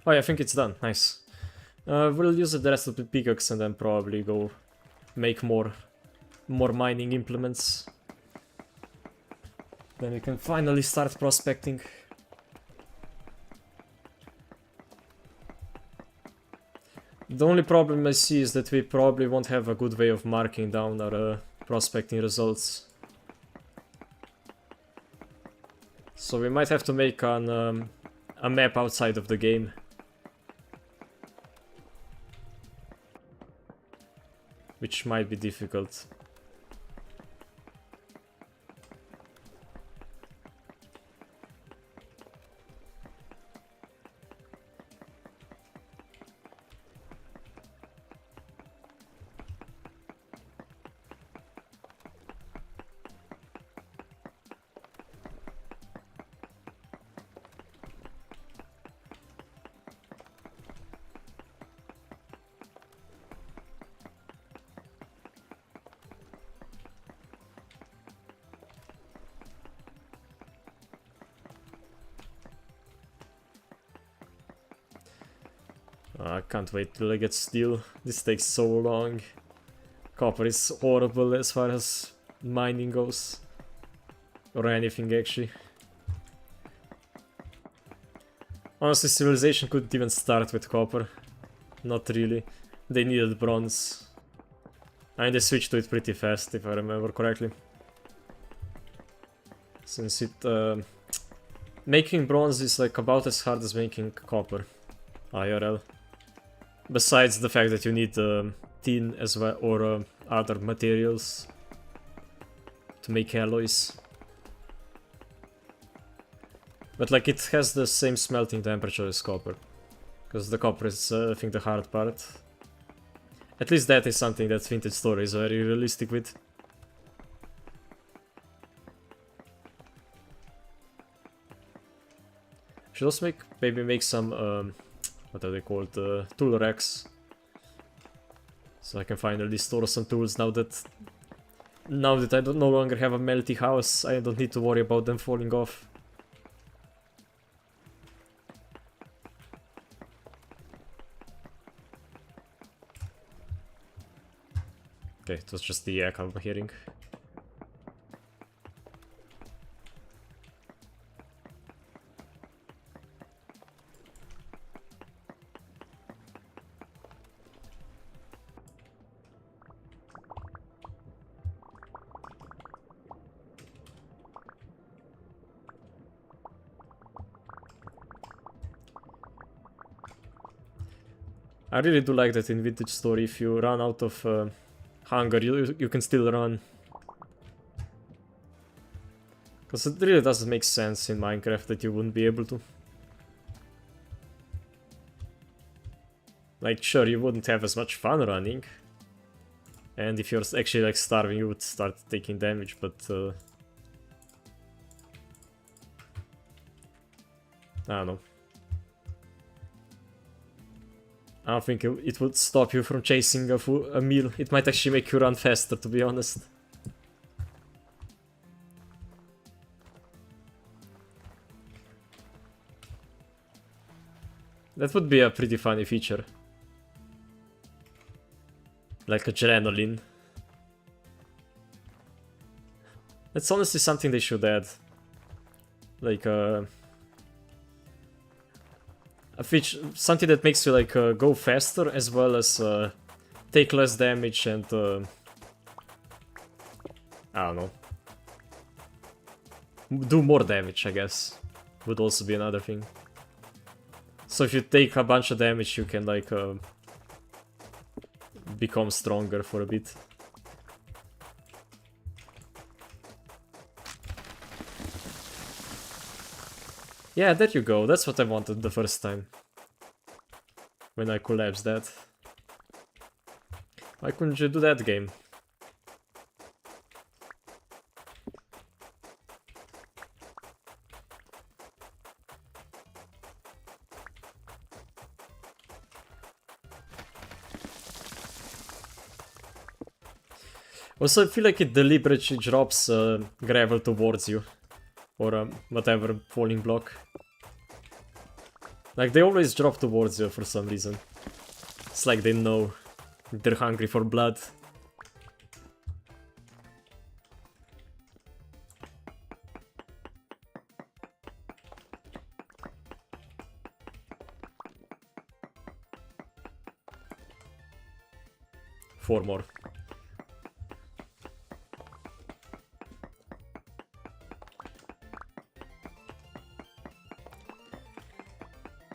Oh yeah, I think it's done. Nice. We'll use up the rest of the pickaxe and then probably go make more mining implements. Then we can finally start prospecting. The only problem I see is that we probably won't have a good way of marking down our prospecting results. So we might have to make a map outside of the game. Which might be difficult. I can't wait till I get steel. This takes so long. Copper is horrible as far as mining goes. Or anything actually. Honestly, Civilization couldn't even start with copper. Not really. They needed bronze. And they switched to it pretty fast, if I remember correctly. Since it... making bronze is like about as hard as making copper. IRL. Besides the fact that you need tin as well, or other materials to make alloys. But like it has the same smelting temperature as copper. Because the copper is, I think, the hard part. At least that is something that Vintage Story is very realistic with. Should also maybe make some, what are they called, tool racks. So I can finally store some tools now that I no longer have a melty house. I don't need to worry about them falling off. Okay, it was just the yak I'm hearing. I really do like that in Vintage Story, if you run out of hunger, you can still run. Because it really doesn't make sense in Minecraft that you wouldn't be able to. Like, sure, you wouldn't have as much fun running. And if you're actually like starving, you would start taking damage, but I don't know. I don't think it would stop you from chasing a meal. It might actually make you run faster, to be honest. That would be a pretty funny feature. Like adrenaline. That's honestly something they should add. Like a feature, something that makes you like go faster as well as take less damage and I don't know. Do more damage, I guess. Would also be another thing. So if you take a bunch of damage, you can like become stronger for a bit. Yeah, there you go. That's what I wanted the first time. When I collapsed that. Why couldn't you do that, game? Also, I feel like it deliberately drops gravel towards you. Or whatever falling block. Like, they always drop towards you for some reason. It's like they know. They're hungry for blood. Four more.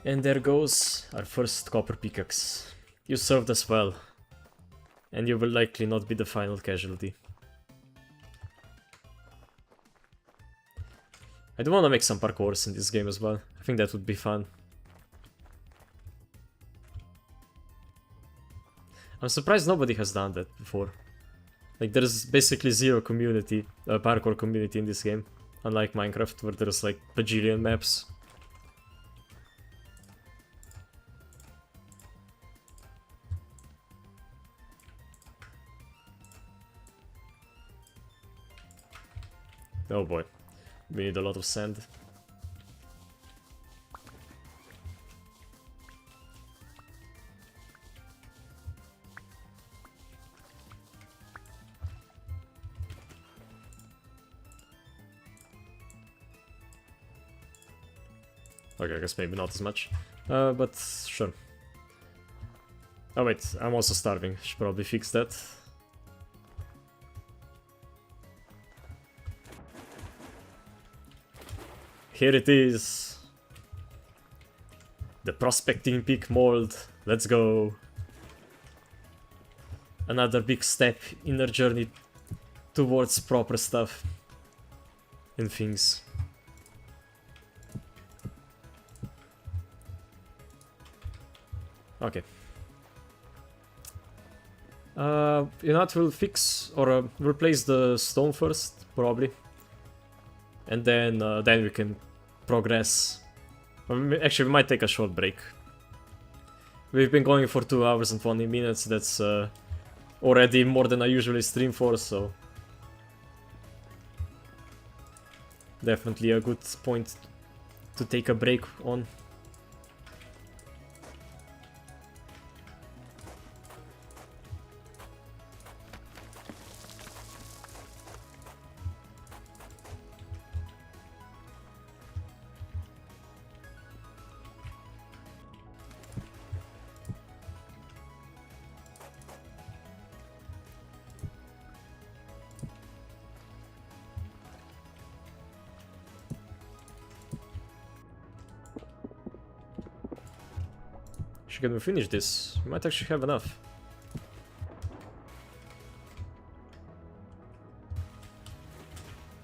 And there goes our first copper pickaxe. You served us well. And you will likely not be the final casualty. I do want to make some parkours in this game as well. I think that would be fun. I'm surprised nobody has done that before. Like, there's basically zero community, parkour community in this game. Unlike Minecraft, where there's like bajillion maps. Oh boy, we need a lot of sand. Okay, I guess maybe not as much, but sure. Oh wait, I'm also starving, should probably fix that. Here it is. The Prospecting Peak mold. Let's go. Another big step in our journey towards proper stuff and things. Okay. You know what, we'll fix or replace the stone first, probably. And then we can progress. Actually, we might take a short break. We've been going for 2 hours and 20 minutes. That's already more than I usually stream for, so definitely a good point to take a break on. Can we finish this? We might actually have enough.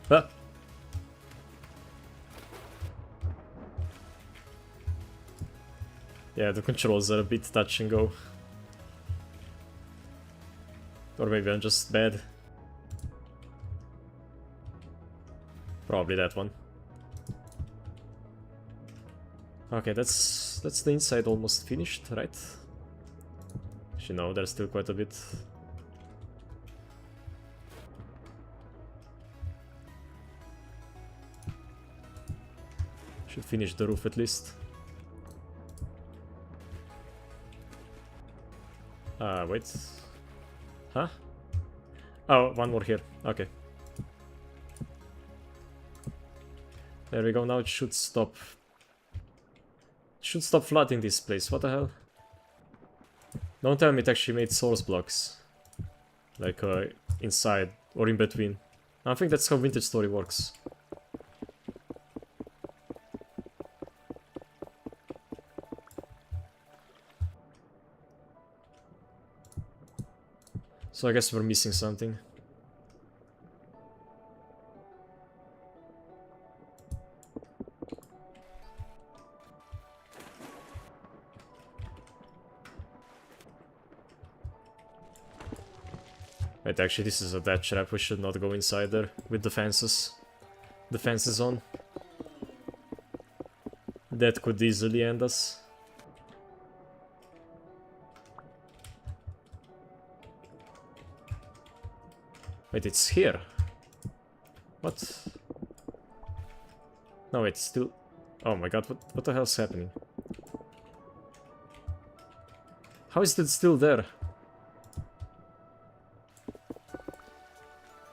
Ah. Yeah, the controls are a bit touch and go. Or maybe I'm just bad. Probably that one. Okay, that's the inside almost finished, right? Actually, no, there's still quite a bit. Should finish the roof at least. Wait. Huh? Oh, one more here. Okay. There we go, now it should stop. It should stop flooding this place, what the hell? Don't tell me it actually made source blocks. Like, inside, or in between. I think that's how Vintage Story works. So I guess we're missing something. Wait, actually this is a death trap, we should not go inside there with the fences. The fences on. That could easily end us. Wait, it's here. What? No, it's still... Oh my god, what the hell's happening? How is it still there?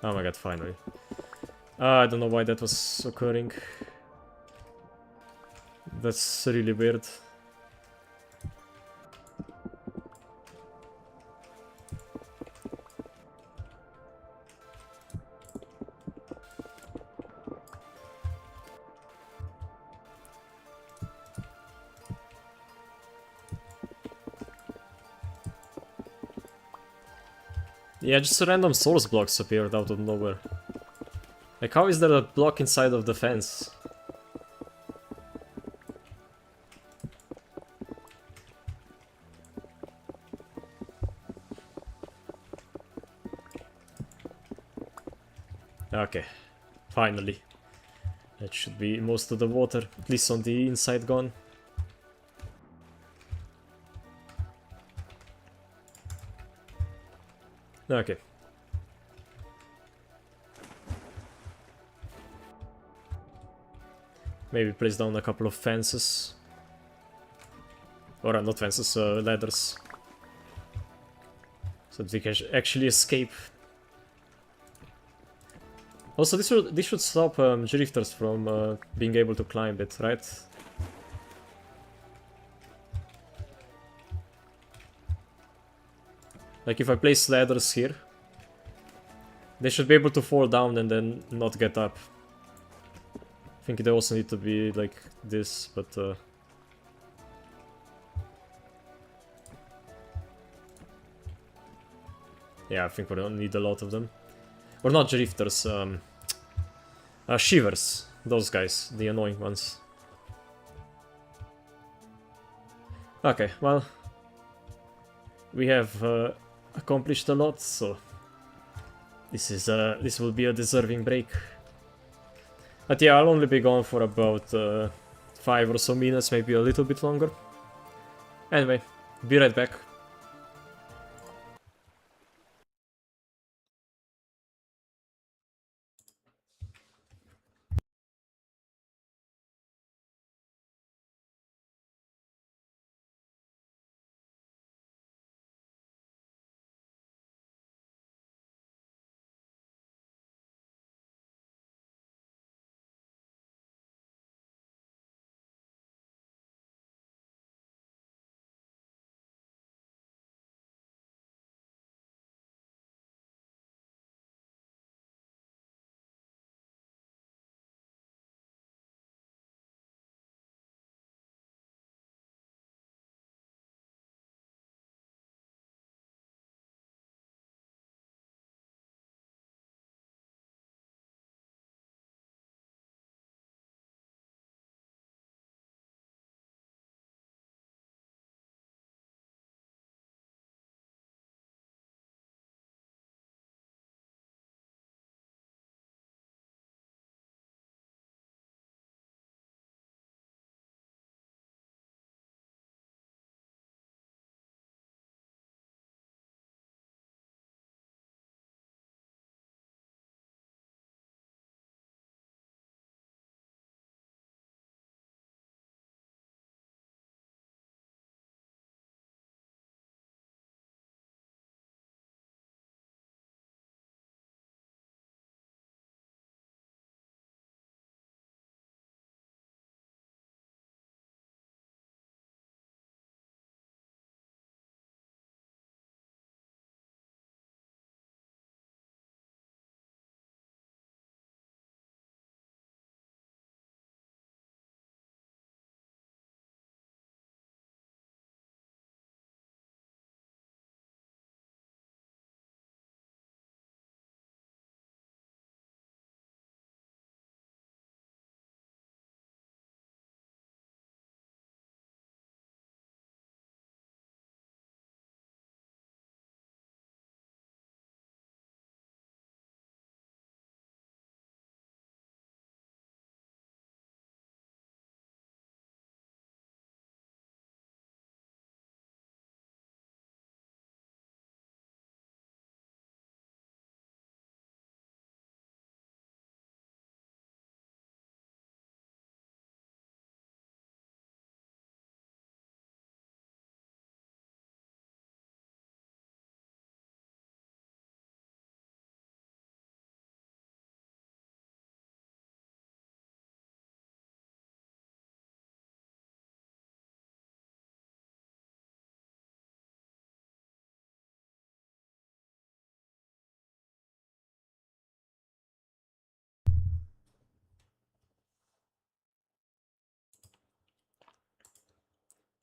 Oh my god, finally. I don't know why that was occurring. That's really weird. Yeah, just random source blocks appeared out of nowhere. Like, how is there a block inside of the fence? Okay, finally. That should be most of the water, at least on the inside, gone. Okay. Maybe place down a couple of fences. Or not fences, ladders. So that we can actually escape. Also, this should stop drifters from being able to climb it, right? Like if I place ladders here, they should be able to fall down and then not get up. I think they also need to be like this, but yeah, I think we don't need a lot of them. Or not drifters, shivers. Those guys, the annoying ones. Okay, well, we have accomplished a lot, so this will be a deserving break. But yeah, I'll only be gone for about 5 or so minutes, maybe a little bit longer. Anyway, be right back.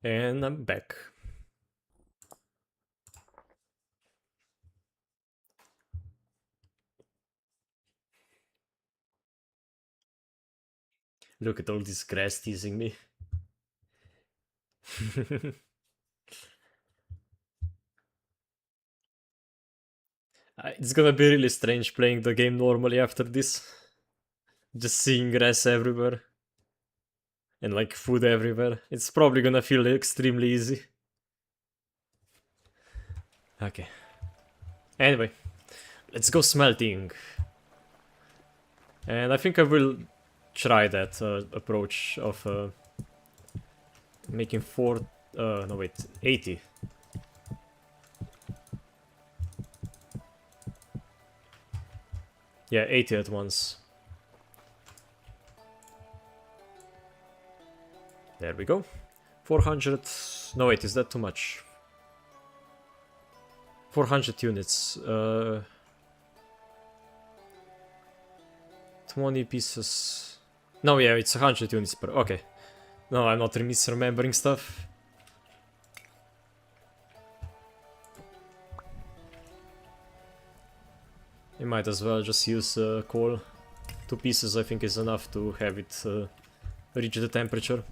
And I'm back. Look at all this grass teasing me. It's gonna be really strange playing the game normally after this. Just seeing grass everywhere. And like food everywhere. It's probably gonna feel extremely easy. Okay. Anyway, let's go smelting. And I think I will try that approach of making 80. Yeah, 80 at once. There we go. 400... No wait, is that too much? 400 units. 20 pieces... No, yeah, it's 100 units per... Okay. No, I'm not misremembering stuff. You might as well just use coal. 2 pieces I think is enough to have it reach the temperature.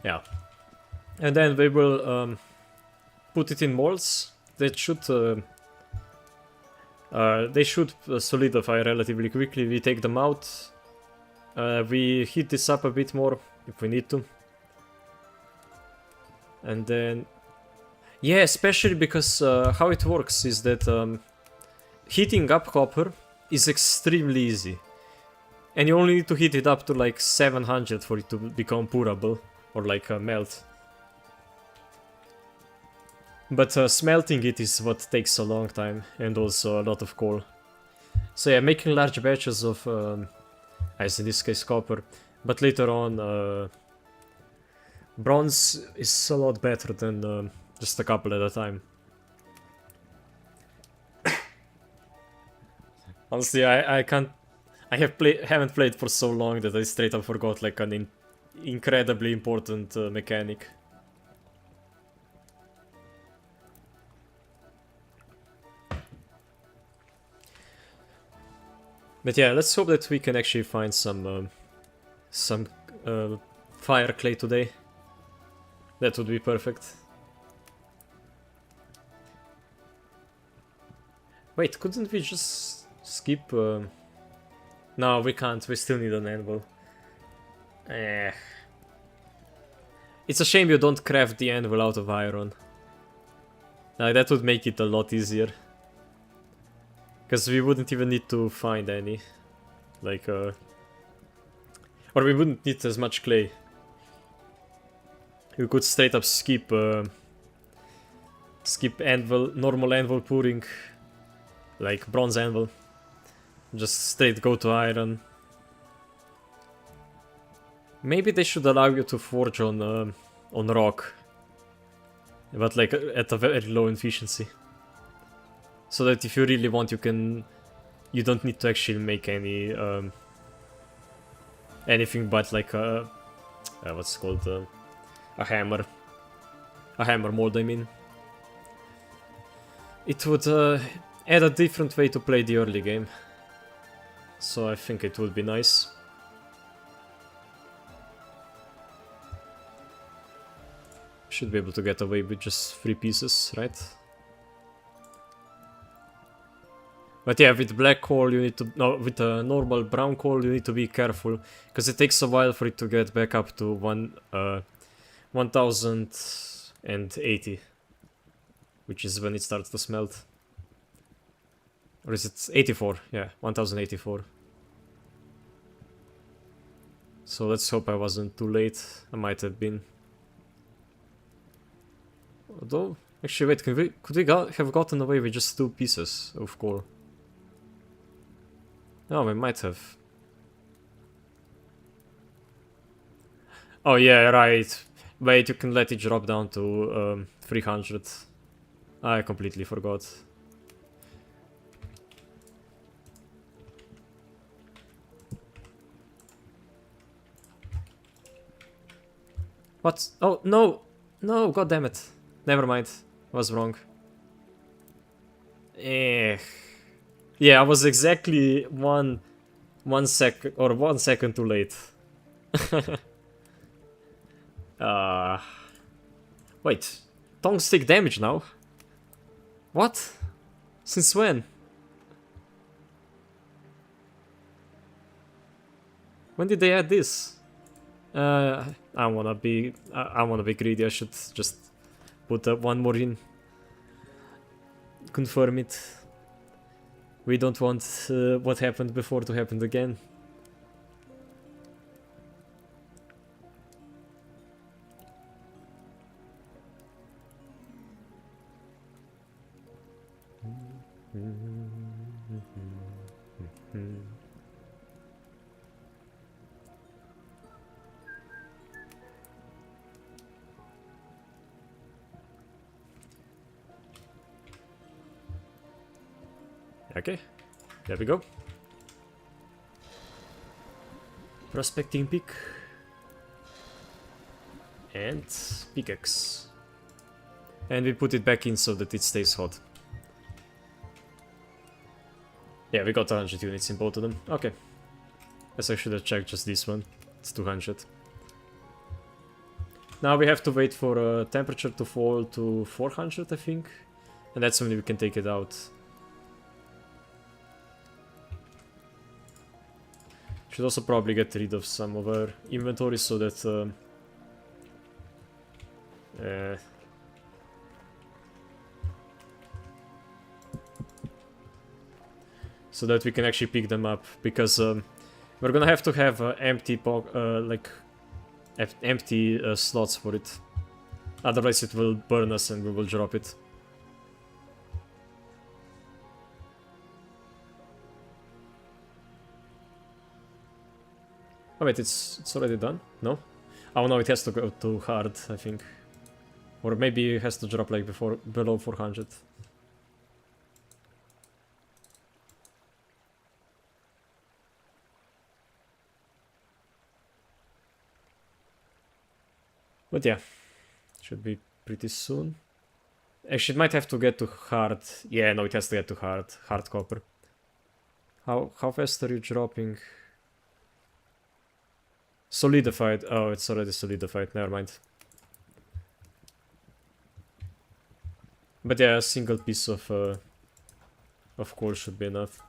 Yeah. And then we will put it in molds. That should they should solidify relatively quickly. We take them out. We heat this up a bit more if we need to. And then... Yeah, especially because how it works is that heating up copper is extremely easy. And you only need to heat it up to like 700 for it to become pourable. Or like melt. But smelting it is what takes a long time, and also a lot of coal. So yeah, making large batches of, as in this case copper, but later on bronze is a lot better than just a couple at a time. Honestly, I haven't played for so long that I straight up forgot like an incredibly important mechanic. But yeah, let's hope that we can actually find some fire clay today. That would be perfect. Wait, couldn't we just skip? No, we can't. We still need an anvil. It's a shame you don't craft the anvil out of iron. That would make it a lot easier. Because we wouldn't even need to find any. Like, or we wouldn't need as much clay. We could straight up skip anvil, normal anvil pouring. Like bronze anvil. Just straight go to iron. Maybe they should allow you to forge on rock. But like at a very low efficiency. So that if you really want, you don't need to actually make any anything but like what's it called, a hammer mold. I mean, it would add a different way to play the early game. So I think it would be nice. Should be able to get away with just 3 pieces, right? But yeah, with black coal you need to... No, with a normal brown coal you need to be careful. Because it takes a while for it to get back up to 1080. Which is when it starts to smelt. Or is it 84? Yeah, 1084. So let's hope I wasn't too late. I might have been. Although, actually wait, could we have gotten away with just 2 pieces of coal? No, we might have. Oh yeah, right. Wait, you can let it drop down to 300. I completely forgot. What? Oh, no! No, god damn it. Never mind. I was wrong. Eh. Yeah, I was exactly 1 second too late. uh, wait. Tongs take damage now? What? Since when? When did they add this? I wanna be greedy. I should just put one more in. Confirm it. We don't want what happened before to happen again. Okay, there we go. Prospecting pick. And pickaxe. And we put it back in so that it stays hot. Yeah, we got 100 units in both of them. Okay. Guess I should have checked just this one. It's 200. Now we have to wait for temperature to fall to 400, I think. And that's when we can take it out. Should also probably get rid of some of our inventory so that so that we can actually pick them up, because we're gonna have to have empty slots for it. Otherwise it will burn us and we will drop it. Oh wait, it's already done? No? Oh no, it has to go to hard, I think. Or maybe it has to drop like below 400. But yeah, should be pretty soon. Actually, it might have to get to hard. Yeah, no, it has to get to hard copper. How fast are you dropping? Solidified. Oh, it's already solidified. Never mind. But yeah, a single piece of coal should be enough.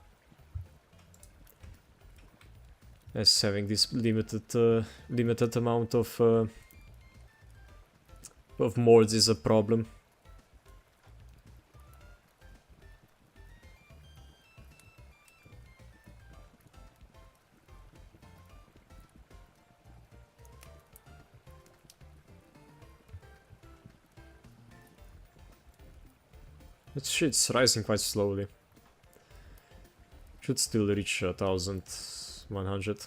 As having this limited amount of molds is a problem. But shit's rising quite slowly. Should still reach 1100.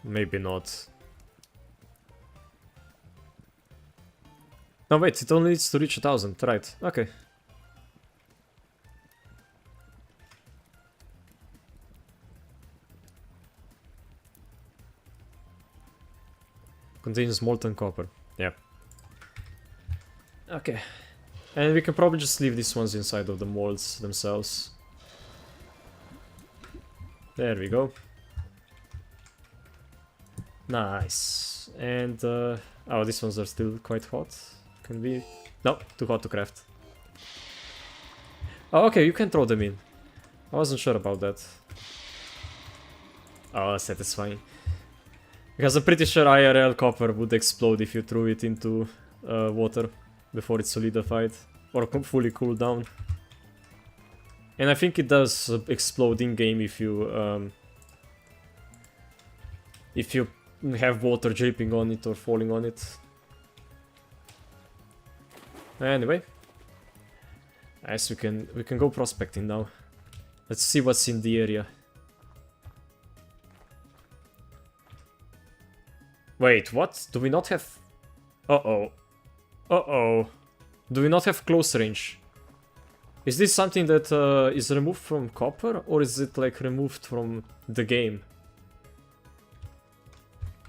Maybe not. No, wait, it only needs to reach 1000, right? Okay. Contains molten copper. Yeah. Okay. And we can probably just leave these ones inside of the molds themselves. There we go. Nice. And, oh, these ones are still quite hot. Can be... No, too hot to craft. Oh, okay, you can throw them in. I wasn't sure about that. Oh, satisfying. Because I'm pretty sure IRL copper would explode if you threw it into water before it's solidified or fully cooled down. And I think it does explode in game if you have water dripping on it or falling on it. Anyway, nice. We can go prospecting now. Let's see what's in the area. Wait, what? Do we not have... Uh-oh. Uh-oh. Do we not have close range? Is this something that is removed from copper, or is it like removed from the game?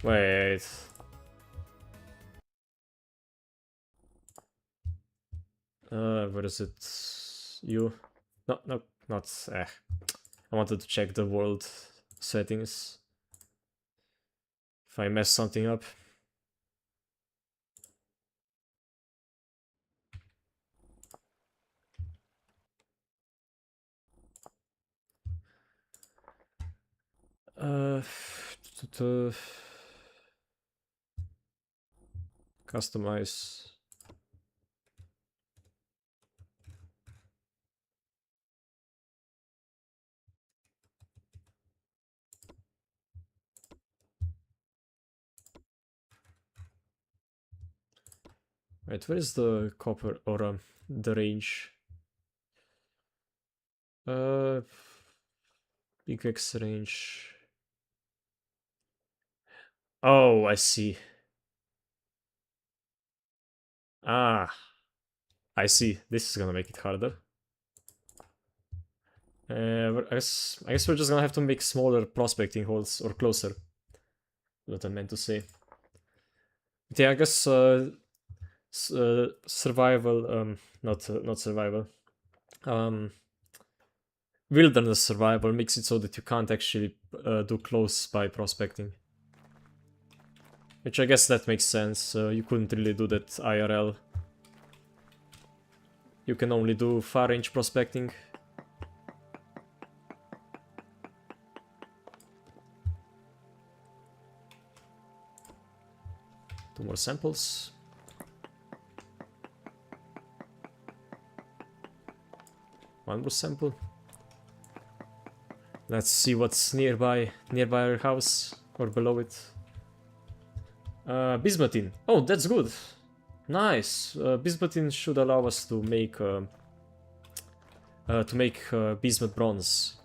Wait. Where is it? You? No, no, not. I wanted to check the world settings. If I mess something up. Uh, Customize. Right, where is the copper or the range? Big X range. Oh, I see. Ah, I see. This is gonna make it harder. I guess we're just gonna have to make smaller prospecting holes or closer. What I meant to say. But yeah, I guess survival, not survival. Wilderness survival makes it so that you can't actually do close by prospecting. Which I guess that makes sense. You couldn't really do that IRL. You can only do far range prospecting. Two more samples. One more sample. Let's see what's nearby our house or below it. Bismuthine. Oh, that's good. Nice. Bismuthine should allow us to make bismuth bronze.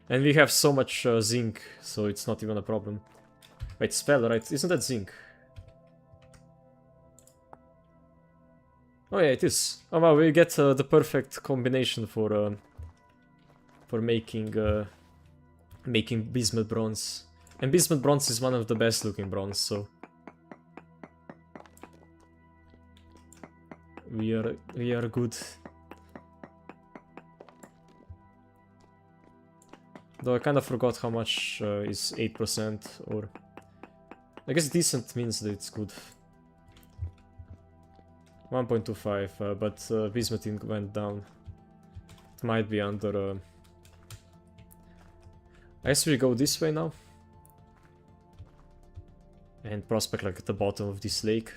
And we have so much zinc, so it's not even a problem. Wait, spell, right? Isn't that zinc? Oh yeah, it is. Oh wow, we get the perfect combination for making making bismuth bronze. And bismuth bronze is one of the best looking bronze, so we are good. Though I kind of forgot how much is 8%, or I guess decent means that it's good. 1.25, but bismuthine went down. It might be under... I guess we go this way now. And prospect like at the bottom of this lake.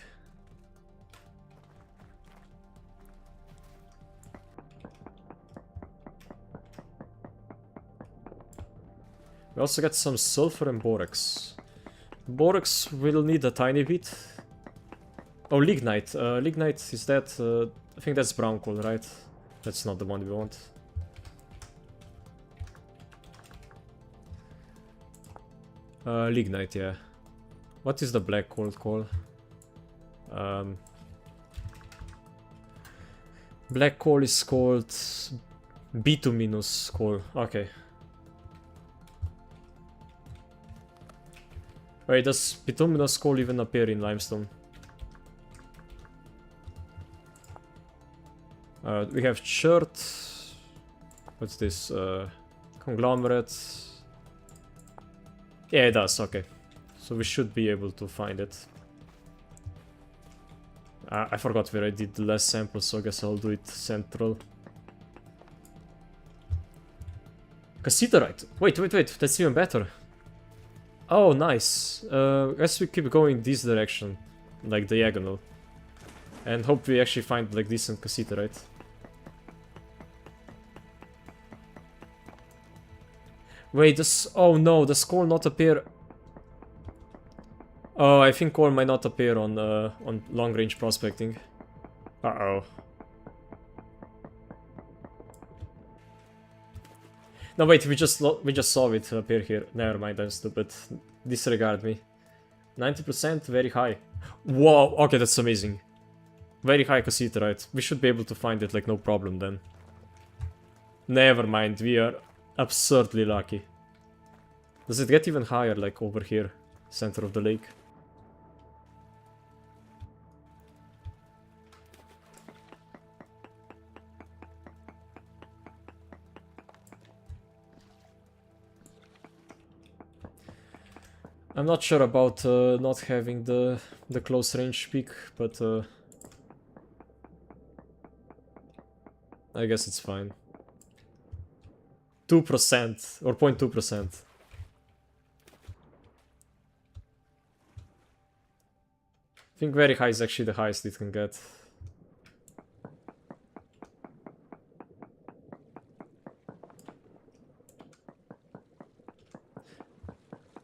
We also get some sulfur and borax. Borax will need a tiny bit. Oh, lignite. Lignite, is that... I think that's brown coal, right? That's not the one we want. Lignite, yeah. What is the black coal called? Black coal is called bituminous coal. Okay. Wait, does bituminous coal even appear in limestone? We have chert. What's this? Conglomerate. Yeah, it does, okay. So we should be able to find it. I forgot where I did the last sample, so I guess I'll do it central. Cassiterite! Wait, that's even better. Oh, nice. I guess we keep going this direction, like diagonal. And hope we actually find like decent cassiterite. Wait, oh no, does coal not appear? Oh, I think coal might not appear on long-range prospecting. Uh-oh. No, wait, we just saw it appear here. Never mind, I'm stupid. Disregard me. 90%, very high. Whoa, okay, that's amazing. Very high cassiterite. We should be able to find it like no problem then. Never mind, we are absurdly lucky. Does it get even higher like over here, center of the lake? I'm not sure about not having the close range peak, but I guess it's fine. 2% or 0.2%. I think very high is actually the highest it can get.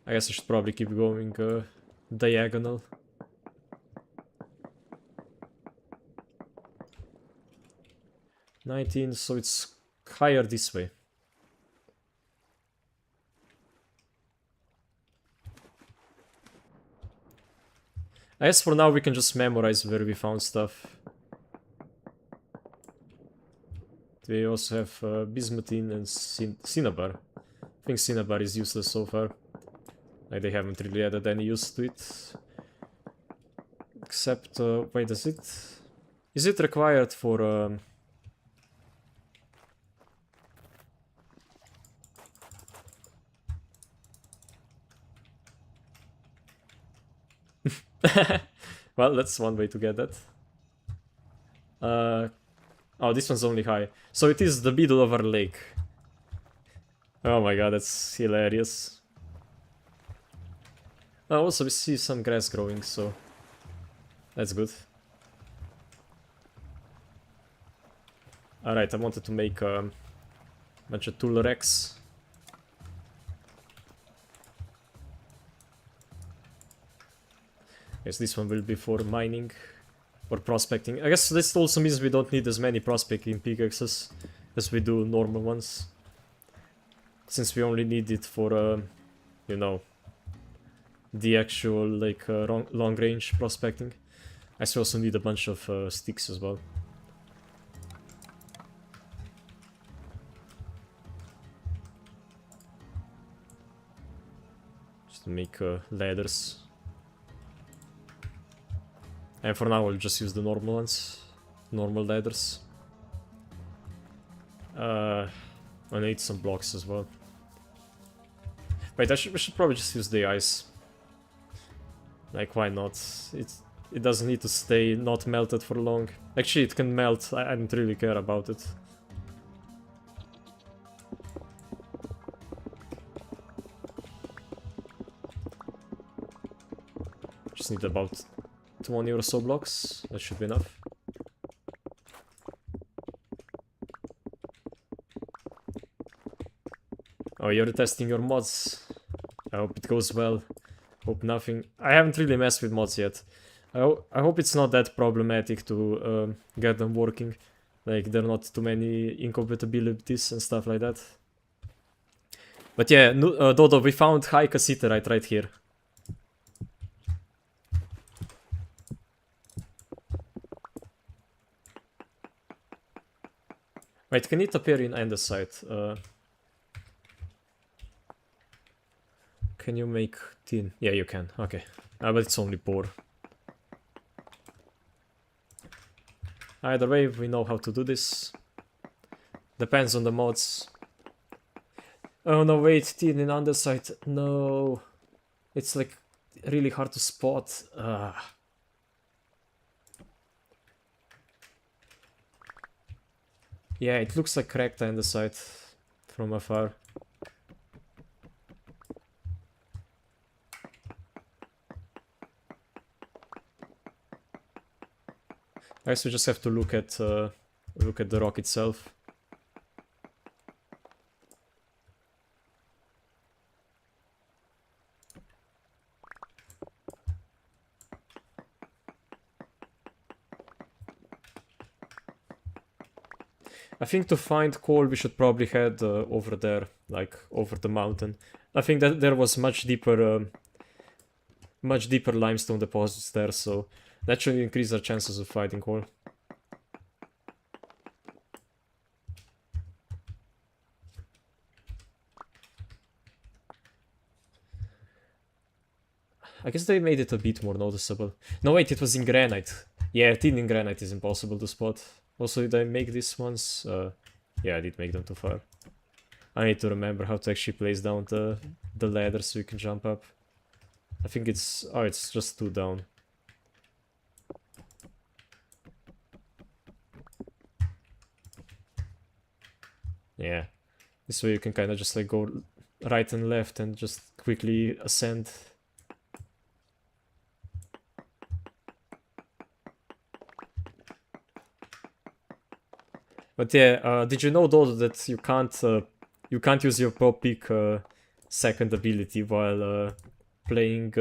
I guess I should probably keep going diagonal. $19, so it's higher this way. I guess for now we can just memorize where we found stuff. We also have bismuthine and cinnabar. I think cinnabar is useless so far. Like they haven't really added any use to it. Except, wait, is it required for... Well, that's one way to get that. Oh, this one's only high. So it is the middle of our lake. Oh my god, that's hilarious. Oh, also we see some grass growing, so that's good. Alright, I wanted to make a bunch of tool racks. Yes, this one will be for mining or prospecting. I guess this also means we don't need as many prospecting pickaxes as we do normal ones. Since we only need it for, you know, the actual, like, long range prospecting. I still also need a bunch of sticks as well. Just to make ladders. And for now I'll just use the normal ones. Normal ladders. I need some blocks as well. Wait, we should probably just use the ice. Like, why not? It doesn't need to stay not melted for long. Actually, it can melt. I don't really care about it. Just need about 20 or so blocks. That should be enough. Oh, you're testing your mods. I hope it goes well. Hope nothing... I haven't really messed with mods yet. I hope it's not that problematic to get them working. Like, there are not too many incompatibilities and stuff like that. But yeah, Dodo, we found high cassiterite right here. Wait, can it appear in andesite? Can you make tin? Yeah, you can. Okay. But it's only poor. Either way, we know how to do this. Depends on the mods. Oh no, wait, tin in andesite. No. It's like really hard to spot. Yeah, it looks like cracked andesite from afar. I guess we just have to look at the rock itself. I think to find coal we should probably head over there, like over the mountain. I think that there was much deeper much deeper limestone deposits there, so that should increase our chances of finding coal. I guess they made it a bit more noticeable. No, wait, it was in granite. Yeah, tin in granite is impossible to spot. Also, did I make these ones? Yeah, I did make them too far. I need to remember how to actually place down the ladder so you can jump up. I think it's... oh, it's just 2 down. Yeah. This way you can kind of just like go right and left and just quickly ascend. But yeah, did you know though that you can't use your Pro Pick second ability while playing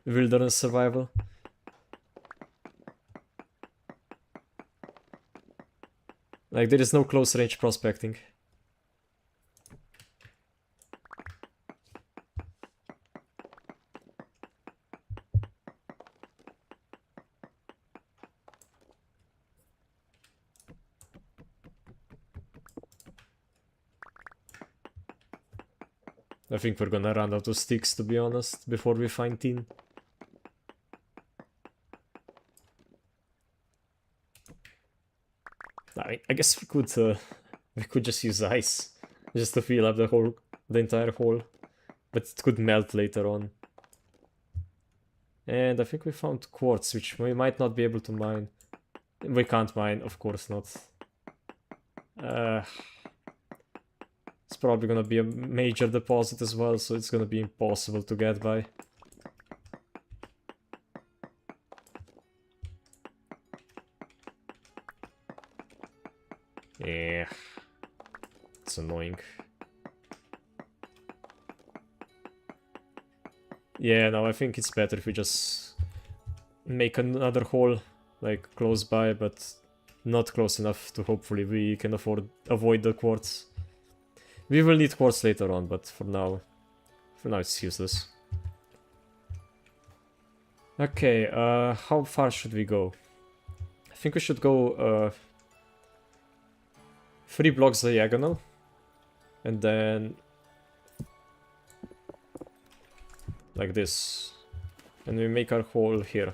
Wilderness Survival? Like, there is no close range prospecting. I think we're gonna run out of sticks, to be honest, before we find tin. I guess we could just use ice just to fill up the entire hole, but it could melt later on. And I think we found quartz, which we might not be able to mine. We can't mine, of course not. It's probably gonna be a major deposit as well, so it's gonna be impossible to get by. Yeah, it's annoying. Yeah, no, I think it's better if we just make another hole, like, close by, but not close enough to hopefully we can avoid the quartz. We will need quartz later on, but for now it's useless. Okay, how far should we go? I think we should go 3 blocks diagonal, and then like this, and we make our hole here.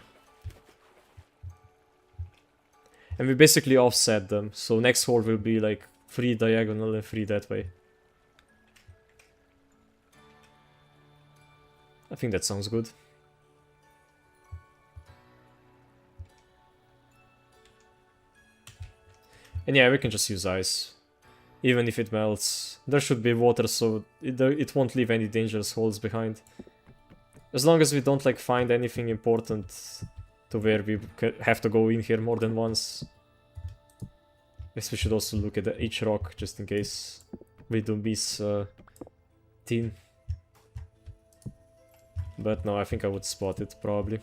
And we basically offset them, so next hole will be like 3 diagonal and 3 that way. I think that sounds good. And yeah, we can just use ice. Even if it melts. There should be water, so it won't leave any dangerous holes behind. As long as we don't like find anything important to where we have to go in here more than once. Guess we should also look at each rock, just in case we do miss tin. But no, I think I would spot it, probably.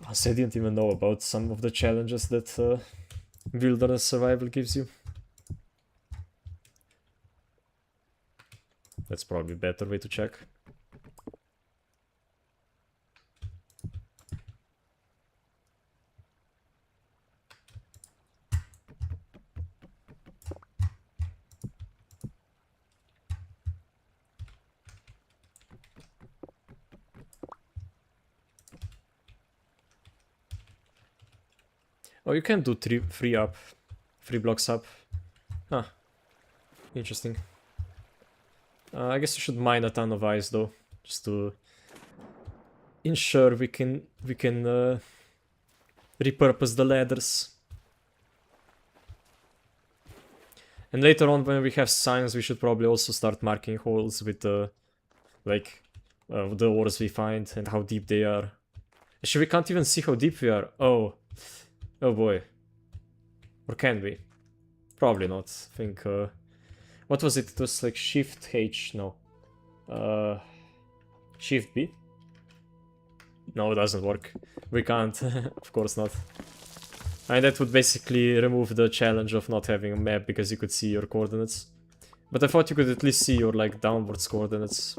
I didn't even know about some of the challenges that Wilderness Survival gives you. That's probably a better way to check. Oh, you can do 3 blocks up. Huh. Interesting. I guess we should mine a ton of ice though, just to ensure we can repurpose the ladders. And later on, when we have signs, we should probably also start marking holes with the ores we find and how deep they are. Actually, we can't even see how deep we are. Oh boy. Or can we? Probably not. I think, what was it? It was like Shift H, no. Shift B? No, it doesn't work. We can't. Of course not. And that would basically remove the challenge of not having a map because you could see your coordinates. But I thought you could at least see your, like, downwards coordinates.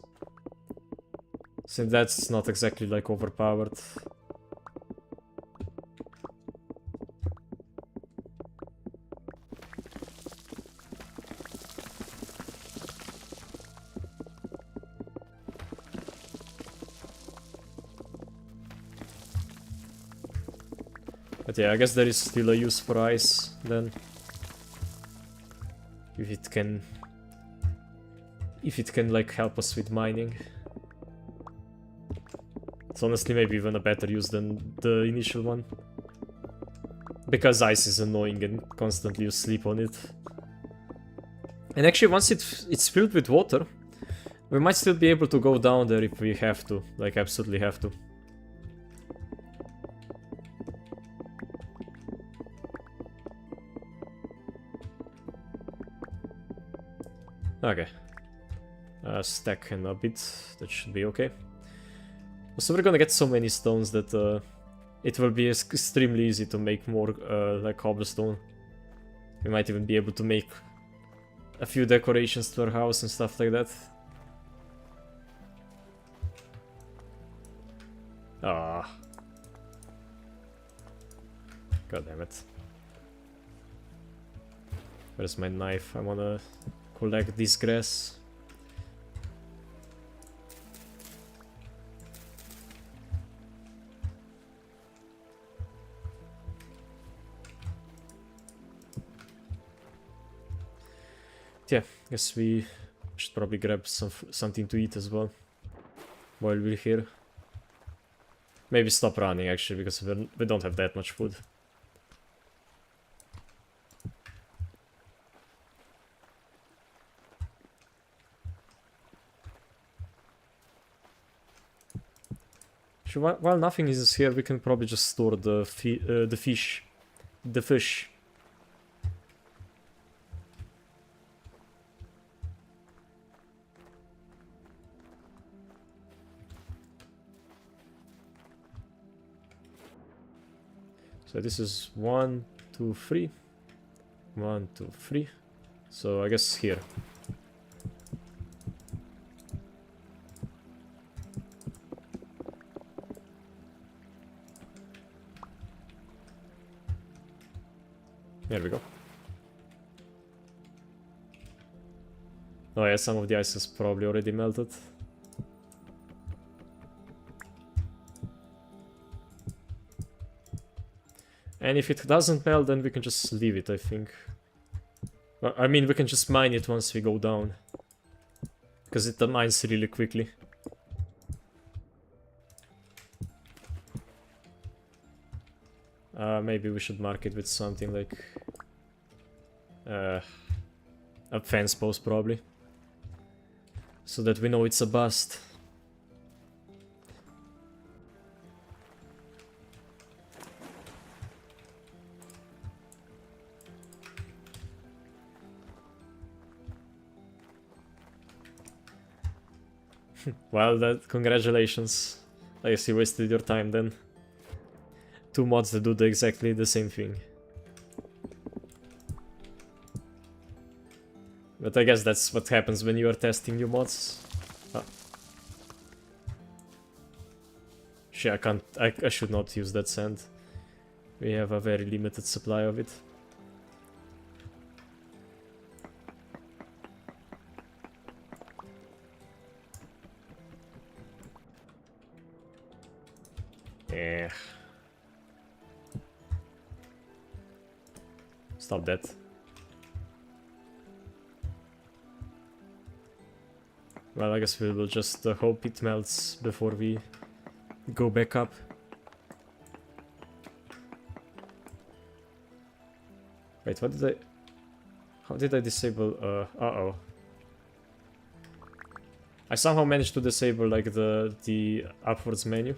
Since that's not exactly, like, overpowered. But yeah, I guess there is still a use for ice, then. If it can... If it can, like, help us with mining. It's honestly maybe even a better use than the initial one. Because ice is annoying and constantly you sleep on it. And actually, once it's filled with water, we might still be able to go down there if we have to. Like, absolutely have to. Okay. Stack and a bit. That should be okay. So we're gonna get so many stones that it will be extremely easy to make more like cobblestone. We might even be able to make a few decorations to our house and stuff like that. Ah. God damn it. Where's my knife? I wanna collect this grass. Yeah, guess we should probably grab something to eat as well while we're here. Maybe stop running actually, because we don't have that much food. So while nothing is here, we can probably just store the fish. The fish. So this is 1, 2, 3. 1, 2, 3. So I guess here. There we go. Oh yeah, some of the ice is probably already melted. And if it doesn't melt, then we can just leave it, I think. I mean, we can just mine it once we go down. Because it mines really quickly. Maybe we should mark it with something like... a fence post, probably. So that we know it's a bust. Well, congratulations. I guess you wasted your time then. 2 mods that do exactly the same thing. But I guess that's what happens when you are testing new mods. Shit, I should not use that sand. We have a very limited supply of it. Yeah. Stop that. Well, I guess we will just hope it melts before we go back up. Wait, what did I... How did I disable... uh-oh. I somehow managed to disable, like, the upwards menu.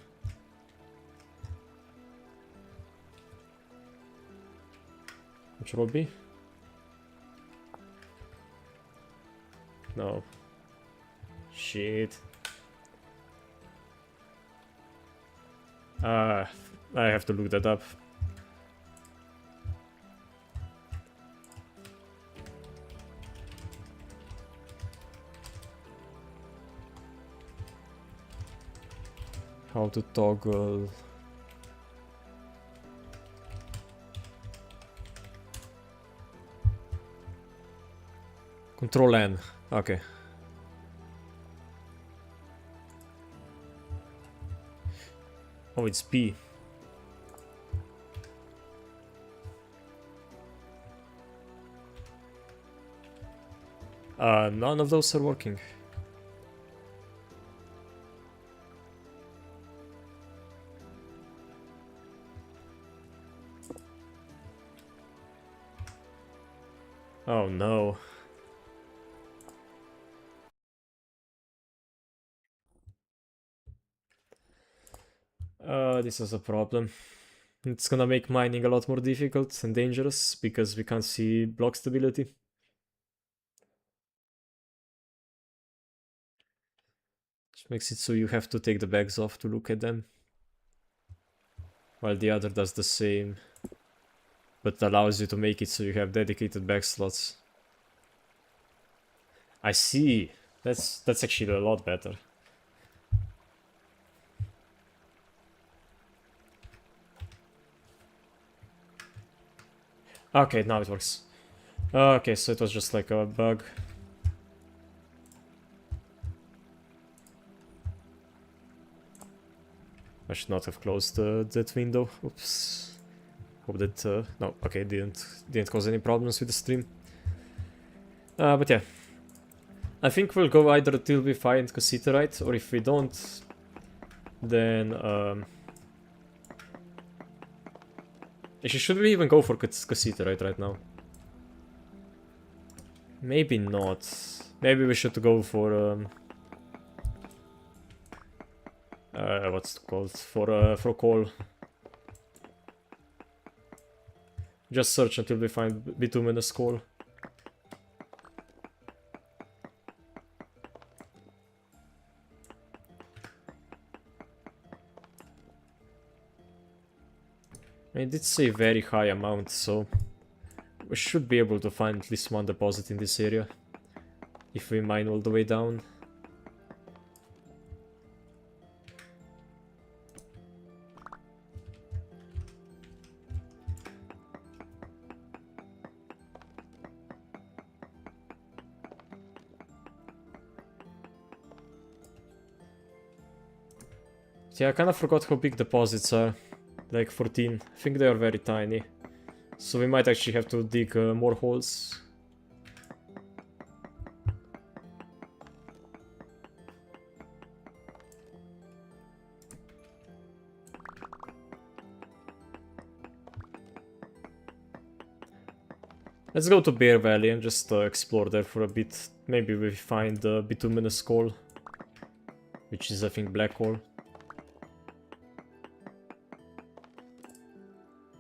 Which will be? No. Shit. I have to look that up. How to toggle... Control N. Okay. Oh, it's P. None of those are working. Oh no. This is a problem. It's gonna make mining a lot more difficult and dangerous because we can't see block stability. Which makes it so you have to take the bags off to look at them. While the other does the same, but allows you to make it so you have dedicated bag slots. I see. That's actually a lot better. Okay, now it works. Okay, so it was just like a bug. I should not have closed that window. Oops. Hope that no, okay, didn't cause any problems with the stream. But yeah, I think we'll go either till we find cassiterite, or if we don't, then actually, should we even go for cassiterite right now? Maybe not. Maybe we should go for what's it called? For coal. Just search until we find bituminous coal. It did say very high amount, so we should be able to find at least one deposit in this area if we mine all the way down. Yeah, I kind of forgot how big deposits are. Like 14. I think they are very tiny. So we might actually have to dig more holes. Let's go to Bear Valley and just explore there for a bit. Maybe we find bituminous coal, which is I think black coal.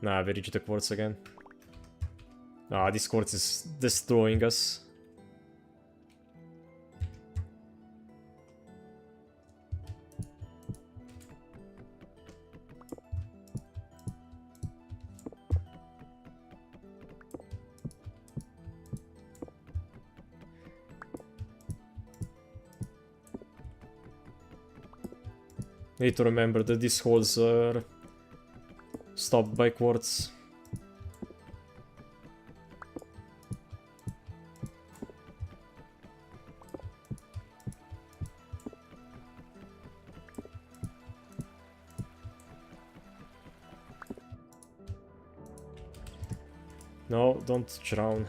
Nah, we reached the quartz again. Ah, this quartz is destroying us. Need to remember that these holes are stopped by quartz. No, don't drown.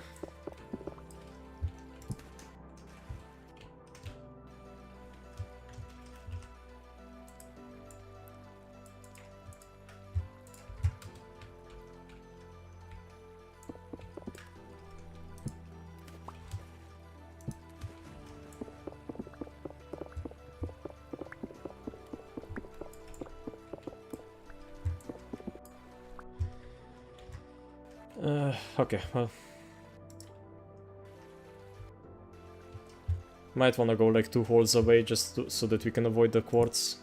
Okay, well. Might wanna go like 2 holes away just so that we can avoid the quartz.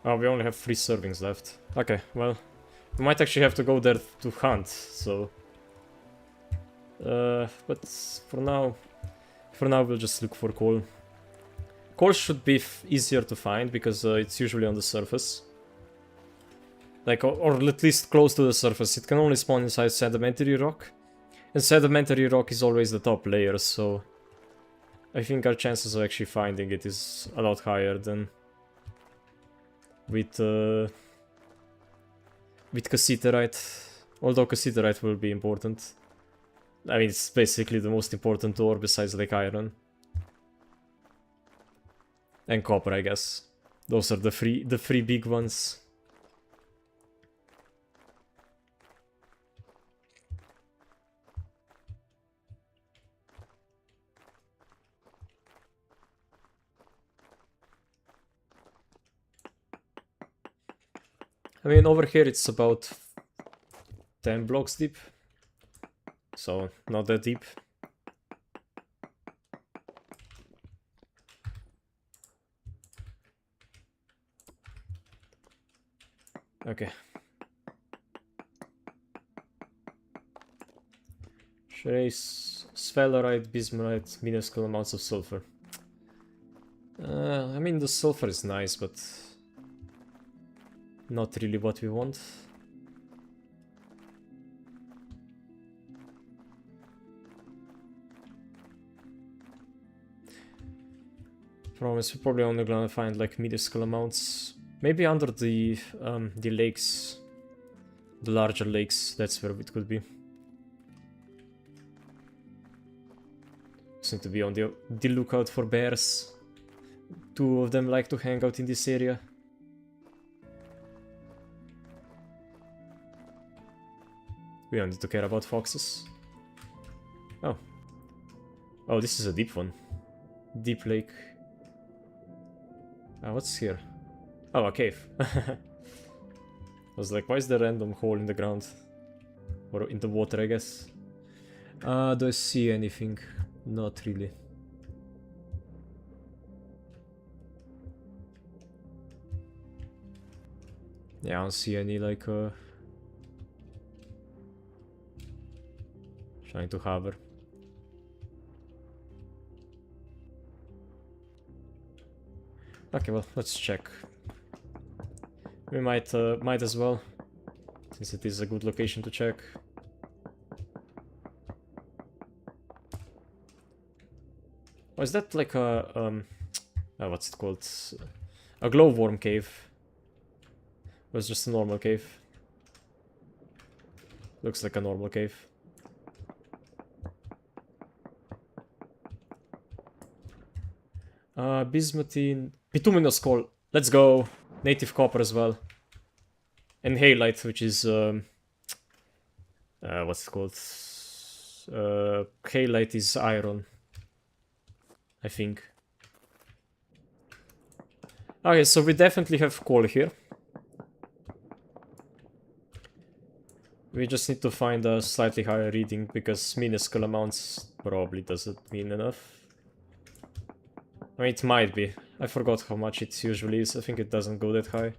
Oh, we only have 3 servings left. Okay, well, we might actually have to go there to hunt, so... but for now we'll just look for coal. Coal should be easier to find, because it's usually on the surface. Like, or at least close to the surface. It can only spawn inside sedimentary rock. And sedimentary rock is always the top layer, so... I think our chances of actually finding it is a lot higher than... with cassiterite. Although cassiterite will be important. I mean, it's basically the most important ore besides like iron. And copper, I guess. Those are the three big ones. I mean, over here it's about 10 blocks deep. So, not that deep. Okay. Trace sphalerite, bismurite, minuscule amounts of sulfur. I mean, the sulfur is nice, but not really what we want. Promise, we're probably only gonna find like minuscule amounts. Maybe under the lakes, the larger lakes. That's where it could be. Just need to be on the lookout for bears. 2 of them like to hang out in this area. We don't need to care about foxes. Oh. Oh, this is a deep one. Deep lake. What's here? Oh, a cave. I was like, why is there a random hole in the ground? Or in the water, I guess. Do I see anything? Not really. Yeah, I don't see any, like, trying to hover. Okay, well, let's check. We might as well, since it is a good location to check. Oh, is that like a what's it called? A glowworm cave? It was just a normal cave. Looks like a normal cave. Bismuthine, bituminous coal. Let's go. Native copper as well. And halite, which is what's it called? Halite is iron, I think. Okay, so we definitely have coal here. We just need to find a slightly higher reading, because minuscule amounts probably doesn't mean enough. I mean, it might be. I forgot how much it usually is. I think it doesn't go that high.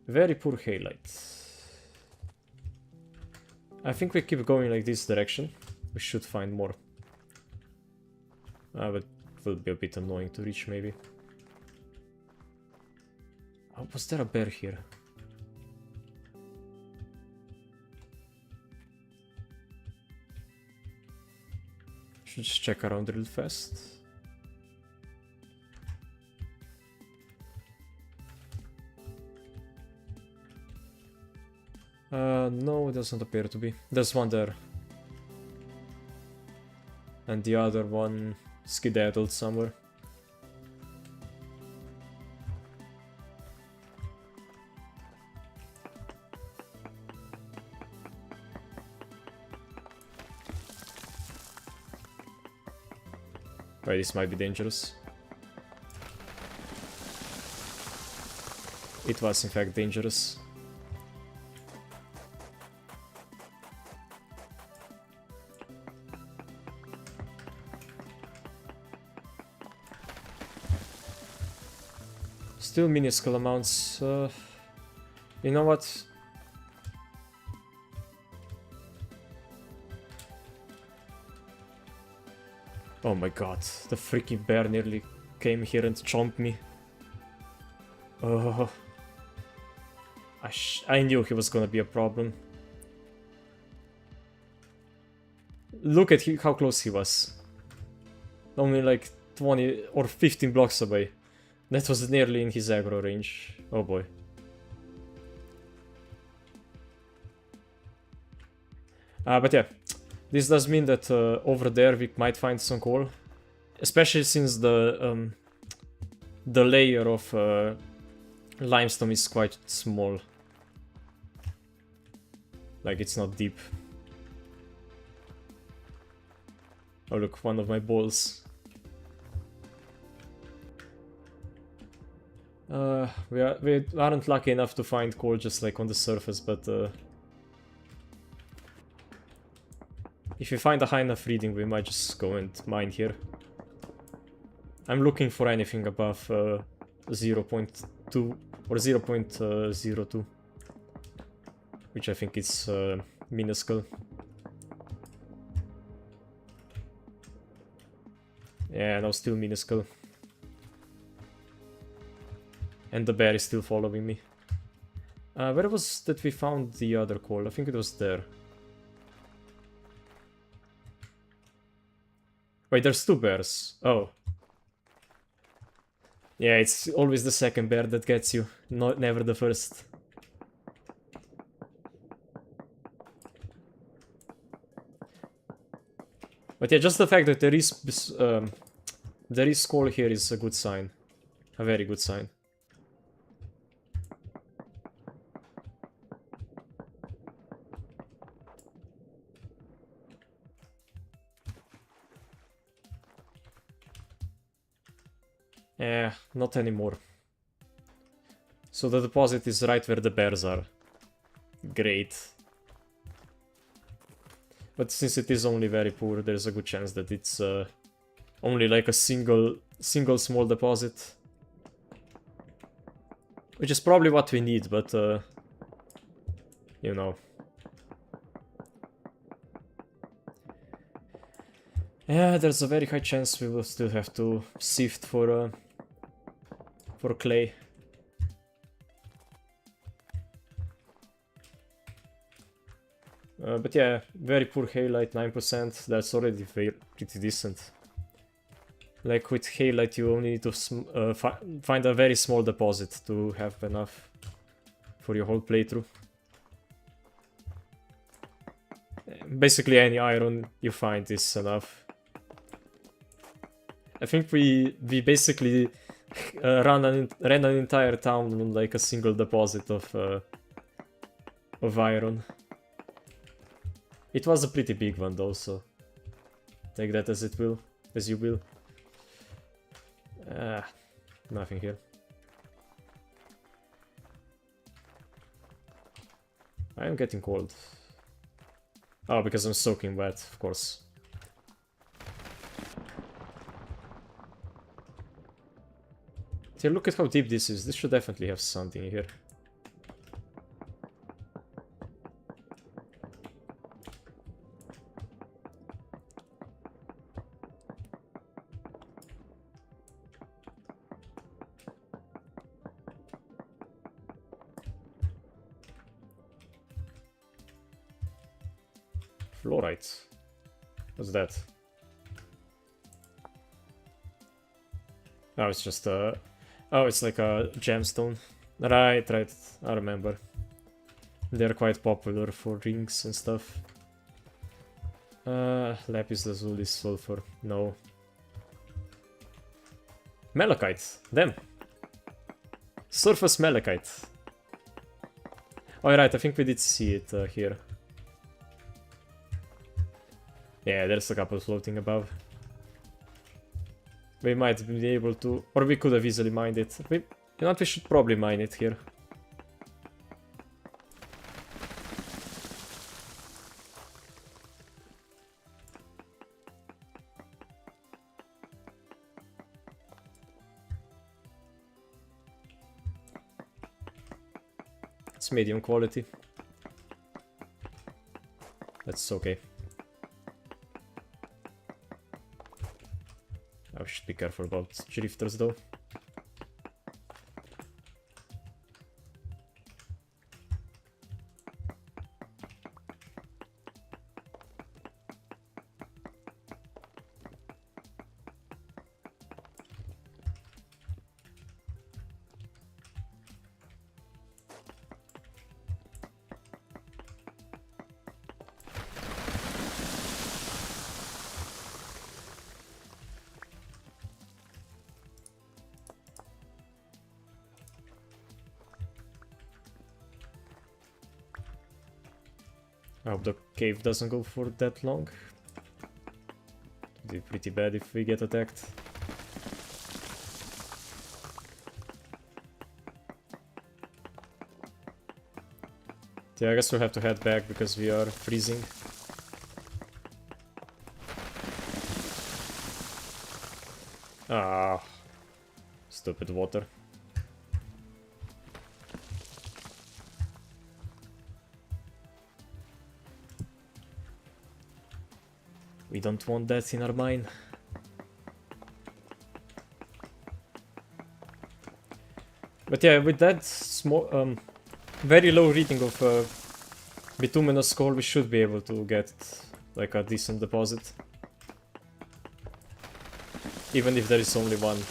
Very poor halite. I think we keep going like this direction. We should find more. But it will be a bit annoying to reach, maybe. Oh, was there a bear here? Should just check around real fast. No, it doesn't appear to be. There's one there. And the other one skedaddled somewhere. Wait, this might be dangerous. It was in fact dangerous. Still minuscule amounts. You know what? Oh my god, the freaking bear nearly came here and chomped me. Oh. I knew he was gonna be a problem. Look at how close he was. Only like 20 or 15 blocks away. That was nearly in his aggro range. Oh boy. But yeah, this does mean that over there we might find some coal. Especially since the layer of limestone is quite small. Like, it's not deep. Oh look, one of my balls. We aren't lucky enough to find coal just like on the surface, but if we find a high enough reading, we might just go and mine here. I'm looking for anything above 0.2 or 0.02, which I think is minuscule. Yeah, no, still minuscule. And the bear is still following me. Where was that we found the other coal? I think it was there. Wait, there's two bears. Oh. Yeah, it's always the second bear that gets you, never the first. But yeah, just the fact that there is coal here is a good sign. A very good sign. Yeah, not anymore. So the deposit is right where the bears are. Great. But since it is only very poor, there's a good chance that it's only like a single small deposit. Which is probably what we need, but you know. Yeah, there's a very high chance we will still have to sift for clay. But yeah, very poor halite, 9%, that's already pretty decent. Like with halite you only need to find a very small deposit to have enough for your whole playthrough. Basically any iron you find is enough. I think we basically ran an entire town on like a single deposit of iron. It was a pretty big one though, so take that as you will. Nothing here. I am getting cold. Oh, because I'm soaking wet, of course. See, look at how deep this is. This should definitely have something here. Fluorite. What's that? Oh, it's just a... Oh, it's like a gemstone. Right, I remember. They're quite popular for rings and stuff. Lapis lazuli, sulfur. No. Malachite. Damn. Surface malachite. Oh, right, I think we did see it here. Yeah, there's a couple floating above. We might be able to... Or we could have easily mined it. You know what, we should probably mine it here. It's medium quality. That's okay. I should be careful about drifters though. I hope the cave doesn't go for that long. It'd be pretty bad if we get attacked. Yeah, I guess we'll have to head back because we are freezing. Ah, stupid water. We don't want that in our mine. But yeah, with that small, very low reading of bituminous coal, we should be able to get like a decent deposit. Even if there is only one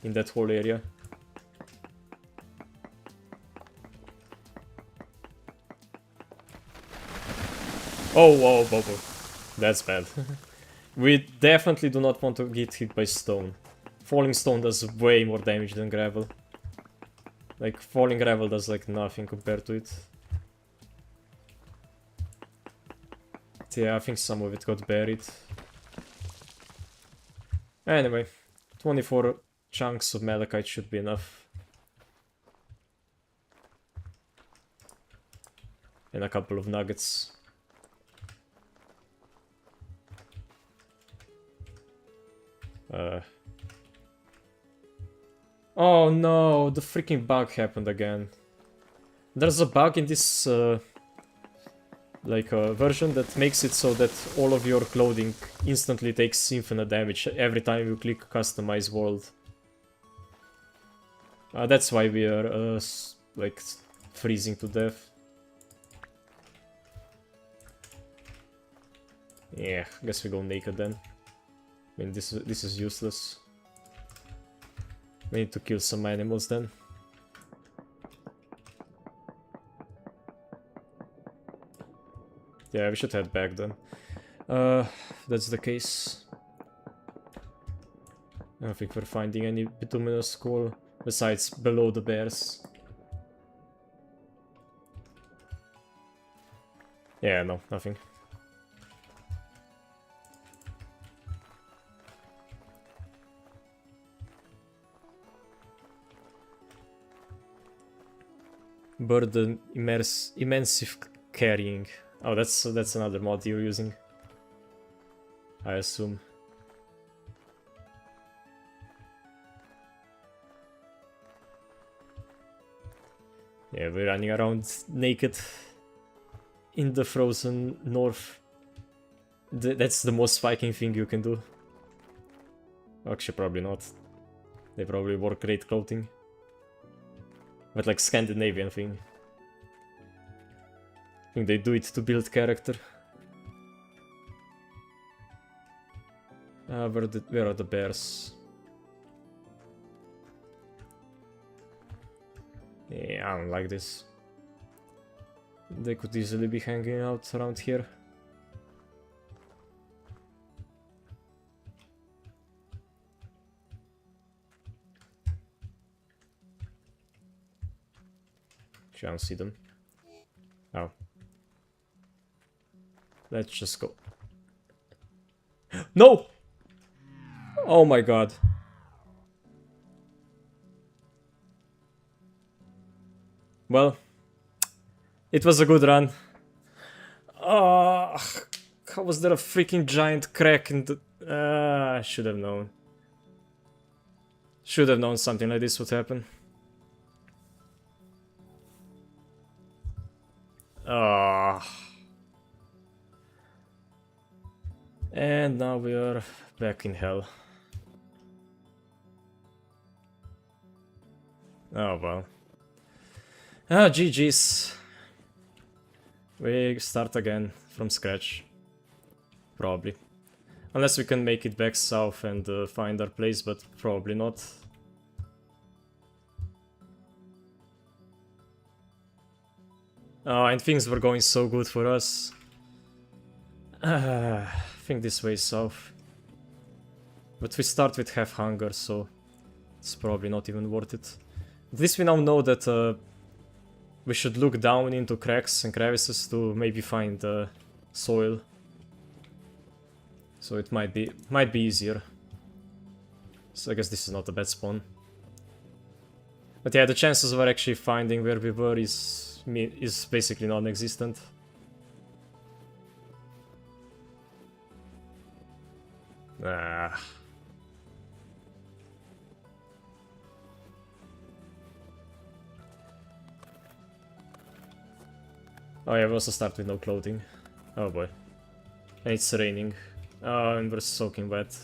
in that whole area. Oh, whoa, whoa, whoa. That's bad. We definitely do not want to get hit by stone. Falling stone does way more damage than gravel. Like, falling gravel does like nothing compared to it. Yeah, I think some of it got buried. Anyway, 24 chunks of malachite should be enough. And a couple of nuggets. Oh no, the freaking bug happened again. There's a bug in this version that makes it so that all of your clothing instantly takes infinite damage every time you click customize world. That's why we are like freezing to death. Yeah, guess we go naked then. I mean, this is useless. We need to kill some animals then. Yeah, we should head back then. That's the case. I don't think we're finding any bituminous coal besides below the bears. Yeah, no, nothing. Burden immersive carrying. Oh, that's another mod you're using, I assume. Yeah, we're running around naked in the frozen north. That's the most Viking thing you can do. Actually, probably not. They probably wore great clothing. But like Scandinavian thing. I think they do it to build character. Where are the bears? Yeah, I don't like this. They could easily be hanging out around here. I don't see them. Oh. Let's just go. No! Oh my god. Well, it was a good run. How was there a freaking giant crack in the... I should have known. Should have known something like this would happen. Ah. And now we are back in hell. Oh well. Ah, GG's. We start again from scratch. Probably. Unless we can make it back south and find our place, but probably not. Oh, and things were going so good for us. I think this way is south. But we start with half hunger, so it's probably not even worth it. At least we now know that we should look down into cracks and crevices to maybe find soil. So it might be easier. So I guess this is not a bad spawn. But yeah, the chances of actually finding where we were is basically non-existent. Ah. Oh yeah, we also start with no clothing. Oh boy. And it's raining. Oh, and we're soaking wet.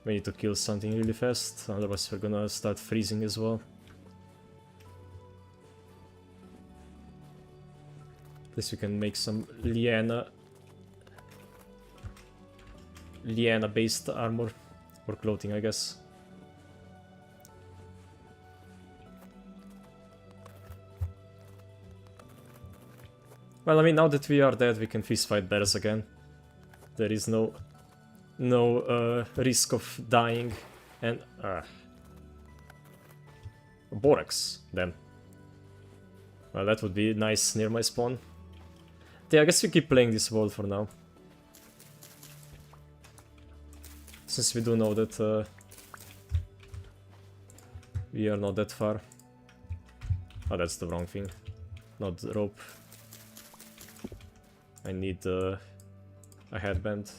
We need to kill something really fast, otherwise we're gonna start freezing as well. At least we can make some Liana based armor. Or clothing, I guess. Well, I mean, now that we are dead, we can fist fight bears again. There is no risk of dying. And Borax, then. Well, that would be nice near my spawn. Yeah, I guess we keep playing this world for now. Since we do know that we are not that far. Oh, that's the wrong thing. Not the rope. I need a headband.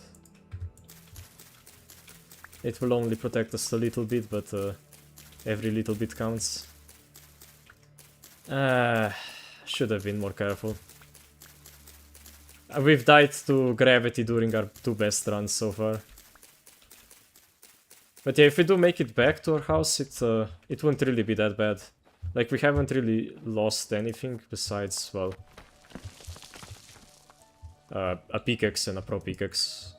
It will only protect us a little bit, but every little bit counts. Should have been more careful. We've died to gravity during our two best runs so far. But yeah, if we do make it back to our house, it won't really be that bad. Like, we haven't really lost anything besides, well, a pickaxe and a pro pickaxe.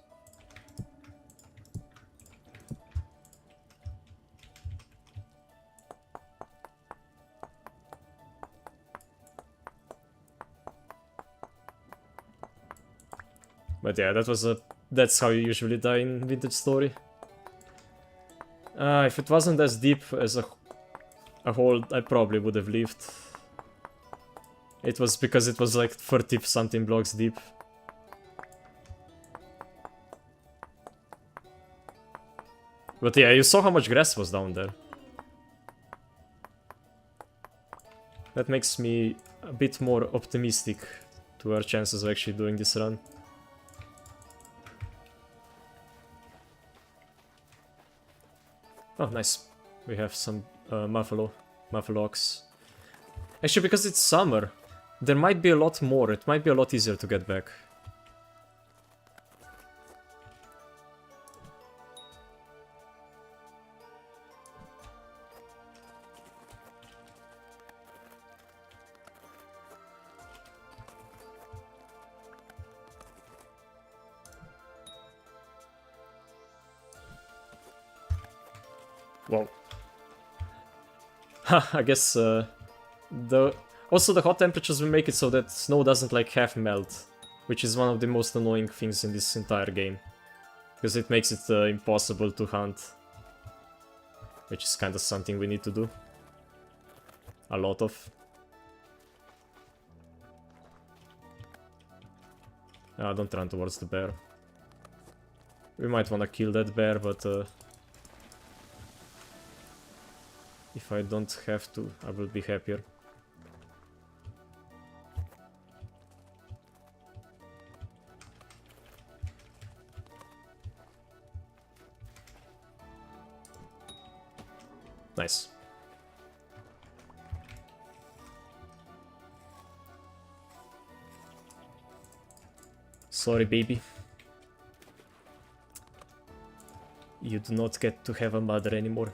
But yeah, that's how you usually die in Vintage Story. If it wasn't as deep as a hole, I probably would have lived. It was because it was like 30 something blocks deep. But yeah, you saw how much grass was down there. That makes me a bit more optimistic to our chances of actually doing this run. Oh, nice. We have some Muffalox. Actually, because it's summer, there might be a lot more. It might be a lot easier to get back. Well, I guess also the hot temperatures will make it so that snow doesn't like half melt, which is one of the most annoying things in this entire game, because it makes it impossible to hunt, which is kind of something we need to do a lot of. Don't run towards the bear. We might want to kill that bear, but if I don't have to, I will be happier. Nice. Sorry, baby. You do not get to have a mother anymore.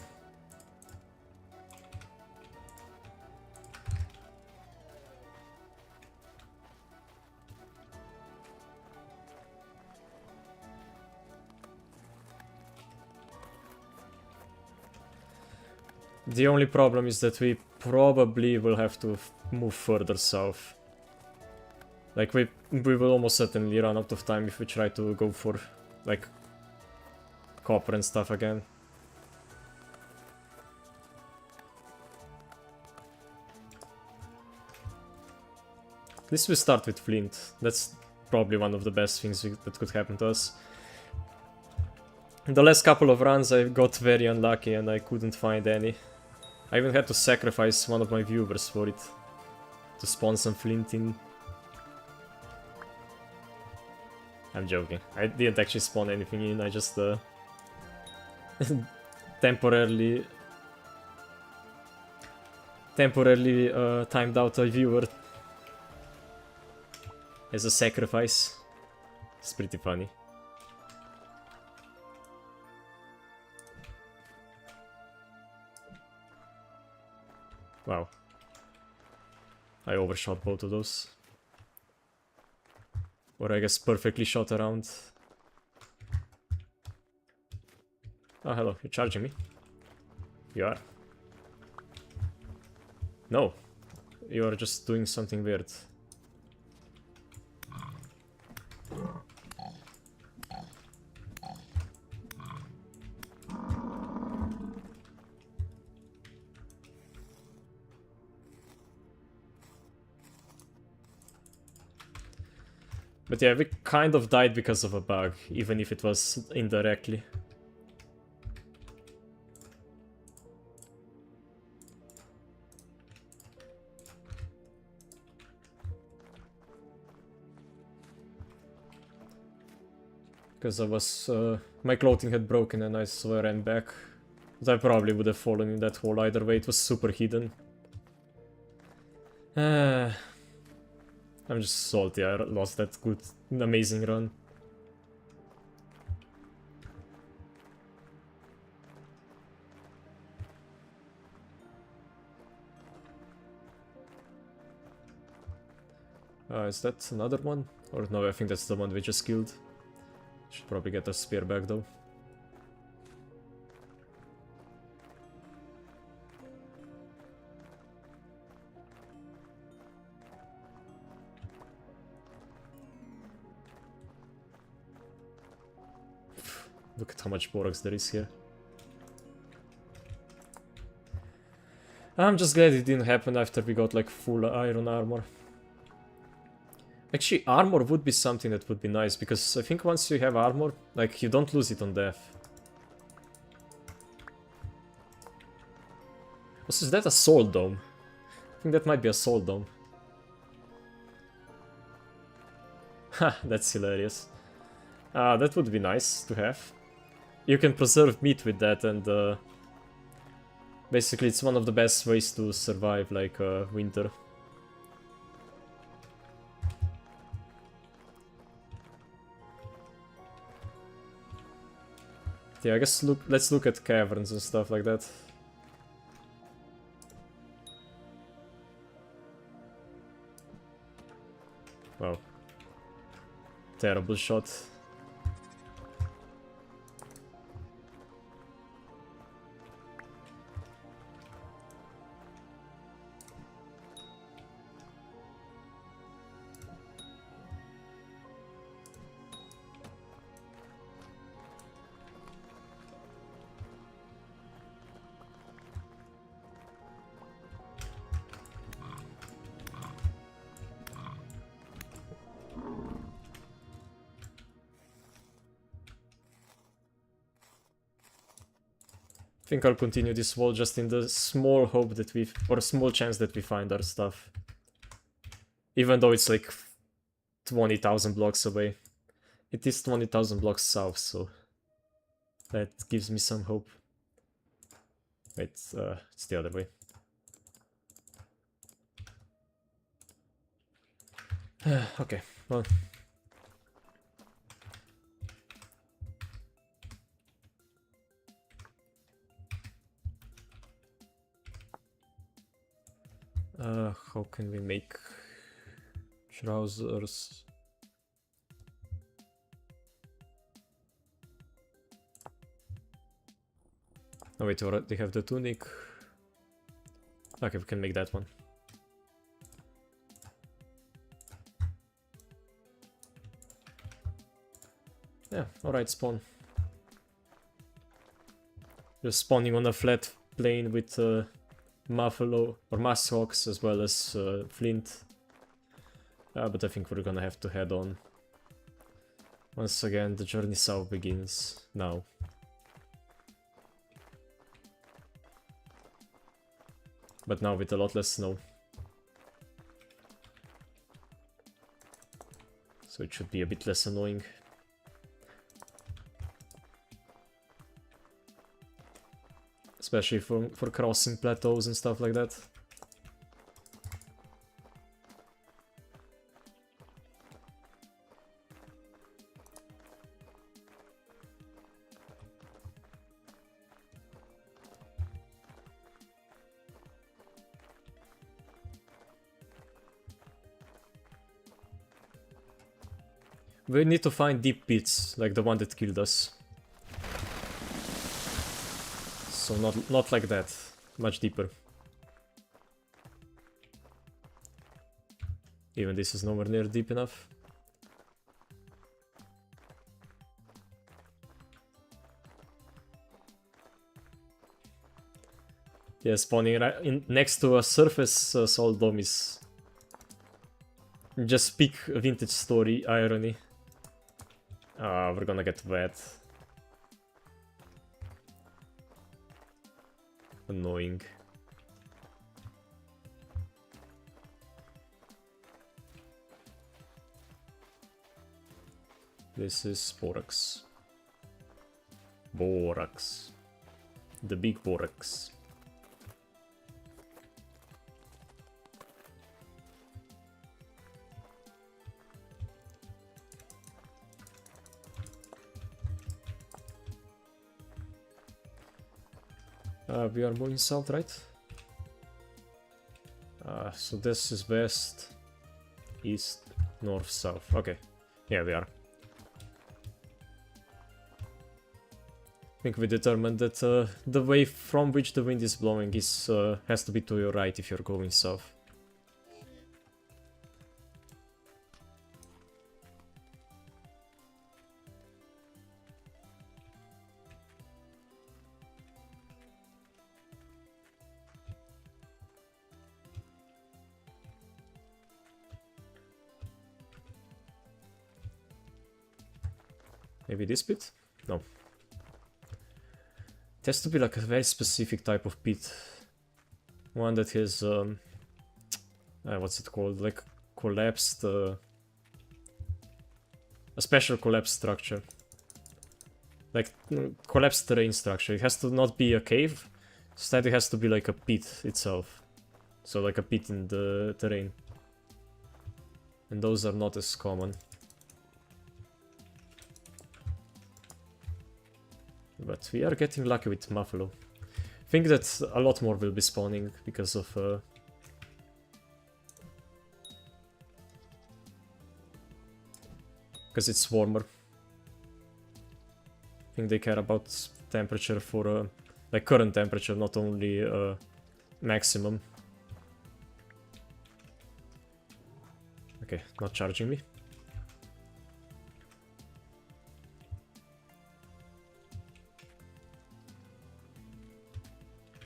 The only problem is that we probably will have to move further south. Like, we will almost certainly run out of time if we try to go for, like, copper and stuff again. At least we start with flint. That's probably one of the best things that could happen to us. In the last couple of runs I got very unlucky and I couldn't find any. I even had to sacrifice one of my viewers for it. To spawn some flint in. I'm joking. I didn't actually spawn anything in, I just temporarily timed out a viewer as a sacrifice. It's pretty funny. Wow. I overshot both of those. Or I guess perfectly shot around. Oh, hello. You're charging me? You are. No. You are just doing something weird. But yeah, we kind of died because of a bug, even if it was indirectly. Because I was... my clothing had broken and so I ran back. But I probably would have fallen in that hole either way, it was super hidden. I'm just salty, I lost that good, amazing run. Is that another one? Or no, I think that's the one we just killed. Should probably get our spear back though. Look at how much borax there is here. I'm just glad it didn't happen after we got like full iron armor. Actually, armor would be something that would be nice, because I think once you have armor, like, you don't lose it on death. Also, is that a soul dome? I think that might be a soul dome. Ha, that's hilarious. That would be nice to have. You can preserve meat with that, and basically it's one of the best ways to survive, like, winter. Yeah, I guess let's look at caverns and stuff like that. Wow. Terrible shot. I think I'll continue this wall just in the small hope that or small chance that we find our stuff. Even though it's like 20,000 blocks away. It is 20,000 blocks south, so that gives me some hope. Wait, it's the other way. Okay, well, How can we make trousers? Oh wait, they have the tunic. Okay, we can make that one. Yeah, alright, spawn. Just spawning on a flat plane with Muffalo or Muskhawks as well as Flint. But I think we're gonna have to head on. Once again, the journey south begins now. But now with a lot less snow. So it should be a bit less annoying. Especially for crossing plateaus and stuff like that. We need to find deep pits, like the one that killed us. So not like that, much deeper. Even this is nowhere near deep enough. Yeah, spawning right in next to a surface salt dome is just peak vintage story irony. Ah, we're gonna get wet. Annoying. This is Borax. Borax. The big Borax. We are moving south, right? So this is west, east, north, south. Okay, yeah, we are. I think we determined that the way from which the wind is blowing is has to be to your right if you're going south. Maybe this pit? No. It has to be like a very specific type of pit. One that has, what's it called? Like collapsed, a special collapsed structure. Like collapsed terrain structure. It has to not be a cave. Instead it has to be like a pit itself. So like a pit in the terrain. And those are not as common. But we are getting lucky with Muffalo. I think that a lot more will be spawning because of because it's warmer. I think they care about temperature for like current temperature, not only maximum. Okay, not charging me.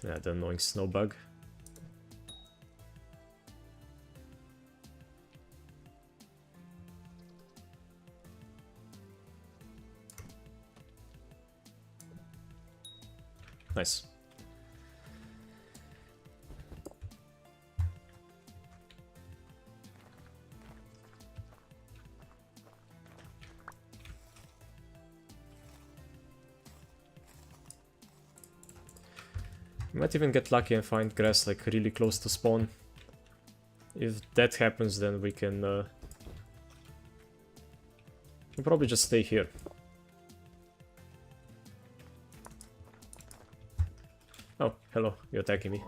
Yeah, the annoying snow bug. Nice. Might even get lucky and find grass like really close to spawn. If that happens, then we can we'll probably just stay here. Oh, hello, you're attacking me.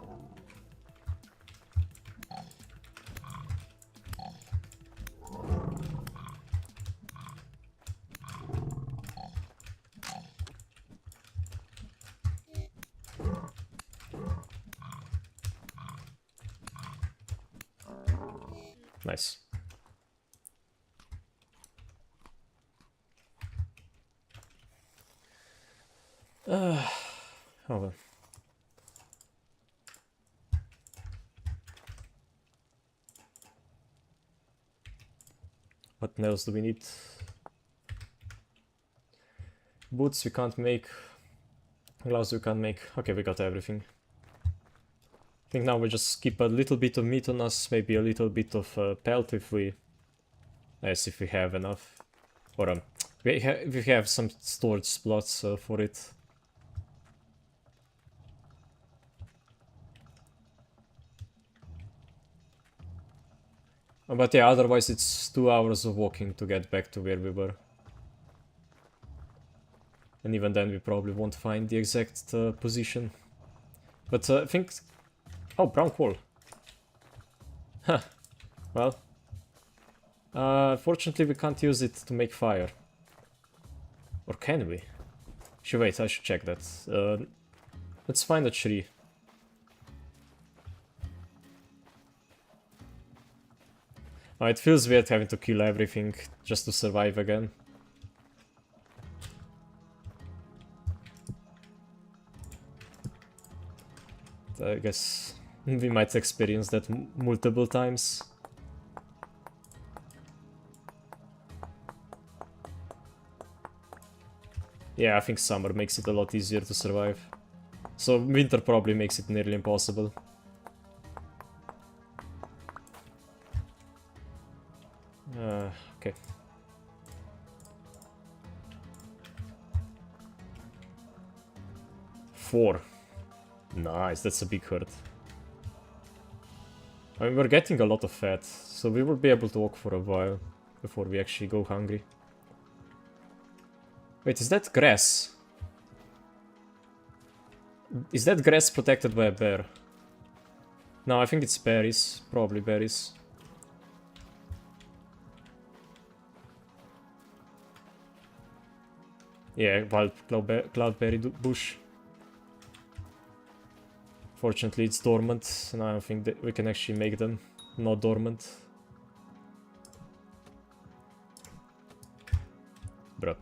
Nice. Oh well. What else do we need? Boots we can't make. Gloves we can't make. Okay, we got everything. I think now we just keep a little bit of meat on us, maybe a little bit of pelt if we... Yes, if we have enough. Or we have some storage slots for it. But yeah, otherwise it's 2 hours of walking to get back to where we were. And even then we probably won't find the exact position. But I think... Oh, brown coal. Huh. Well. Fortunately we can't use it to make fire. Or can we? Wait, I should check that. Let's find a tree. Oh, it feels weird having to kill everything just to survive again. I guess we might experience that multiple times. Yeah, I think summer makes it a lot easier to survive. So winter probably makes it nearly impossible. Okay. Four. Nice, that's a big herd. I mean, we're getting a lot of fat, so we will be able to walk for a while before we actually go hungry. Wait, is that grass? Is that grass protected by a bear? No, I think it's berries. Probably berries. Yeah, wild cloudberry bush. Fortunately, it's dormant, and I don't think that we can actually make them not dormant. Bruh.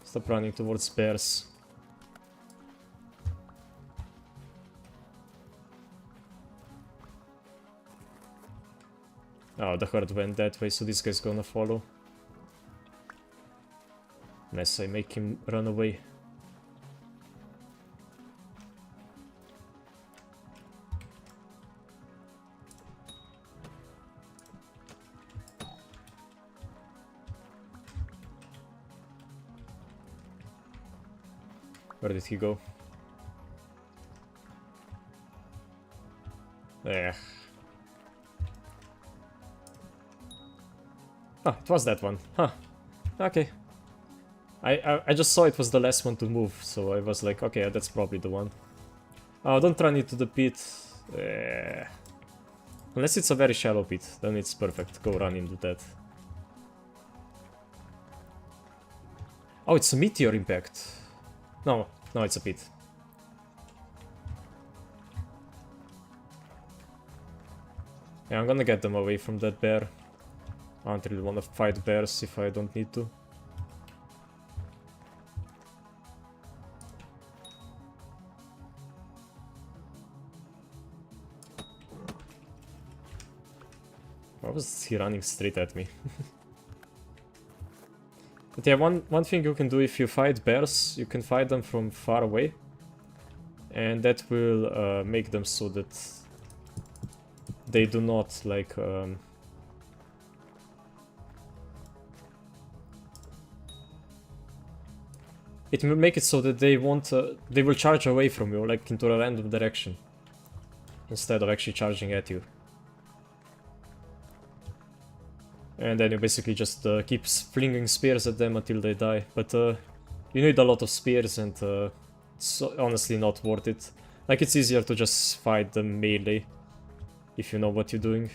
Stop running towards bears. Oh, the herd went that way, so this guy's gonna follow. Unless I make him run away. Where did he go? There. Ah, it was that one. Huh. Okay. I just saw it was the last one to move, so I was like, okay, that's probably the one. Oh, don't run into the pit. Unless it's a very shallow pit, then it's perfect. Go run into that. Oh, it's a meteor impact. No, it's a pit. Yeah, I'm gonna get them away from that bear. I don't really wanna fight bears if I don't need to. Why was he running straight at me? But yeah, one thing you can do if you fight bears, you can fight them from far away. And that will make them so that they do not, like... It will make it so that they won't... they will charge away from you, like into a random direction. Instead of actually charging at you. And then you basically just keep flinging spears at them until they die. But you need a lot of spears and it's honestly not worth it. Like, it's easier to just fight them melee if you know what you're doing.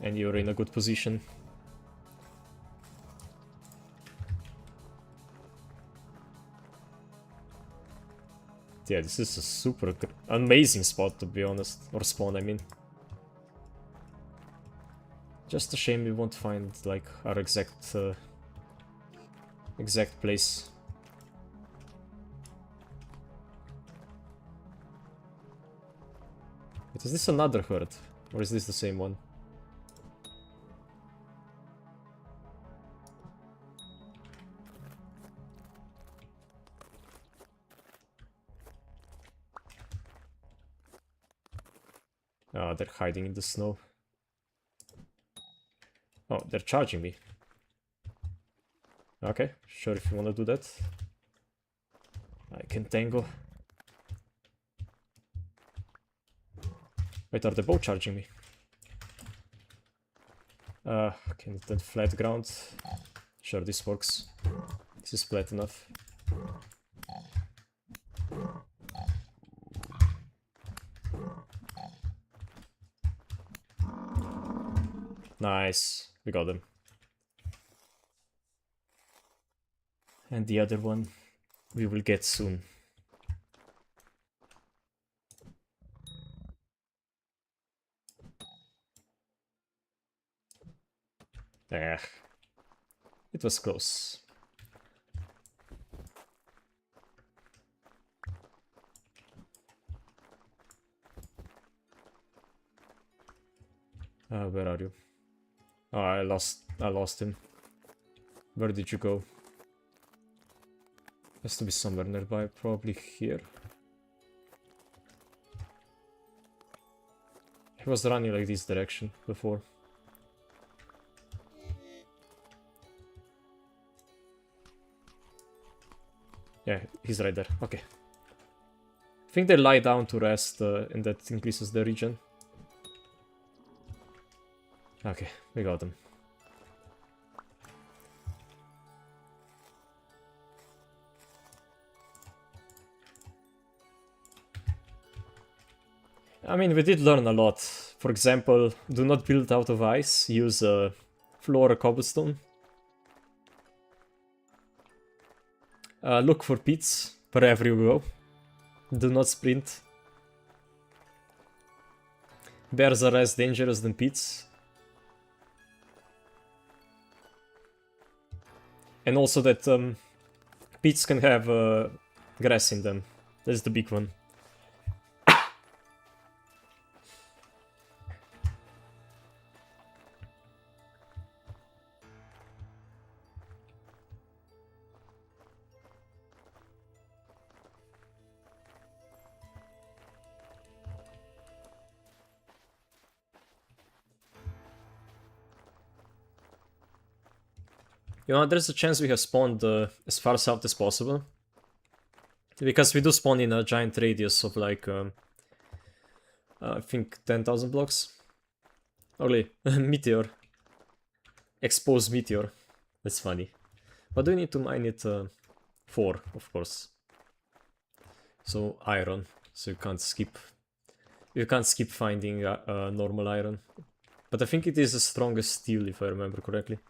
And you're in a good position. Yeah, this is a super amazing spot, to be honest. Or spawn, I mean. Just a shame we won't find, like, our exact place. But is this another herd? Or is this the same one? Oh, they're hiding in the snow. Oh, they're charging me. Okay, sure, if you wanna do that. I can tango. Wait, are they both charging me? Can it then flat ground? Sure, this works. This is flat enough. Nice, we got them. And the other one we will get soon. It was close. Where are you? Oh, I lost him. Where did you go? Has to be somewhere nearby, probably here. He was running like this direction before. Yeah, he's right there. Okay. I think they lie down to rest, and that increases the regen. Okay, we got them. I mean, we did learn a lot. For example, do not build out of ice, use floor or cobblestone. Look for pits wherever you go. Do not sprint. Bears are less dangerous than pits. And also that pits can have grass in them. That's the big one. You know, there's a chance we have spawned as far south as possible. Because we do spawn in a giant radius of like, I think 10,000 blocks. Only meteor. Exposed meteor. That's funny. But do we need to mine it 4, of course. So iron. So you can't skip. You can't skip finding normal iron. But I think it is as strong as steel, if I remember correctly.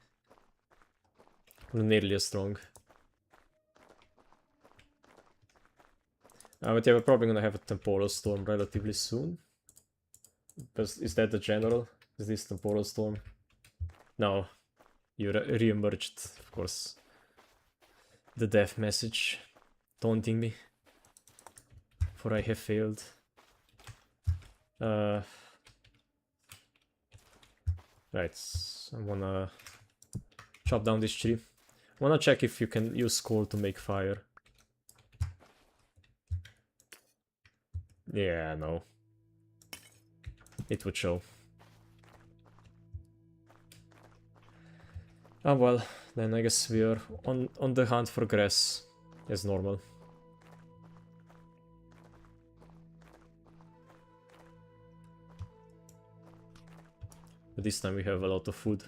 Nearly as strong. But yeah, we're probably gonna have a temporal storm relatively soon. Because is that the general? Is this temporal storm? No. You re-emerged, of course. The death message taunting me. For I have failed. Right, I wanna chop down this tree. I wanna check if you can use coal to make fire. Yeah, no. It would show. Ah well, then I guess we are on the hunt for grass, as normal. But this time we have a lot of food.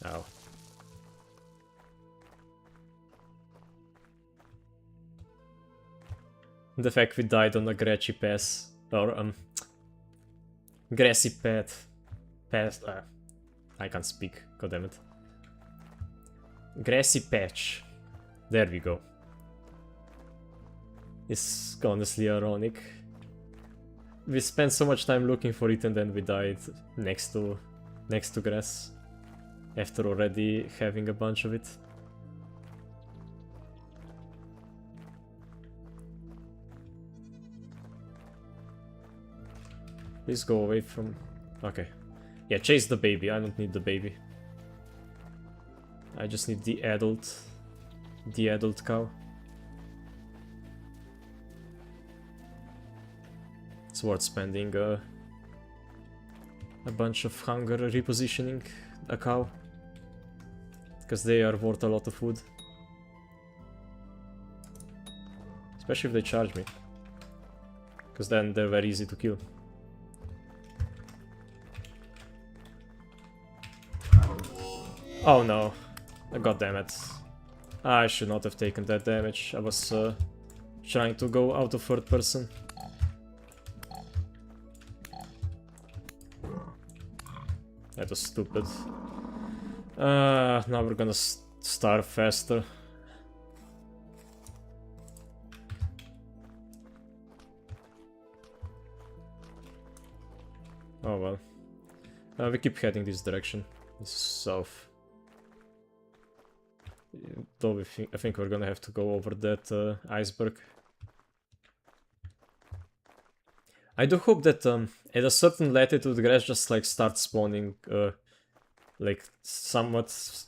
Ow. The fact we died on a grassy pass, or grassy path. I can't speak, goddammit. Grassy patch. There we go. It's honestly ironic. We spent so much time looking for it and then we died next to grass. After already having a bunch of it. Please go away from... Okay. Yeah, chase the baby. I don't need the baby. I just need the adult cow. It's worth spending a bunch of hunger repositioning a cow. Because they are worth a lot of food. Especially if they charge me. Because then they're very easy to kill. Oh no. God damn it. I should not have taken that damage. I was trying to go out of third person. That was stupid. Now we're gonna starve faster. Oh well. We keep heading this direction. This is south. Though I think we're gonna have to go over that iceberg. I do hope that at a certain latitude grass just like starts spawning like somewhat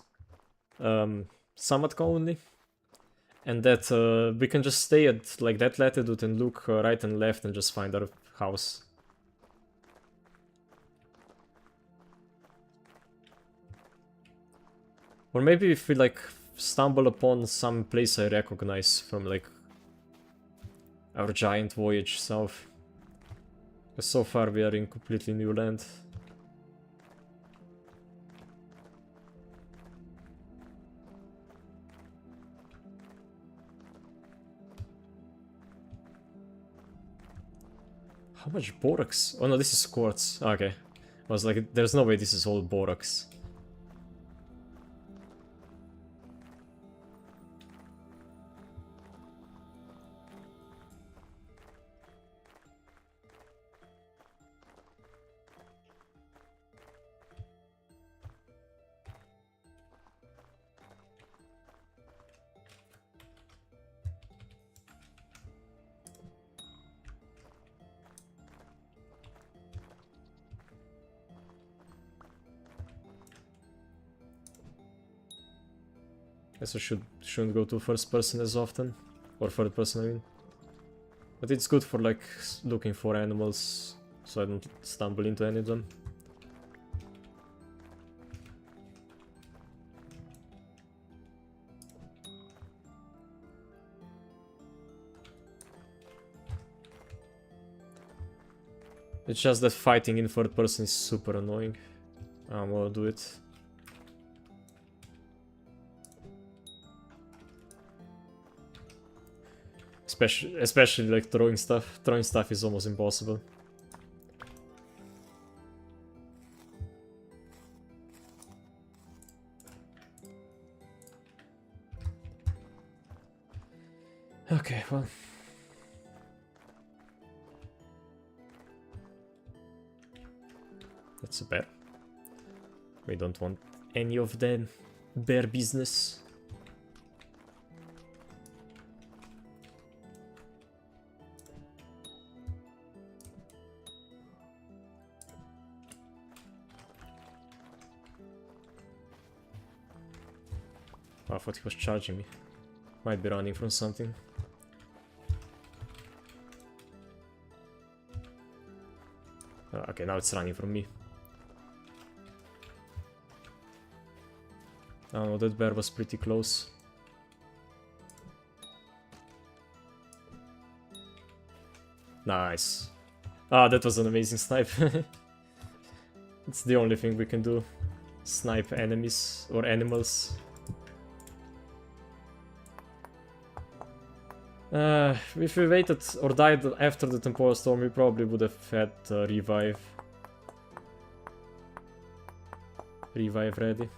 commonly. And that we can just stay at like that latitude and look right and left and just find our house. Or maybe if we like stumble upon some place I recognize from like our giant voyage south. Because so far we are in completely new land. How much borax? Oh no, this is quartz. Okay. I was like, there's no way this is all borax. Guess I shouldn't go to first person as often. Or third person, I mean. But it's good for like looking for animals, so I don't stumble into any of them. It's just that fighting in third person is super annoying. I'm gonna do it. Especially like throwing stuff. Throwing stuff is almost impossible. Okay, well. That's a bear. We don't want any of that bear business. Oh, I thought he was charging me. Might be running from something. Okay, now it's running from me. Oh, that bear was pretty close. Nice. Ah, that was an amazing snipe. It's the only thing we can do. Snipe enemies or animals. If we waited or died after the Temporal Storm, we probably would have had revive. Revive ready.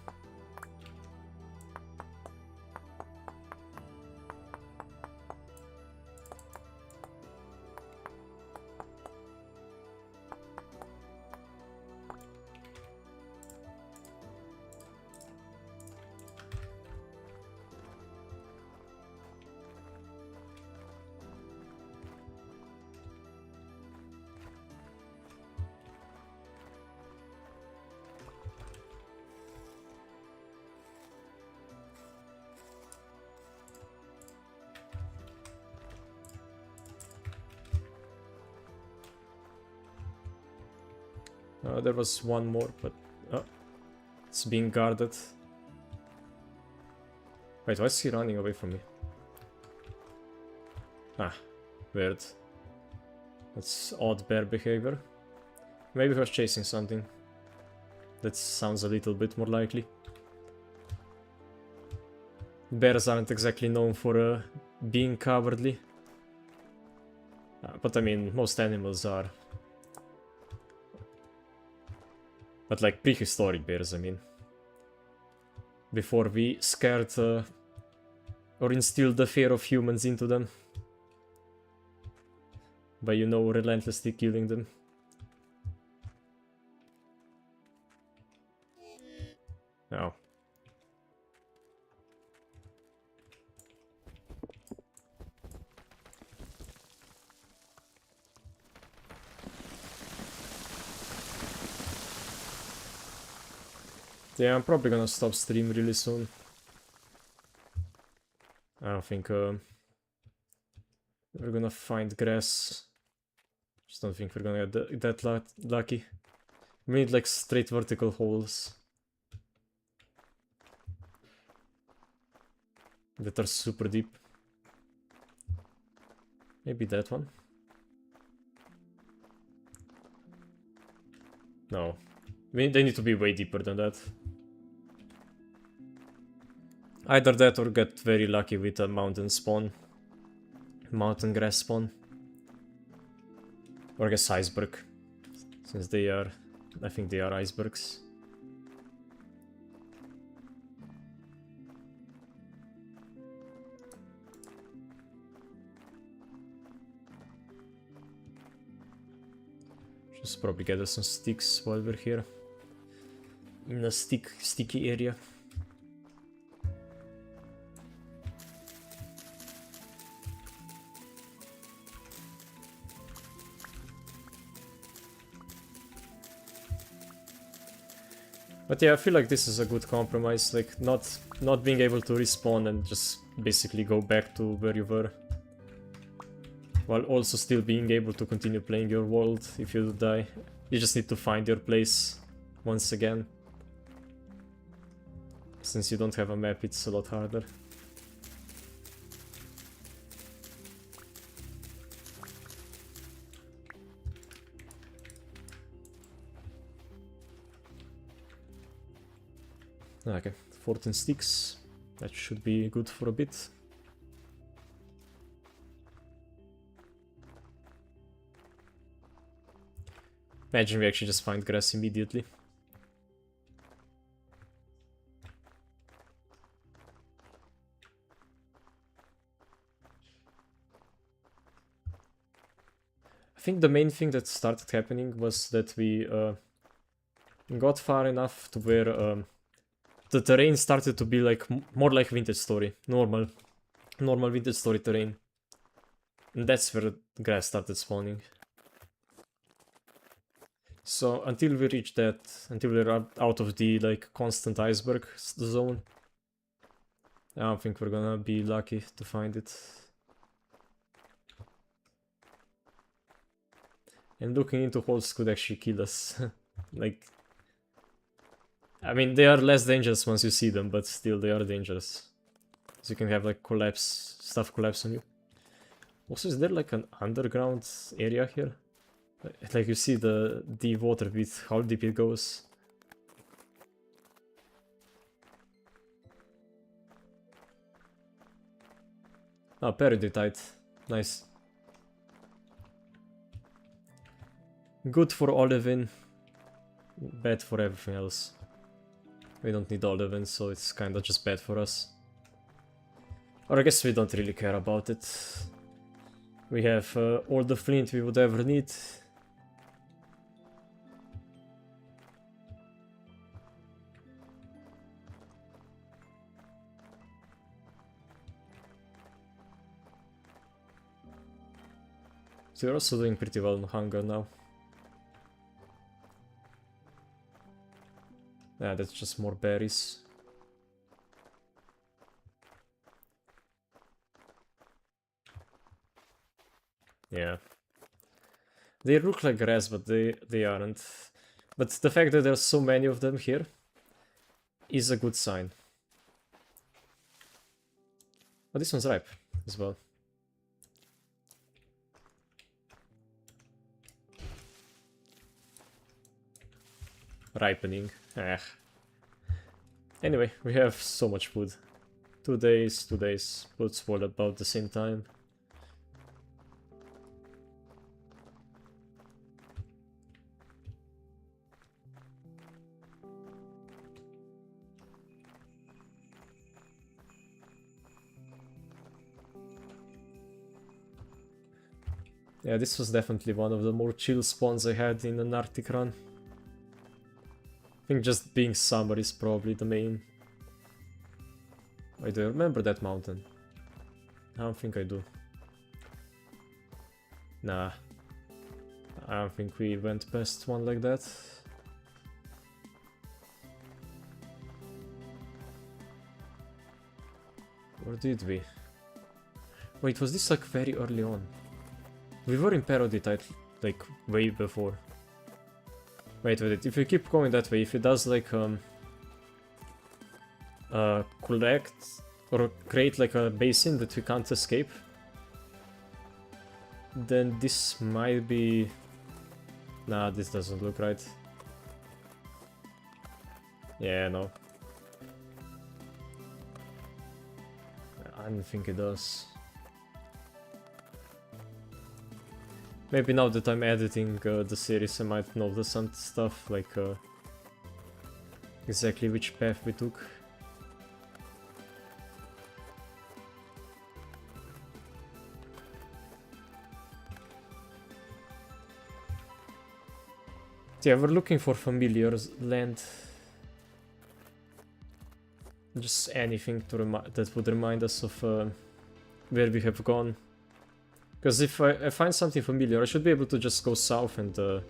There was one more, but it's being guarded. Wait, why is he running away from me? Ah, weird. That's odd bear behavior. Maybe he was chasing something. That sounds a little bit more likely. Bears aren't exactly known for being cowardly. But I mean, most animals are. But like prehistoric bears, I mean. Before we scared or instilled the fear of humans into them. By, you know, relentlessly killing them. Oh. Yeah, I'm probably gonna stop stream really soon. I don't think we're gonna find grass. Just don't think we're gonna get that lucky. We need like straight vertical holes. That are super deep. Maybe that one? No. They need to be way deeper than that. Either that or get very lucky with a mountain spawn. Mountain grass spawn. Or I guess iceberg. Since they are... I think they are icebergs. Just probably gather some sticks while we're here. In a sticky area. But yeah, I feel like this is a good compromise, like not being able to respawn and just basically go back to where you were. While also still being able to continue playing your world if you die. You just need to find your place once again. Since you don't have a map, it's a lot harder. Okay, 14 sticks. That should be good for a bit. Imagine we actually just find grass immediately. I think the main thing that started happening was that we got far enough to where the terrain started to be like more like Vintage Story, normal Vintage Story terrain, and that's where grass started spawning. So until we reach that, until we're out of the like constant iceberg zone, I don't think we're gonna be lucky to find it. And looking into holes could actually kill us. Like, I mean, they are less dangerous once you see them, but still they are dangerous. So you can have like stuff collapse on you. Also, is there like an underground area here? Like you see the water with how deep it goes. Ah, peridotite. Nice. Good for Olivine. Bad for everything else. We don't need Olivine, so it's kinda just bad for us. Or I guess we don't really care about it. We have all the flint we would ever need. So you're also doing pretty well on hunger now. Yeah, that's just more berries. Yeah. They look like grass, but they aren't. But the fact that there's so many of them here is a good sign. Oh, this one's ripe as well. Ripening. Anyway, we have so much food. 2 days, 2 days. Both spoil about the same time. Yeah, this was definitely one of the more chill spawns I had in an Arctic run. I think just being summer is probably the main. Wait, do I remember that mountain? I don't think I do. Nah. I don't think we went past one like that. Or did we? Wait, was this like very early on? We were in Perodite like way before. Wait, if we keep going that way, if it does like collect or create like a basin that we can't escape, then this might be... Nah, this doesn't look right. Yeah, no. I don't think it does. Maybe now that I'm editing the series I might notice some stuff, like exactly which path we took. Yeah, we're looking for familiar land. Just anything to that would remind us of where we have gone. Because if I find something familiar, I should be able to just go south and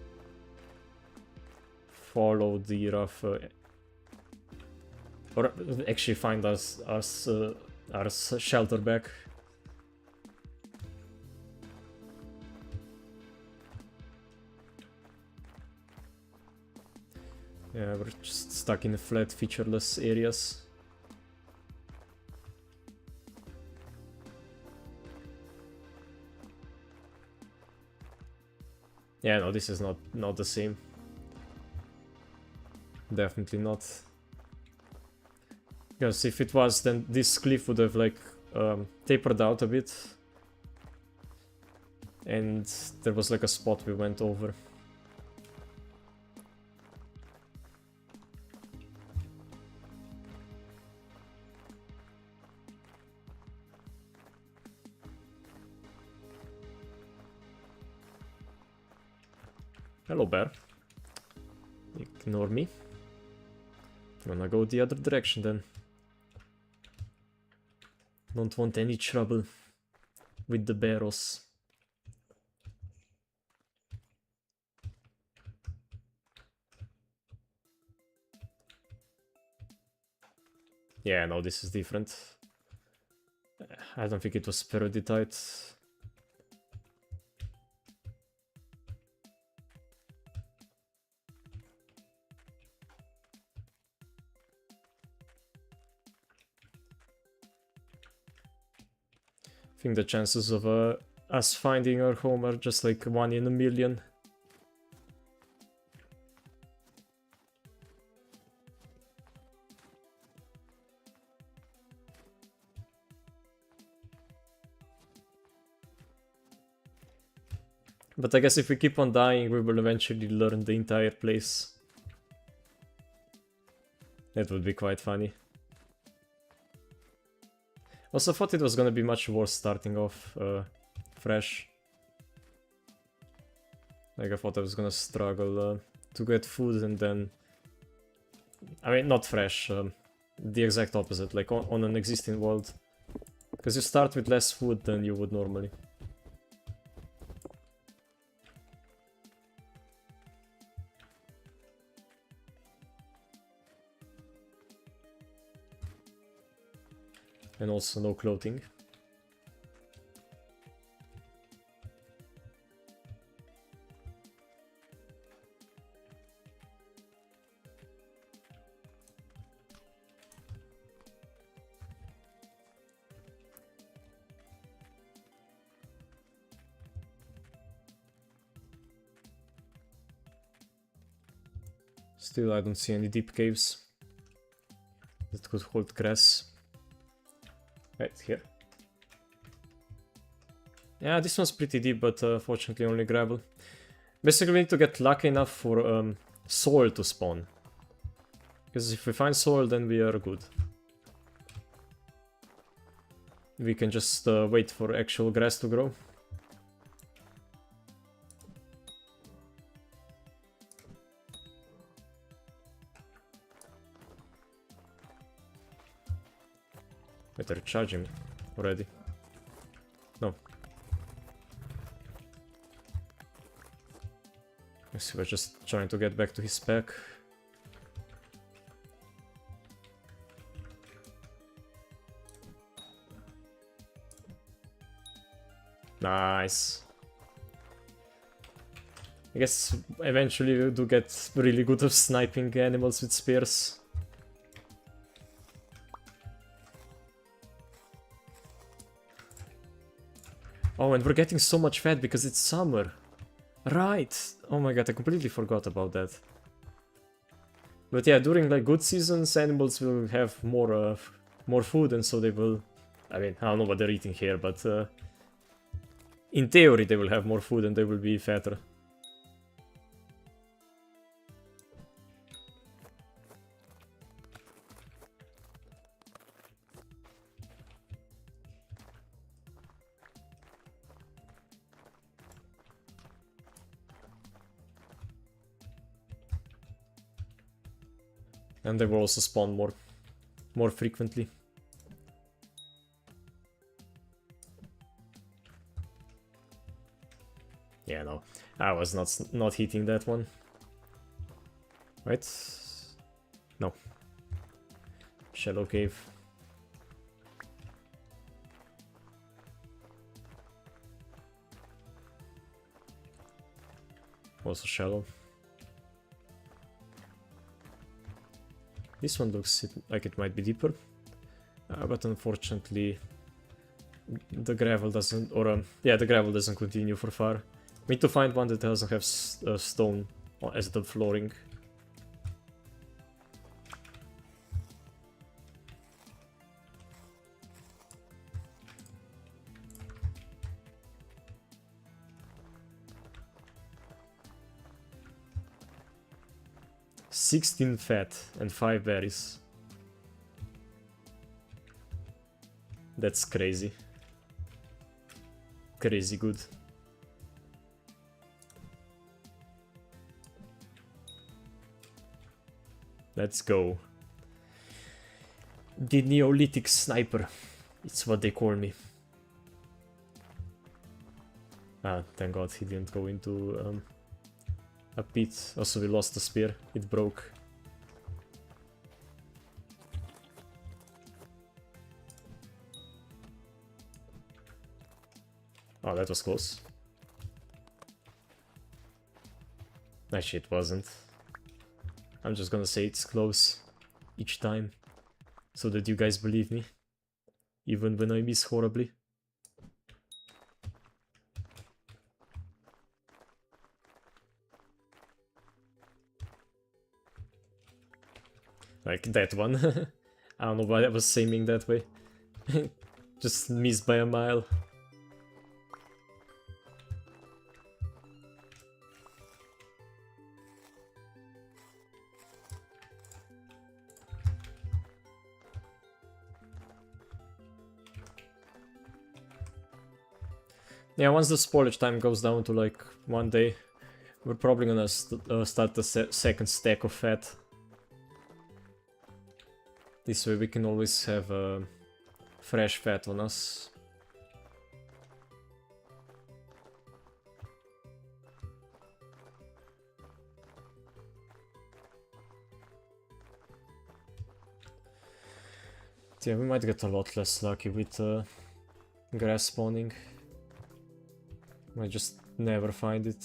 follow the rough... or actually find our shelter back. Yeah, we're just stuck in flat, featureless areas. Yeah, no, this is not the same. Definitely not. Because if it was, then this cliff would have like tapered out a bit. And there was like a spot we went over. Hello, bear. Ignore me. I'm gonna go the other direction then. Don't want any trouble with the barrows. Yeah, no, this is different. I don't think it was peridotite. I think the chances of us finding our home are just like 1 in a million. But I guess if we keep on dying, we will eventually learn the entire place. That would be quite funny. Also, I thought it was gonna be much worse starting off fresh. Like, I thought I was gonna struggle to get food and then... I mean, not fresh, the exact opposite, like on an existing world. Because you start with less food than you would normally. And also no clothing. Still, I don't see any deep caves that could hold grass. Right here. Yeah, this one's pretty deep, but fortunately only gravel. Basically, we need to get lucky enough for soil to spawn. Because if we find soil, then we are good. We can just wait for actual grass to grow. Wait, they're charging me already. No. I see, we're just trying to get back to his pack. Nice. I guess eventually we do get really good at sniping animals with spears. Oh, and we're getting so much fat because it's summer. Right. Oh my god, I completely forgot about that. But yeah, during like good seasons, animals will have more food, and so they will... I mean, I don't know what they're eating here, but in theory they will have more food and they will be fatter. And they will also spawn more frequently. Yeah, no, I was not hitting that one. Right? No. Shallow cave. Also shallow. This one looks like it might be deeper, but unfortunately the gravel doesn't, or yeah, the gravel doesn't continue for far. We need to find one that doesn't have stone as the flooring. $16 fat and 5 berries. That's crazy. Crazy good. Let's go. The Neolithic Sniper. It's what they call me. Ah, thank god he didn't go into a pit. Also, we lost the spear. It broke. Oh, that was close. Actually, it wasn't. I'm just gonna say it's close each time, so that you guys believe me, even when I miss horribly. Like that one. I don't know why I was aiming that way. Just missed by a mile. Yeah, once the spoilage time goes down to like 1 day, we're probably gonna start the second stack of fat. This way we can always have fresh fat on us. Yeah, we might get a lot less lucky with grass spawning. Might just never find it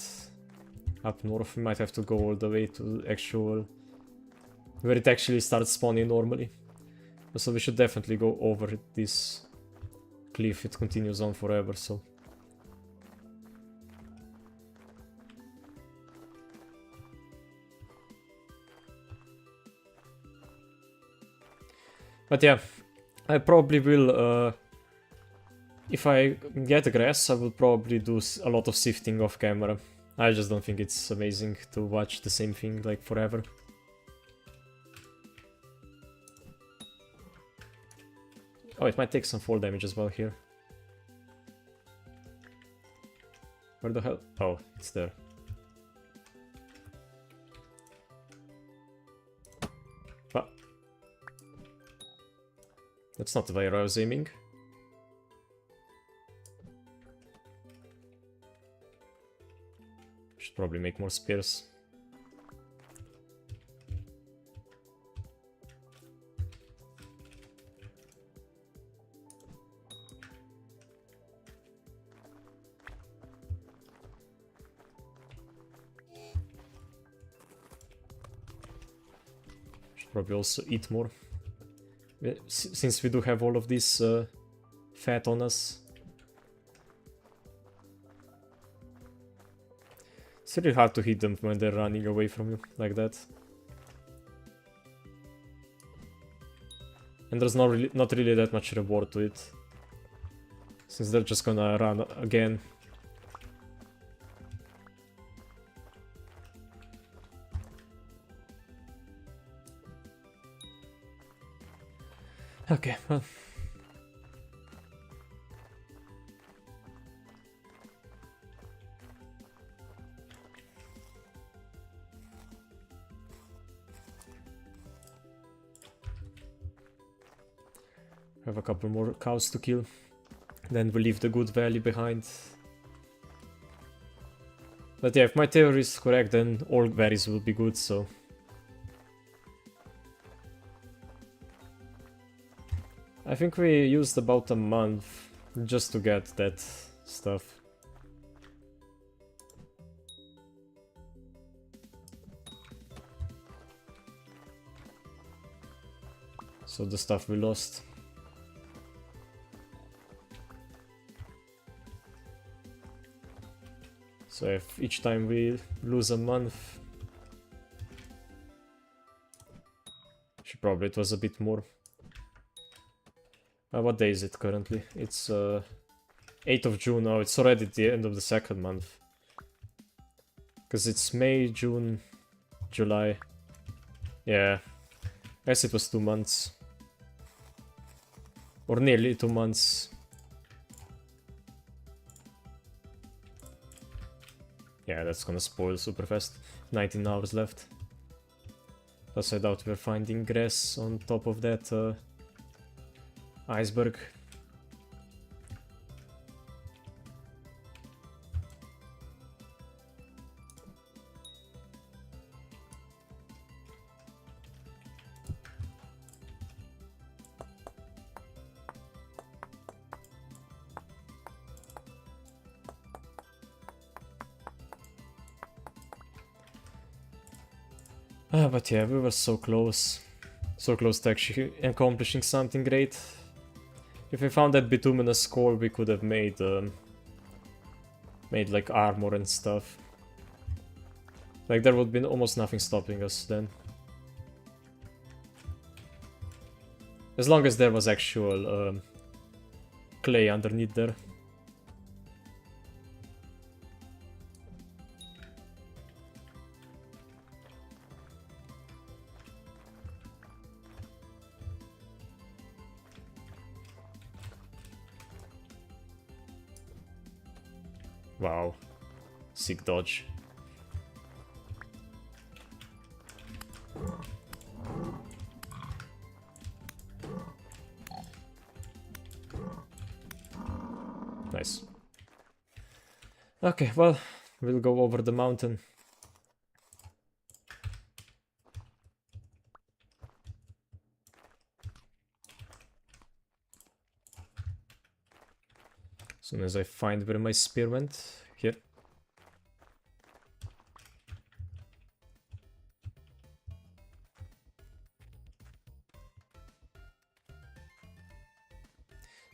up north. We might have to go all the way to actual... where it actually starts spawning normally. So we should definitely go over this cliff. It continues on forever, so... But yeah, I probably will, if I get grass, I will probably do a lot of sifting off camera. I just don't think it's amazing to watch the same thing like forever. Oh, it might take some fall damage as well here. Where the hell? Oh, it's there. Ah. That's not where I was aiming. Should probably make more spears. Probably also eat more. Since we do have all of this fat on us. It's really hard to hit them when they're running away from you like that. And there's not really that much reward to it. Since they're just gonna run again. Okay, well. Have a couple more cows to kill. Then we leave the good valley behind. But yeah, if my theory is correct, then all valleys will be good, so... I think we used about a month just to get that stuff. So the stuff we lost. So if each time we lose a month... Probably it was a bit more. What day is it currently? It's 8th of June. Oh, it's already the end of the second month. Because it's May, June, July. Yeah. I guess it was 2 months. Or nearly 2 months. Yeah, that's gonna spoil super fast. 19 hours left. Plus I doubt we're finding grass on top of that iceberg. But yeah, we were so close. So close to actually accomplishing something great. If we found that bituminous core, we could have made like armor and stuff. Like there would be almost nothing stopping us then. As long as there was actual clay underneath there. Wow. Sick dodge. Nice. Okay, well, we'll go over the mountain. As soon as I find where my spear went. Here.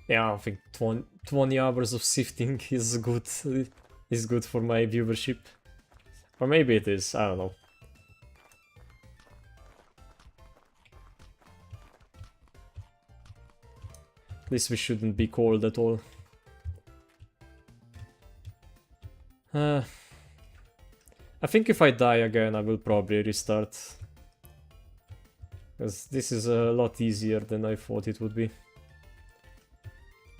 Yeah, I think 20 hours of sifting is good for my viewership. Or maybe it is, I don't know. At least we shouldn't be cold at all. I think if I die again, I will probably restart. Because this is a lot easier than I thought it would be.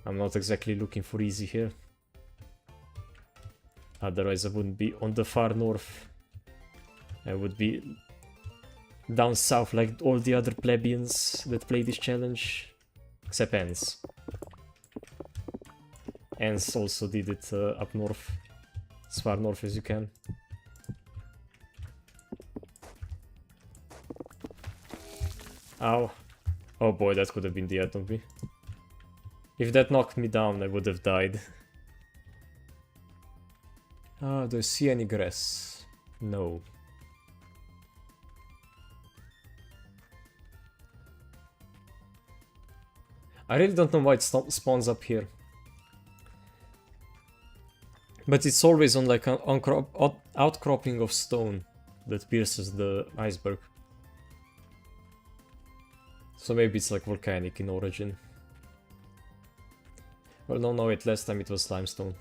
I'm not exactly looking for easy here. Otherwise I wouldn't be on the far north. I would be down south like all the other plebeians that play this challenge. Except Ents. Ents also did it up north. As far north as you can. Ow. Oh boy, that could have been the end of me. If that knocked me down, I would have died. Do I see any grass? No. I really don't know why it spawns up here. But it's always on like an outcropping of stone that pierces the iceberg. So maybe it's like volcanic in origin. Well, no, wait, last time it was limestone.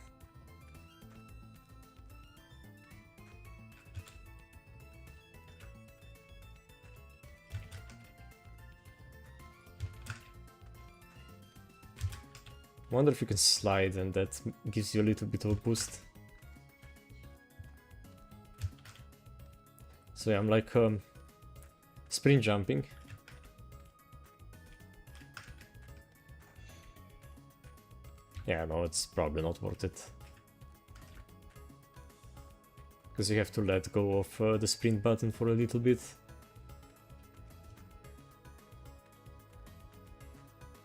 Wonder if you can slide and that gives you a little bit of a boost. So yeah, I'm like sprint jumping. Yeah, no, it's probably not worth it. Because you have to let go of the sprint button for a little bit.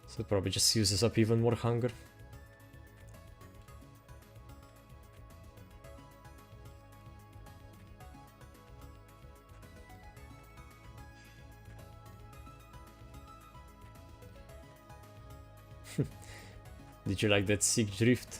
So it probably just uses up even more hunger. Did you like that sick drift?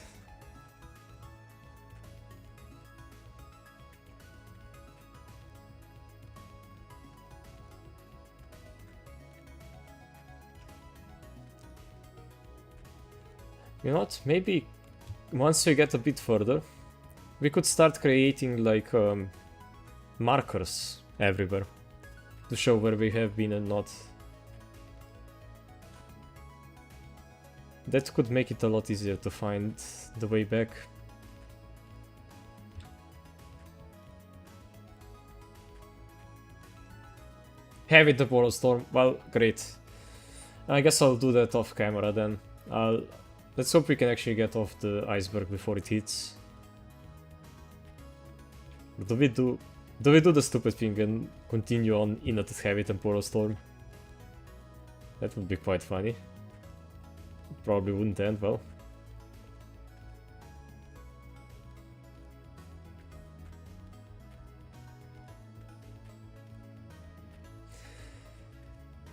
You know what? Maybe once we get a bit further, we could start creating like markers everywhere to show where we have been and not. That could make it a lot easier to find the way back. Heavy temporal storm. Well, great. I guess I'll do that off camera then. Let's hope we can actually get off the iceberg before it hits. Do we do the stupid thing and continue on in a heavy temporal storm? That would be quite funny. Probably wouldn't end well.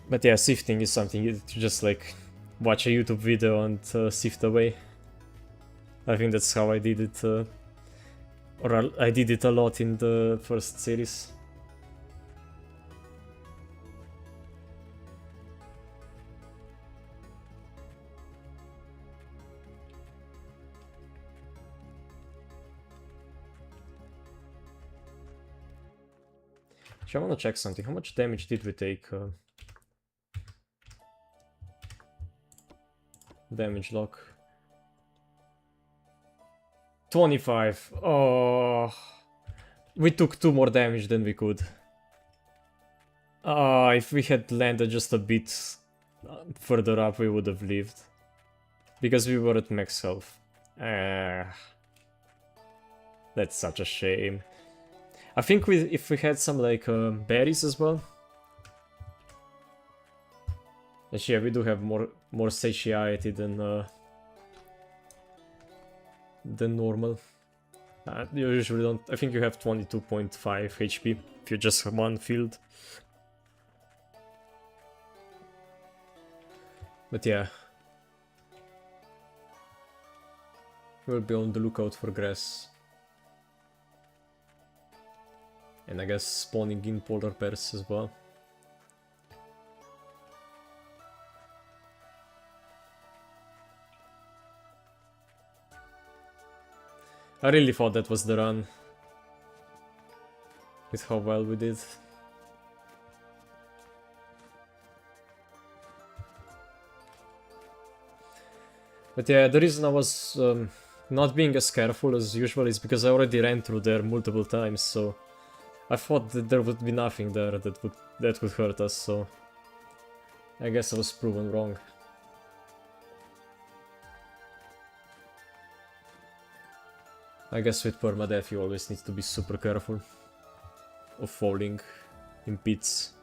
But yeah, sifting is something you just like watch a YouTube video and sift away. I think that's how I did it, or I did it a lot in the first series. Actually, I want to check something. How much damage did we take? Damage log. 25. Oh, we took 2 more damage than we could. If we had landed just a bit further up, we would have lived. Because we were at max health. That's such a shame. I think if we had some like berries as well. Actually, yeah, we do have more satiety than normal. You usually don't. I think you have 22.5 HP if you just have one field. But yeah, we'll be on the lookout for grass. And I guess spawning in polar bears as well. I really thought that was the run. With how well we did. But yeah, the reason I was not being as careful as usual is because I already ran through there multiple times, so I thought that there would be nothing there that would hurt us, so I guess I was proven wrong. I guess with permadeath you always need to be super careful of falling in pits.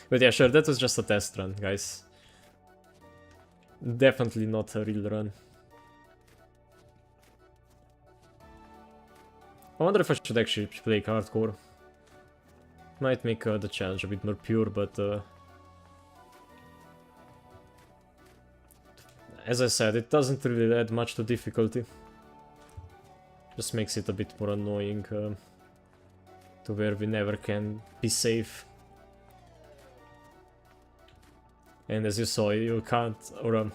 But yeah, sure, that was just a test run, guys. Definitely not a real run. I wonder if I should actually play hardcore. Might make the challenge a bit more pure, but as I said, it doesn't really add much to difficulty. Just makes it a bit more annoying to where we never can be safe. And as you saw, you can't, or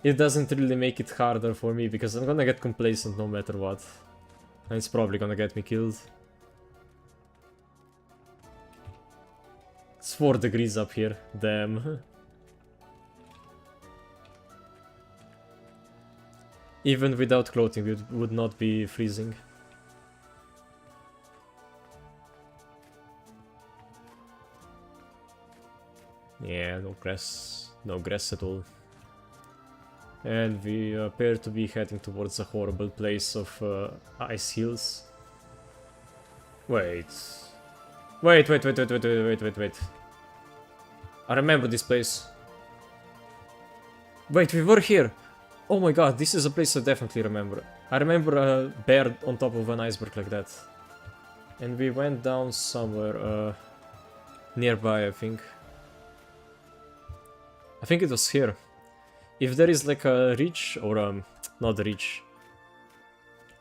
it doesn't really make it harder for me because I'm gonna get complacent no matter what. And it's probably gonna get me killed. It's 4 degrees up here, damn. Even without clothing, it would not be freezing. Yeah, no grass at all. And we appear to be heading towards a horrible place of ice hills. Wait. Wait. I remember this place. Wait, we were here! Oh my god, this is a place I definitely remember. I remember a bear on top of an iceberg like that. And we went down somewhere nearby, I think. I think it was here. If there is like a ridge, or not a ridge.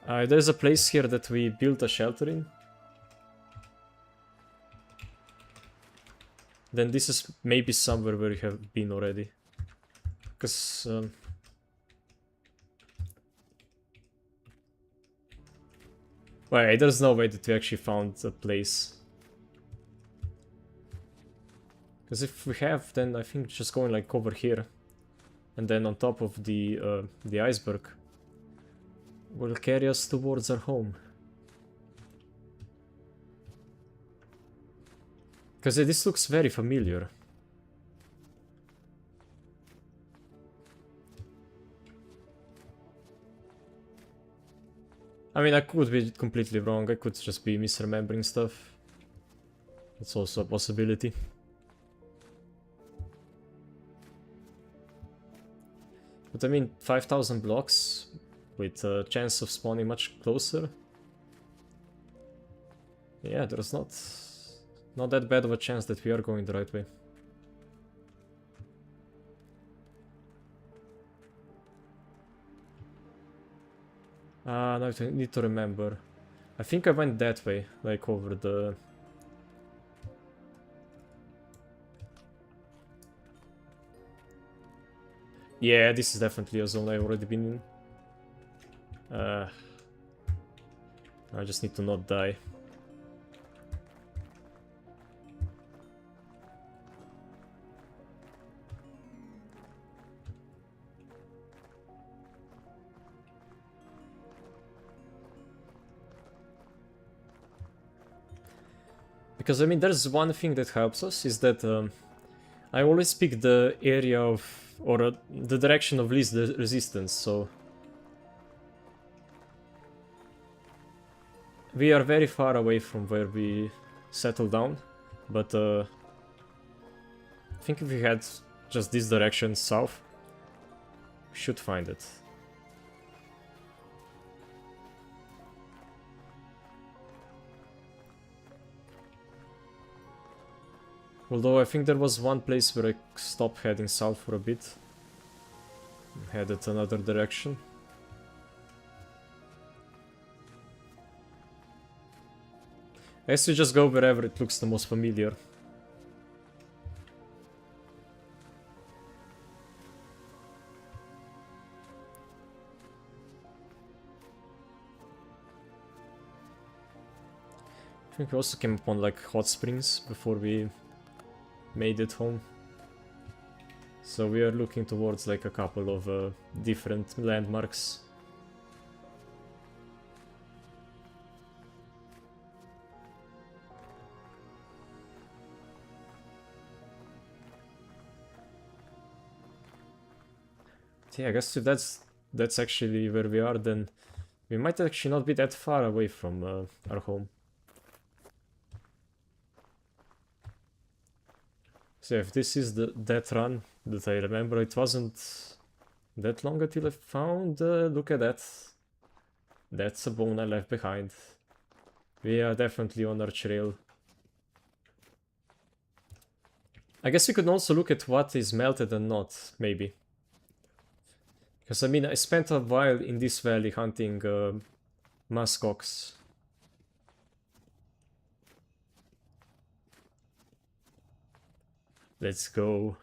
There's a place here that we built a shelter in. Then this is maybe somewhere where you have been already. Because... wait, there's no way that we actually found a place. Because if we have, then I think just going like over here. And then on top of the iceberg will carry us towards our home. Because this looks very familiar. I mean, I could be completely wrong, I could just be misremembering stuff. It's also a possibility. But I mean, 5,000 blocks with a chance of spawning much closer. Yeah, there's not that bad of a chance that we are going the right way. Now I need to remember. I think I went that way, like over the... Yeah, this is definitely a zone I've already been in. I just need to not die. Because I mean, there's one thing that helps us, is that I always pick the area of, or the direction of least resistance, so we are very far away from where we settle down, but I think if we had just this direction south, we should find it. Although I think there was one place where I stopped heading south for a bit. Headed another direction. I guess we just go wherever it looks the most familiar. I think we also came upon like hot springs before we made it home. So we are looking towards like a couple of different landmarks. Yeah, I guess if that's actually where we are, then we might actually not be that far away from our home. So if this is that run that I remember, it wasn't that long until I found, look at that. That's a bone I left behind. We are definitely on our trail. I guess we could also look at what is melted and not, maybe. Because I mean, I spent a while in this valley hunting muskox. Let's go.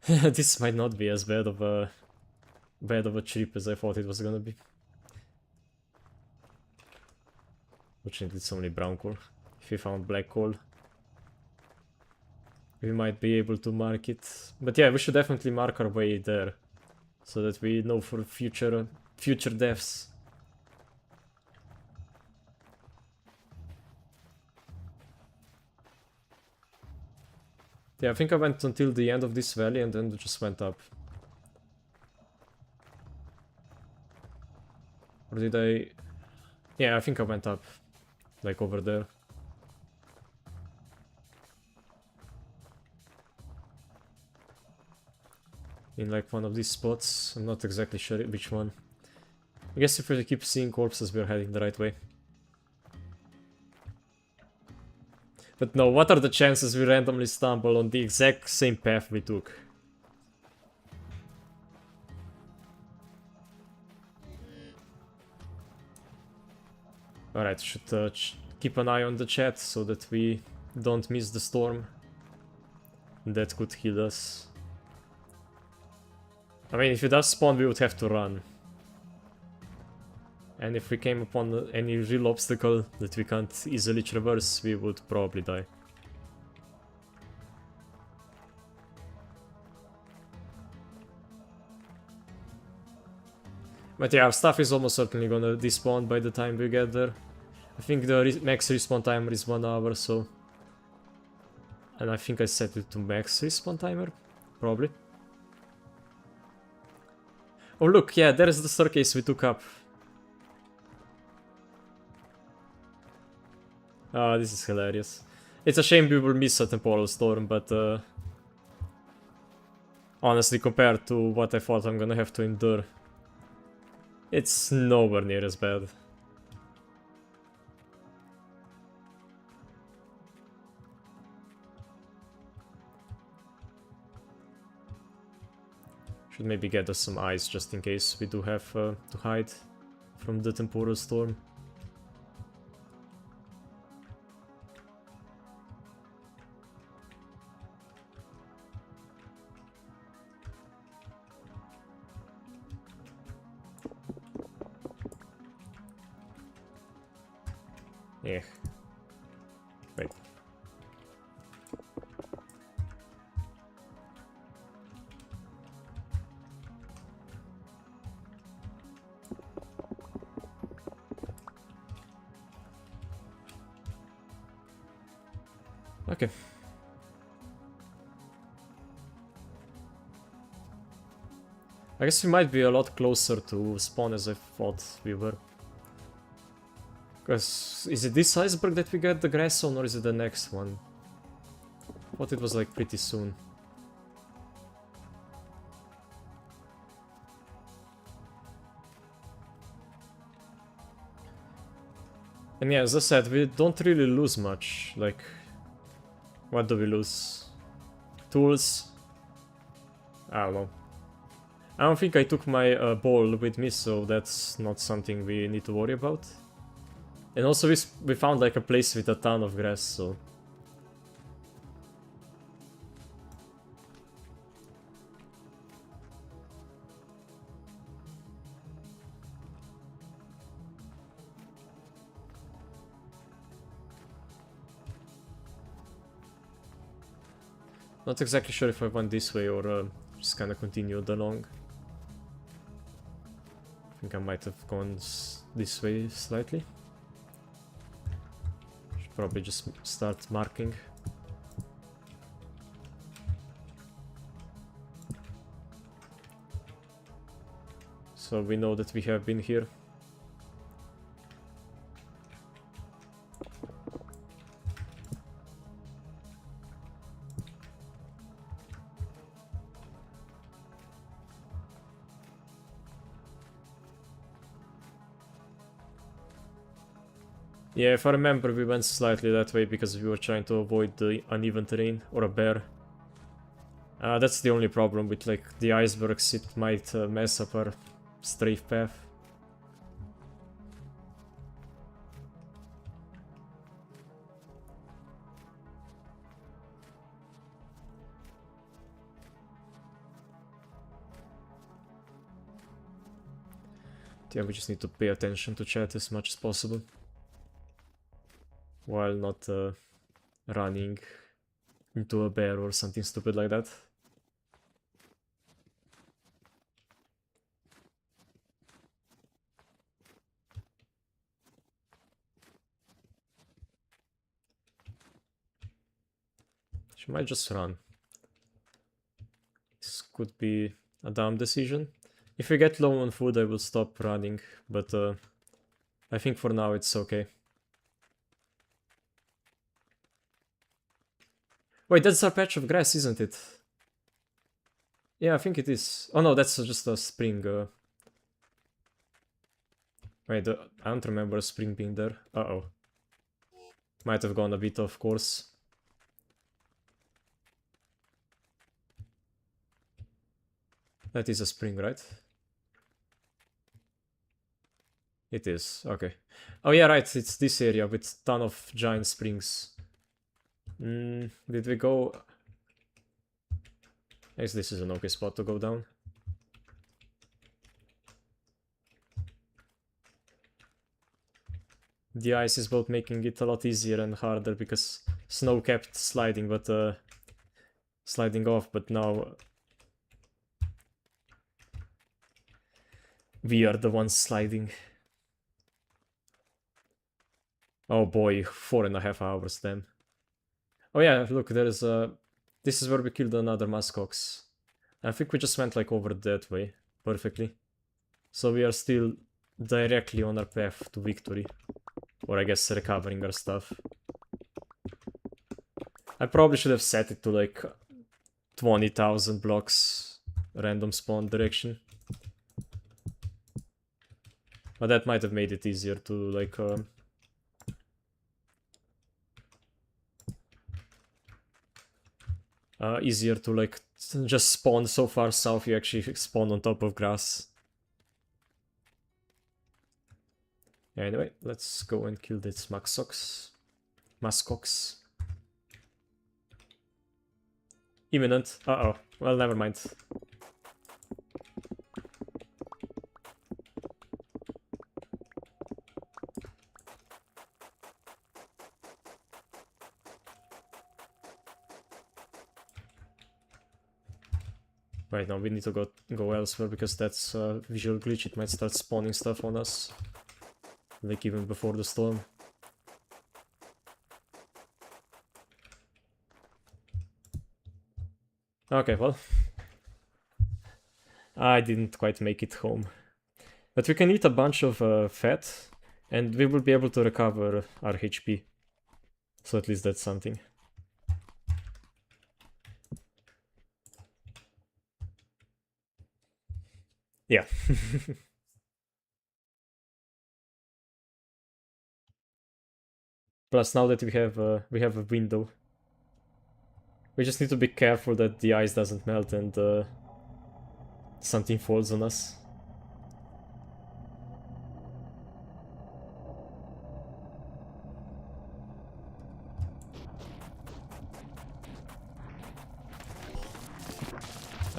This might not be as bad of a trip as I thought it was gonna be. Fortunately, it's only brown coal. If we found black coal, we might be able to mark it. But yeah, we should definitely mark our way there, so that we know for future deaths. Yeah, I think I went until the end of this valley and then just went up. Or did I... Yeah, I think I went up. Like over there. In like one of these spots. I'm not exactly sure which one. I guess if we keep seeing corpses, we're heading the right way. But no, what are the chances we randomly stumble on the exact same path we took? Alright, should keep an eye on the chat so that we don't miss the storm. That could heal us. I mean, if it does spawn, we would have to run. And if we came upon any real obstacle that we can't easily traverse, we would probably die. But yeah, our stuff is almost certainly gonna despawn by the time we get there. I think the max respawn timer is 1 hour, so... And I think I set it to max respawn timer, probably. Oh look, yeah, there's the staircase we took up. Ah, this is hilarious. It's a shame we will miss a temporal storm, but honestly, compared to what I thought I'm gonna have to endure, it's nowhere near as bad. Should maybe get us some ice just in case we do have to hide from the temporal storm. Yeah. Wait. Okay. I guess we might be a lot closer to spawn as I thought we were. Because, is it this iceberg that we get the grass on, or is it the next one? I thought it was like pretty soon. And yeah, as I said, we don't really lose much. Like, what do we lose? Tools? I don't know. I don't think I took my ball with me, so that's not something we need to worry about. And also we found like a place with a ton of grass, so... Not exactly sure if I went this way or just kind of continued along. I think I might have gone this way slightly. Should probably just start marking. So we know that we have been here. Yeah, if I remember, we went slightly that way because we were trying to avoid the uneven terrain or a bear. That's the only problem with like the icebergs, it might mess up our strafe path. Yeah, we just need to pay attention to chat as much as possible. While not running into a bear or something stupid like that. She might just run. This could be a dumb decision. If we get low on food, I will stop running, but I think for now it's okay. Wait, that's our patch of grass, isn't it? Yeah, I think it is. Oh no, that's just a spring. Wait, I don't remember a spring being there. Uh-oh. Might have gone a bit off course. That is a spring, right? It is, okay. Oh yeah, right, it's this area with ton of giant springs. Did we go... I guess this is an okay spot to go down. The ice is both making it a lot easier and harder because snow kept sliding, but sliding off, but now we are the ones sliding. Oh boy, 4.5 hours then. Oh yeah, look, there's this is where we killed another muskox. I think we just went like over that way, perfectly. So we are still directly on our path to victory. Or I guess recovering our stuff. I probably should have set it to like 20,000 blocks random spawn direction. But that might have made it easier to like... easier to like just spawn so far south you actually spawn on top of grass. Anyway, let's go and kill this muskox. Imminent. Uh-oh. Well, never mind. Right now we need to go elsewhere because that's a visual glitch. It might start spawning stuff on us. Like even before the storm. Okay, well. I didn't quite make it home. But we can eat a bunch of fat and we will be able to recover our HP. So at least that's something. Yeah. Plus now that we have a window. We just need to be careful that the ice doesn't melt and something falls on us.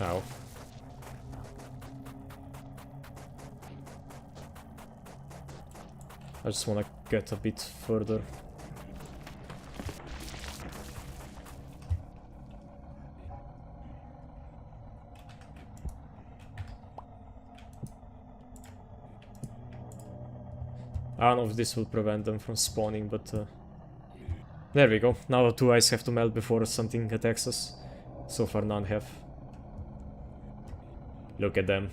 Ow. I just wanna get a bit further. I don't know if this will prevent them from spawning, but there we go. Now the two eyes have to melt before something attacks us. So far none have. Look at them.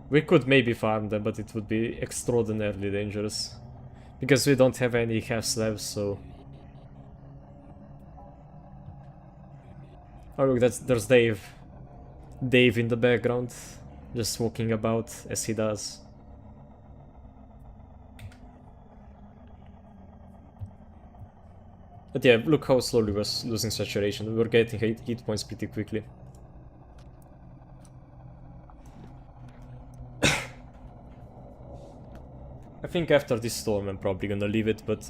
We could maybe farm them, but it would be extraordinarily dangerous. Because we don't have any half slabs, so... Oh look, there's Dave. Dave in the background. Just walking about as he does. But yeah, look how slowly we're losing saturation. We were getting hit points pretty quickly. I think after this storm I'm probably gonna leave it, but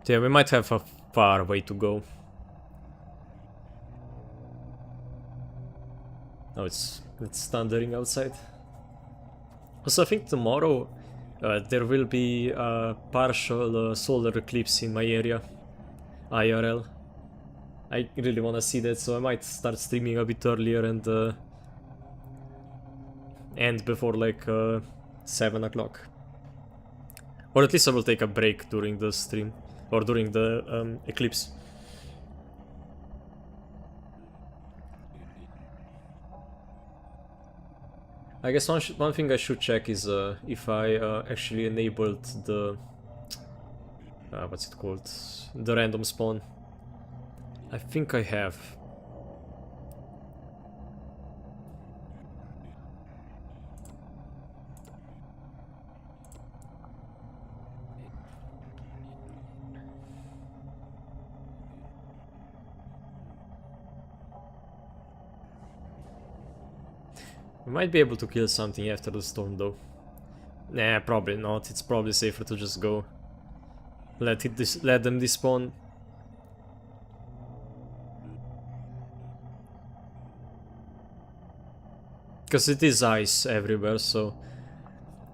yeah, we might have a far way to go. Oh, it's thundering outside. Also, I think tomorrow there will be a partial solar eclipse in my area, IRL. I really wanna see that, so I might start streaming a bit earlier and end before like 7 o'clock. Or at least I will take a break during the stream, or during the eclipse. I guess one thing I should check is if I actually enabled the... what's it called? The random spawn. I think I have. We might be able to kill something after the storm though. Nah, probably not. It's probably safer to just go. Let them despawn. Because it is ice everywhere, so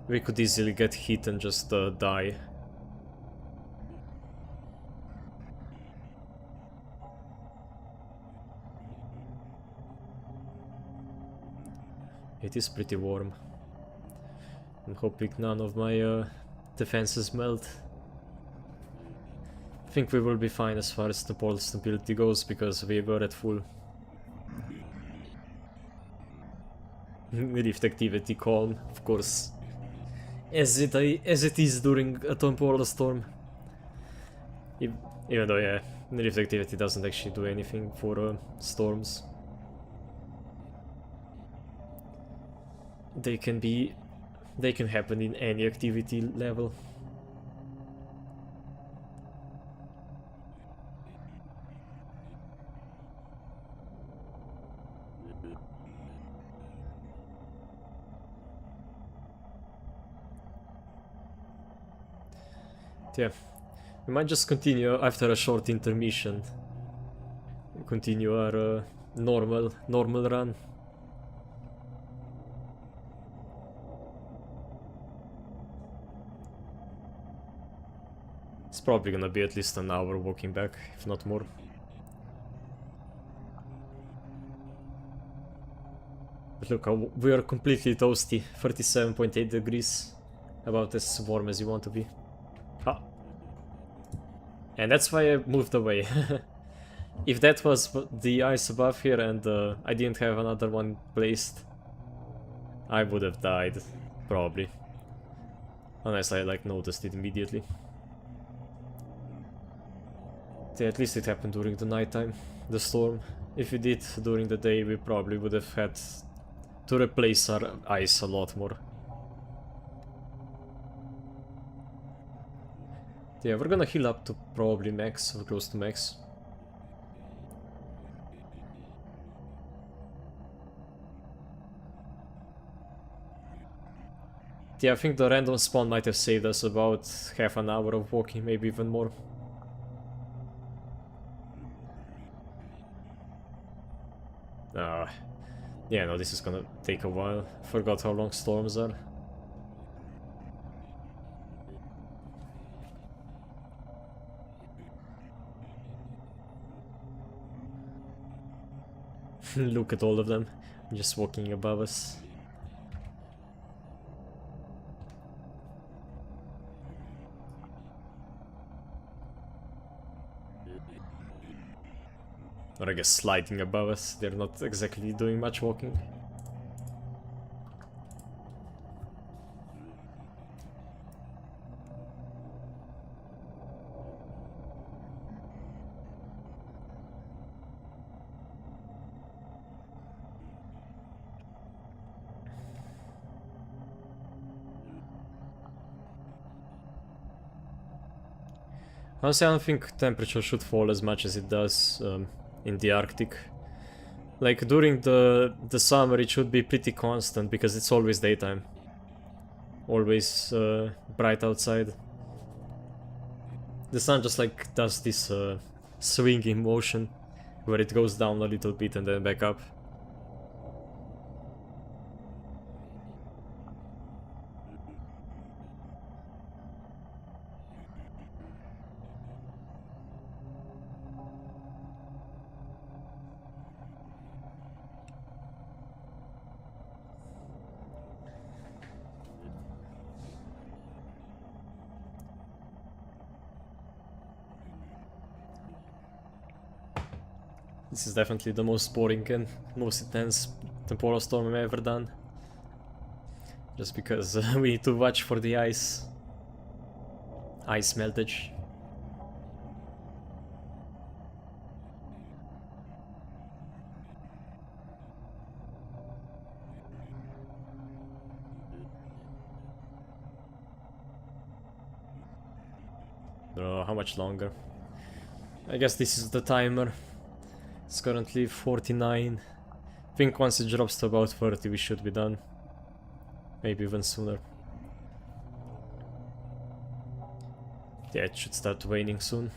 we could easily get hit and just die. It is pretty warm. I'm hoping none of my defenses melt. I think we will be fine as far as the pole stability goes, because we were at full. Rift activity calm, of course. As it is during a temporal storm. Even though, yeah, rift activity doesn't actually do anything for storms. They can happen in any activity level. Yeah, we might just continue after a short intermission. Continue our normal run. It's probably gonna be at least an hour walking back, if not more. But look, we are completely toasty. 37.8 degrees. About as warm as you want to be. Ah. And that's why I moved away. If that was the ice above here and I didn't have another one placed, I would have died, probably. Unless I like noticed it immediately. Yeah, at least it happened during the nighttime, the storm. If we did during the day, we probably would have had to replace our ice a lot more. Yeah, we're gonna heal up to probably max or close to max. Yeah, I think the random spawn might have saved us about half an hour of walking, maybe even more. Yeah, no, this is gonna take a while. Forgot how long storms are. Look at all of them, just walking above us. Or I guess sliding above us, they're not exactly doing much walking. Honestly, I don't think temperature should fall as much as it does in the Arctic. Like, during the summer it should be pretty constant because it's always daytime. Always bright outside. The sun just like does this swinging motion where it goes down a little bit and then back up. This is definitely the most boring and most intense temporal storm I've ever done. Just because we need to watch for the ice meltage. How much longer? I guess this is the timer. It's currently 49. I think once it drops to about 30 we should be done. Maybe even sooner. Yeah, it should start waning soon.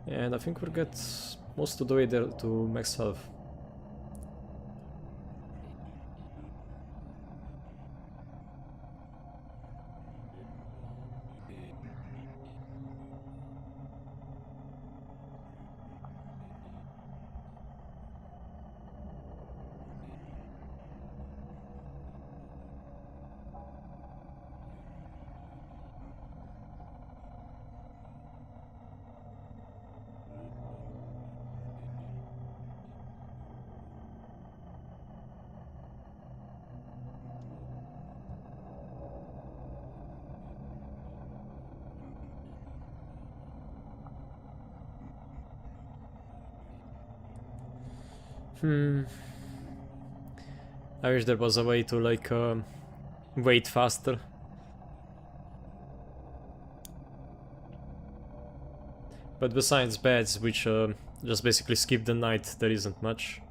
And I think we'll get most of the way there to max health. I wish there was a way to like wait faster. But besides beds, which just basically skip the night, there isn't much.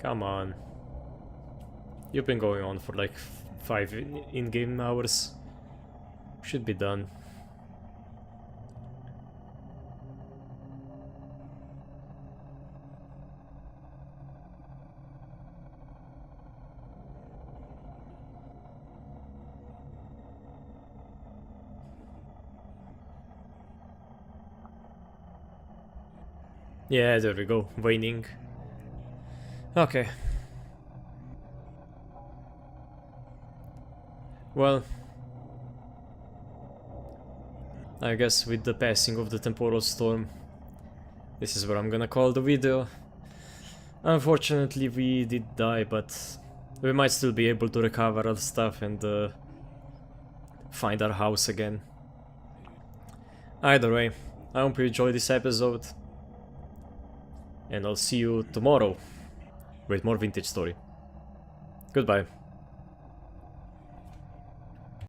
Come on. You've been going on for like 5 in-game hours. Should be done. Yeah, there we go. Waning. Okay. Well, I guess with the passing of the temporal storm, this is where I'm gonna call the video. Unfortunately we did die, but we might still be able to recover our stuff and find our house again. Either way, I hope you enjoyed this episode. and I'll see you tomorrow with more Vintage Story. Goodbye.